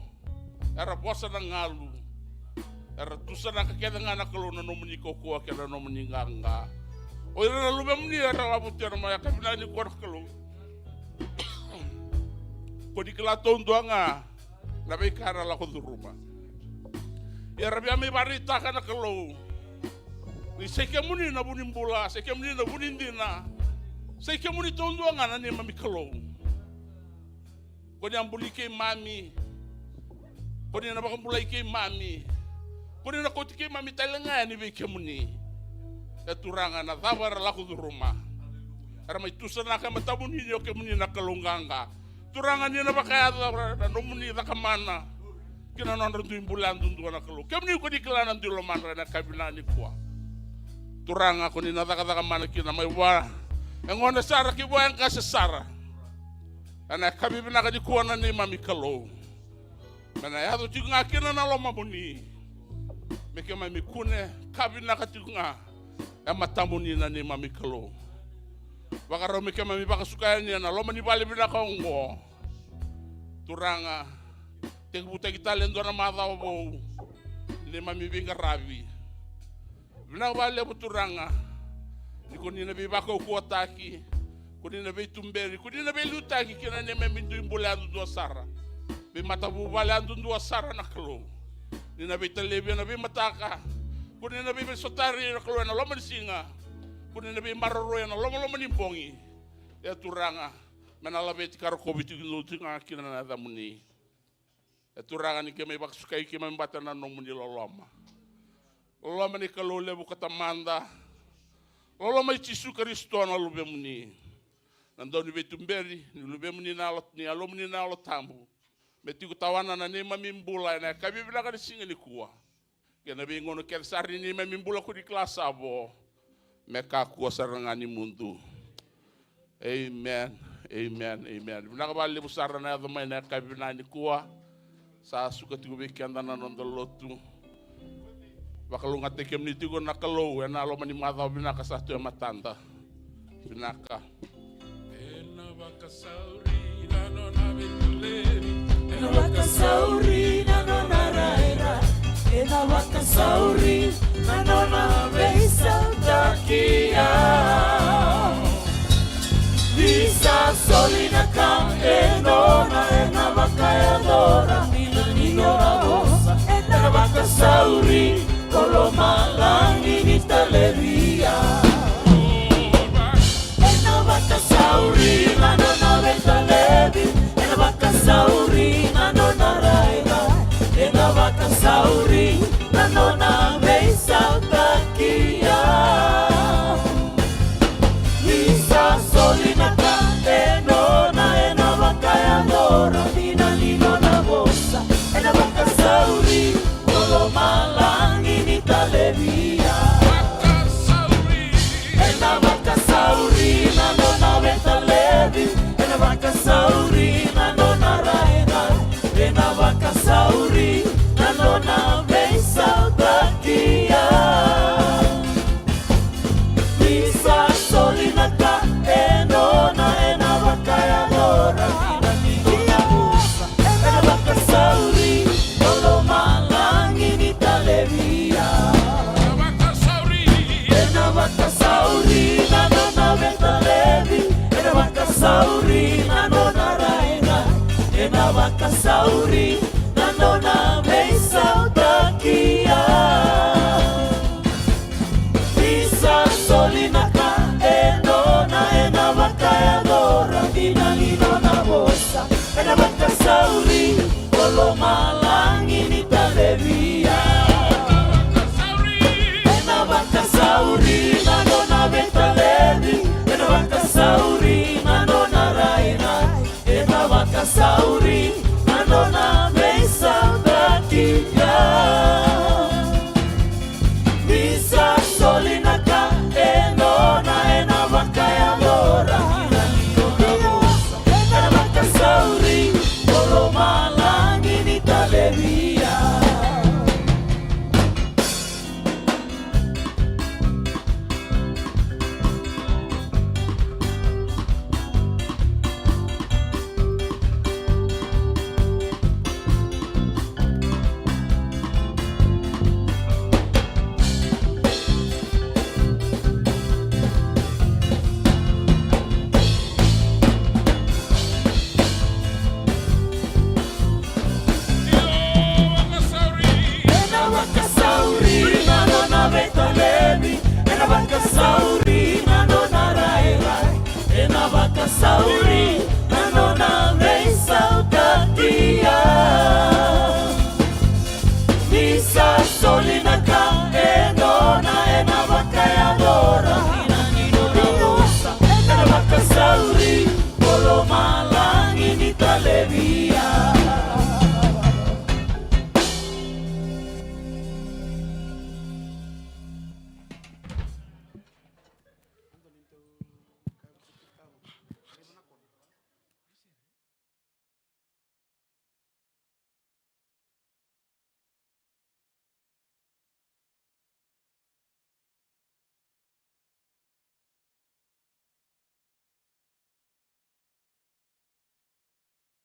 era bosa na ngalu era tusanaka keda ngana kalu na nomuni kokoa keda nomuni nganga o era lube muni era wabutir ma kabibina ni kuwa kalu Kodi kelaton doanga na be kara la koduruma. Ya rabia me barita kana kelo. Ni sekemuni na bunimbula, sekemuni na bunindina. Sekemuni tondoanga na ne mami kelo. Kodi ambuli ke mami. Kodi na bakambulai ke mami. Kodi na koti ke mami talenga ni be kemuni. Ya turanga na dabar la koduruma. Ara mai tusana ka matabuni yo kemuni na kalunganga. Turangan dia na bakaya na nomuni na kamana kina nondro tu imbulan tundu na kalu kemni ko di kelana tu lo manra na kabina ni kwa turanga ko ni na taka kamana kina mai wa ngona sara ki wa nga sara ana kabina ka di kwa na ni mami kalu Mana ya tu nga kina na loma muni. Meke mai mikune kabina ka tu nga. E matamuni na ni mami kalo. Wakaro meke mai baka suka ni na loma ni bali bina ka ngo. Turanga te buta kita lendo na mada bo. Ni mami binga ravi. Bina bali buturanga. Ni kuni na bibaka ukuataki. Kuni na beitumberi, kuni na belutaki kina ne mami tu imbulando do sara. Be matabu balando do sara na klo. Ni na betalebi na be mataka. Kuni na be sotari na klo na loma singa. Kuni na be maroro na loma ni bongi. Ya turanga menalabeti karo kobitu lutunga kina na damuni. Ya turanga ni keme bak sukai keme mbata na nomuni loloma. Loloma ni kalo lebu katamanda. Loloma ichisu Kristo na lube muni. Nandoni betumberi ni lube muni na lot ni alomuni na lot tambu. Metiku tawana na nema mimbula na kabibila ka singa ni kuwa. Kena be ngono kersari ni mimbula ku di kelas abo. Meka kuwa sarangani mundu. Amen. Amen. Amen. Nakabali busara na yadamay na kabibila ni kuwa. Sa suka tigo bekianda na nondolotu. Bakalunga tekem ni tigo nakalo na alo mani mata binaka sa tu matanda. Binaka. Wakasauri na nona raira, ena wakasauri na nona beisa takia. Visa solina ka ena wakayadora, nino rabosa, ena wakasauri, koloma langi ni talevia. Ena wakasauri na nona betalevi, ena wakasauri na nona raira, ena wakasauri na nona beisa takia. Visa solina ka ena wakayadora, nino rabosa, ena wakasauri, koloma langi ni talevia. Ena wakasauri na nona betalevi, ena wakasauri na nona raina, ena wakasauri na nona beisa takia. Visa solina ka ena wakayadora, ena wakasauri, koloma langi ni talevia. Ena wakasauri na nona betalevi, ena wakasauri na nona raina, ena wakasauri na nona beisa takia. Visa solina ka ena wakayadora, nino na bosa, ena wakasauri, koloma langi ni talevia. Ena wakasauri na nona betalevi, ena wakasauri na nona raina, ena wakasauri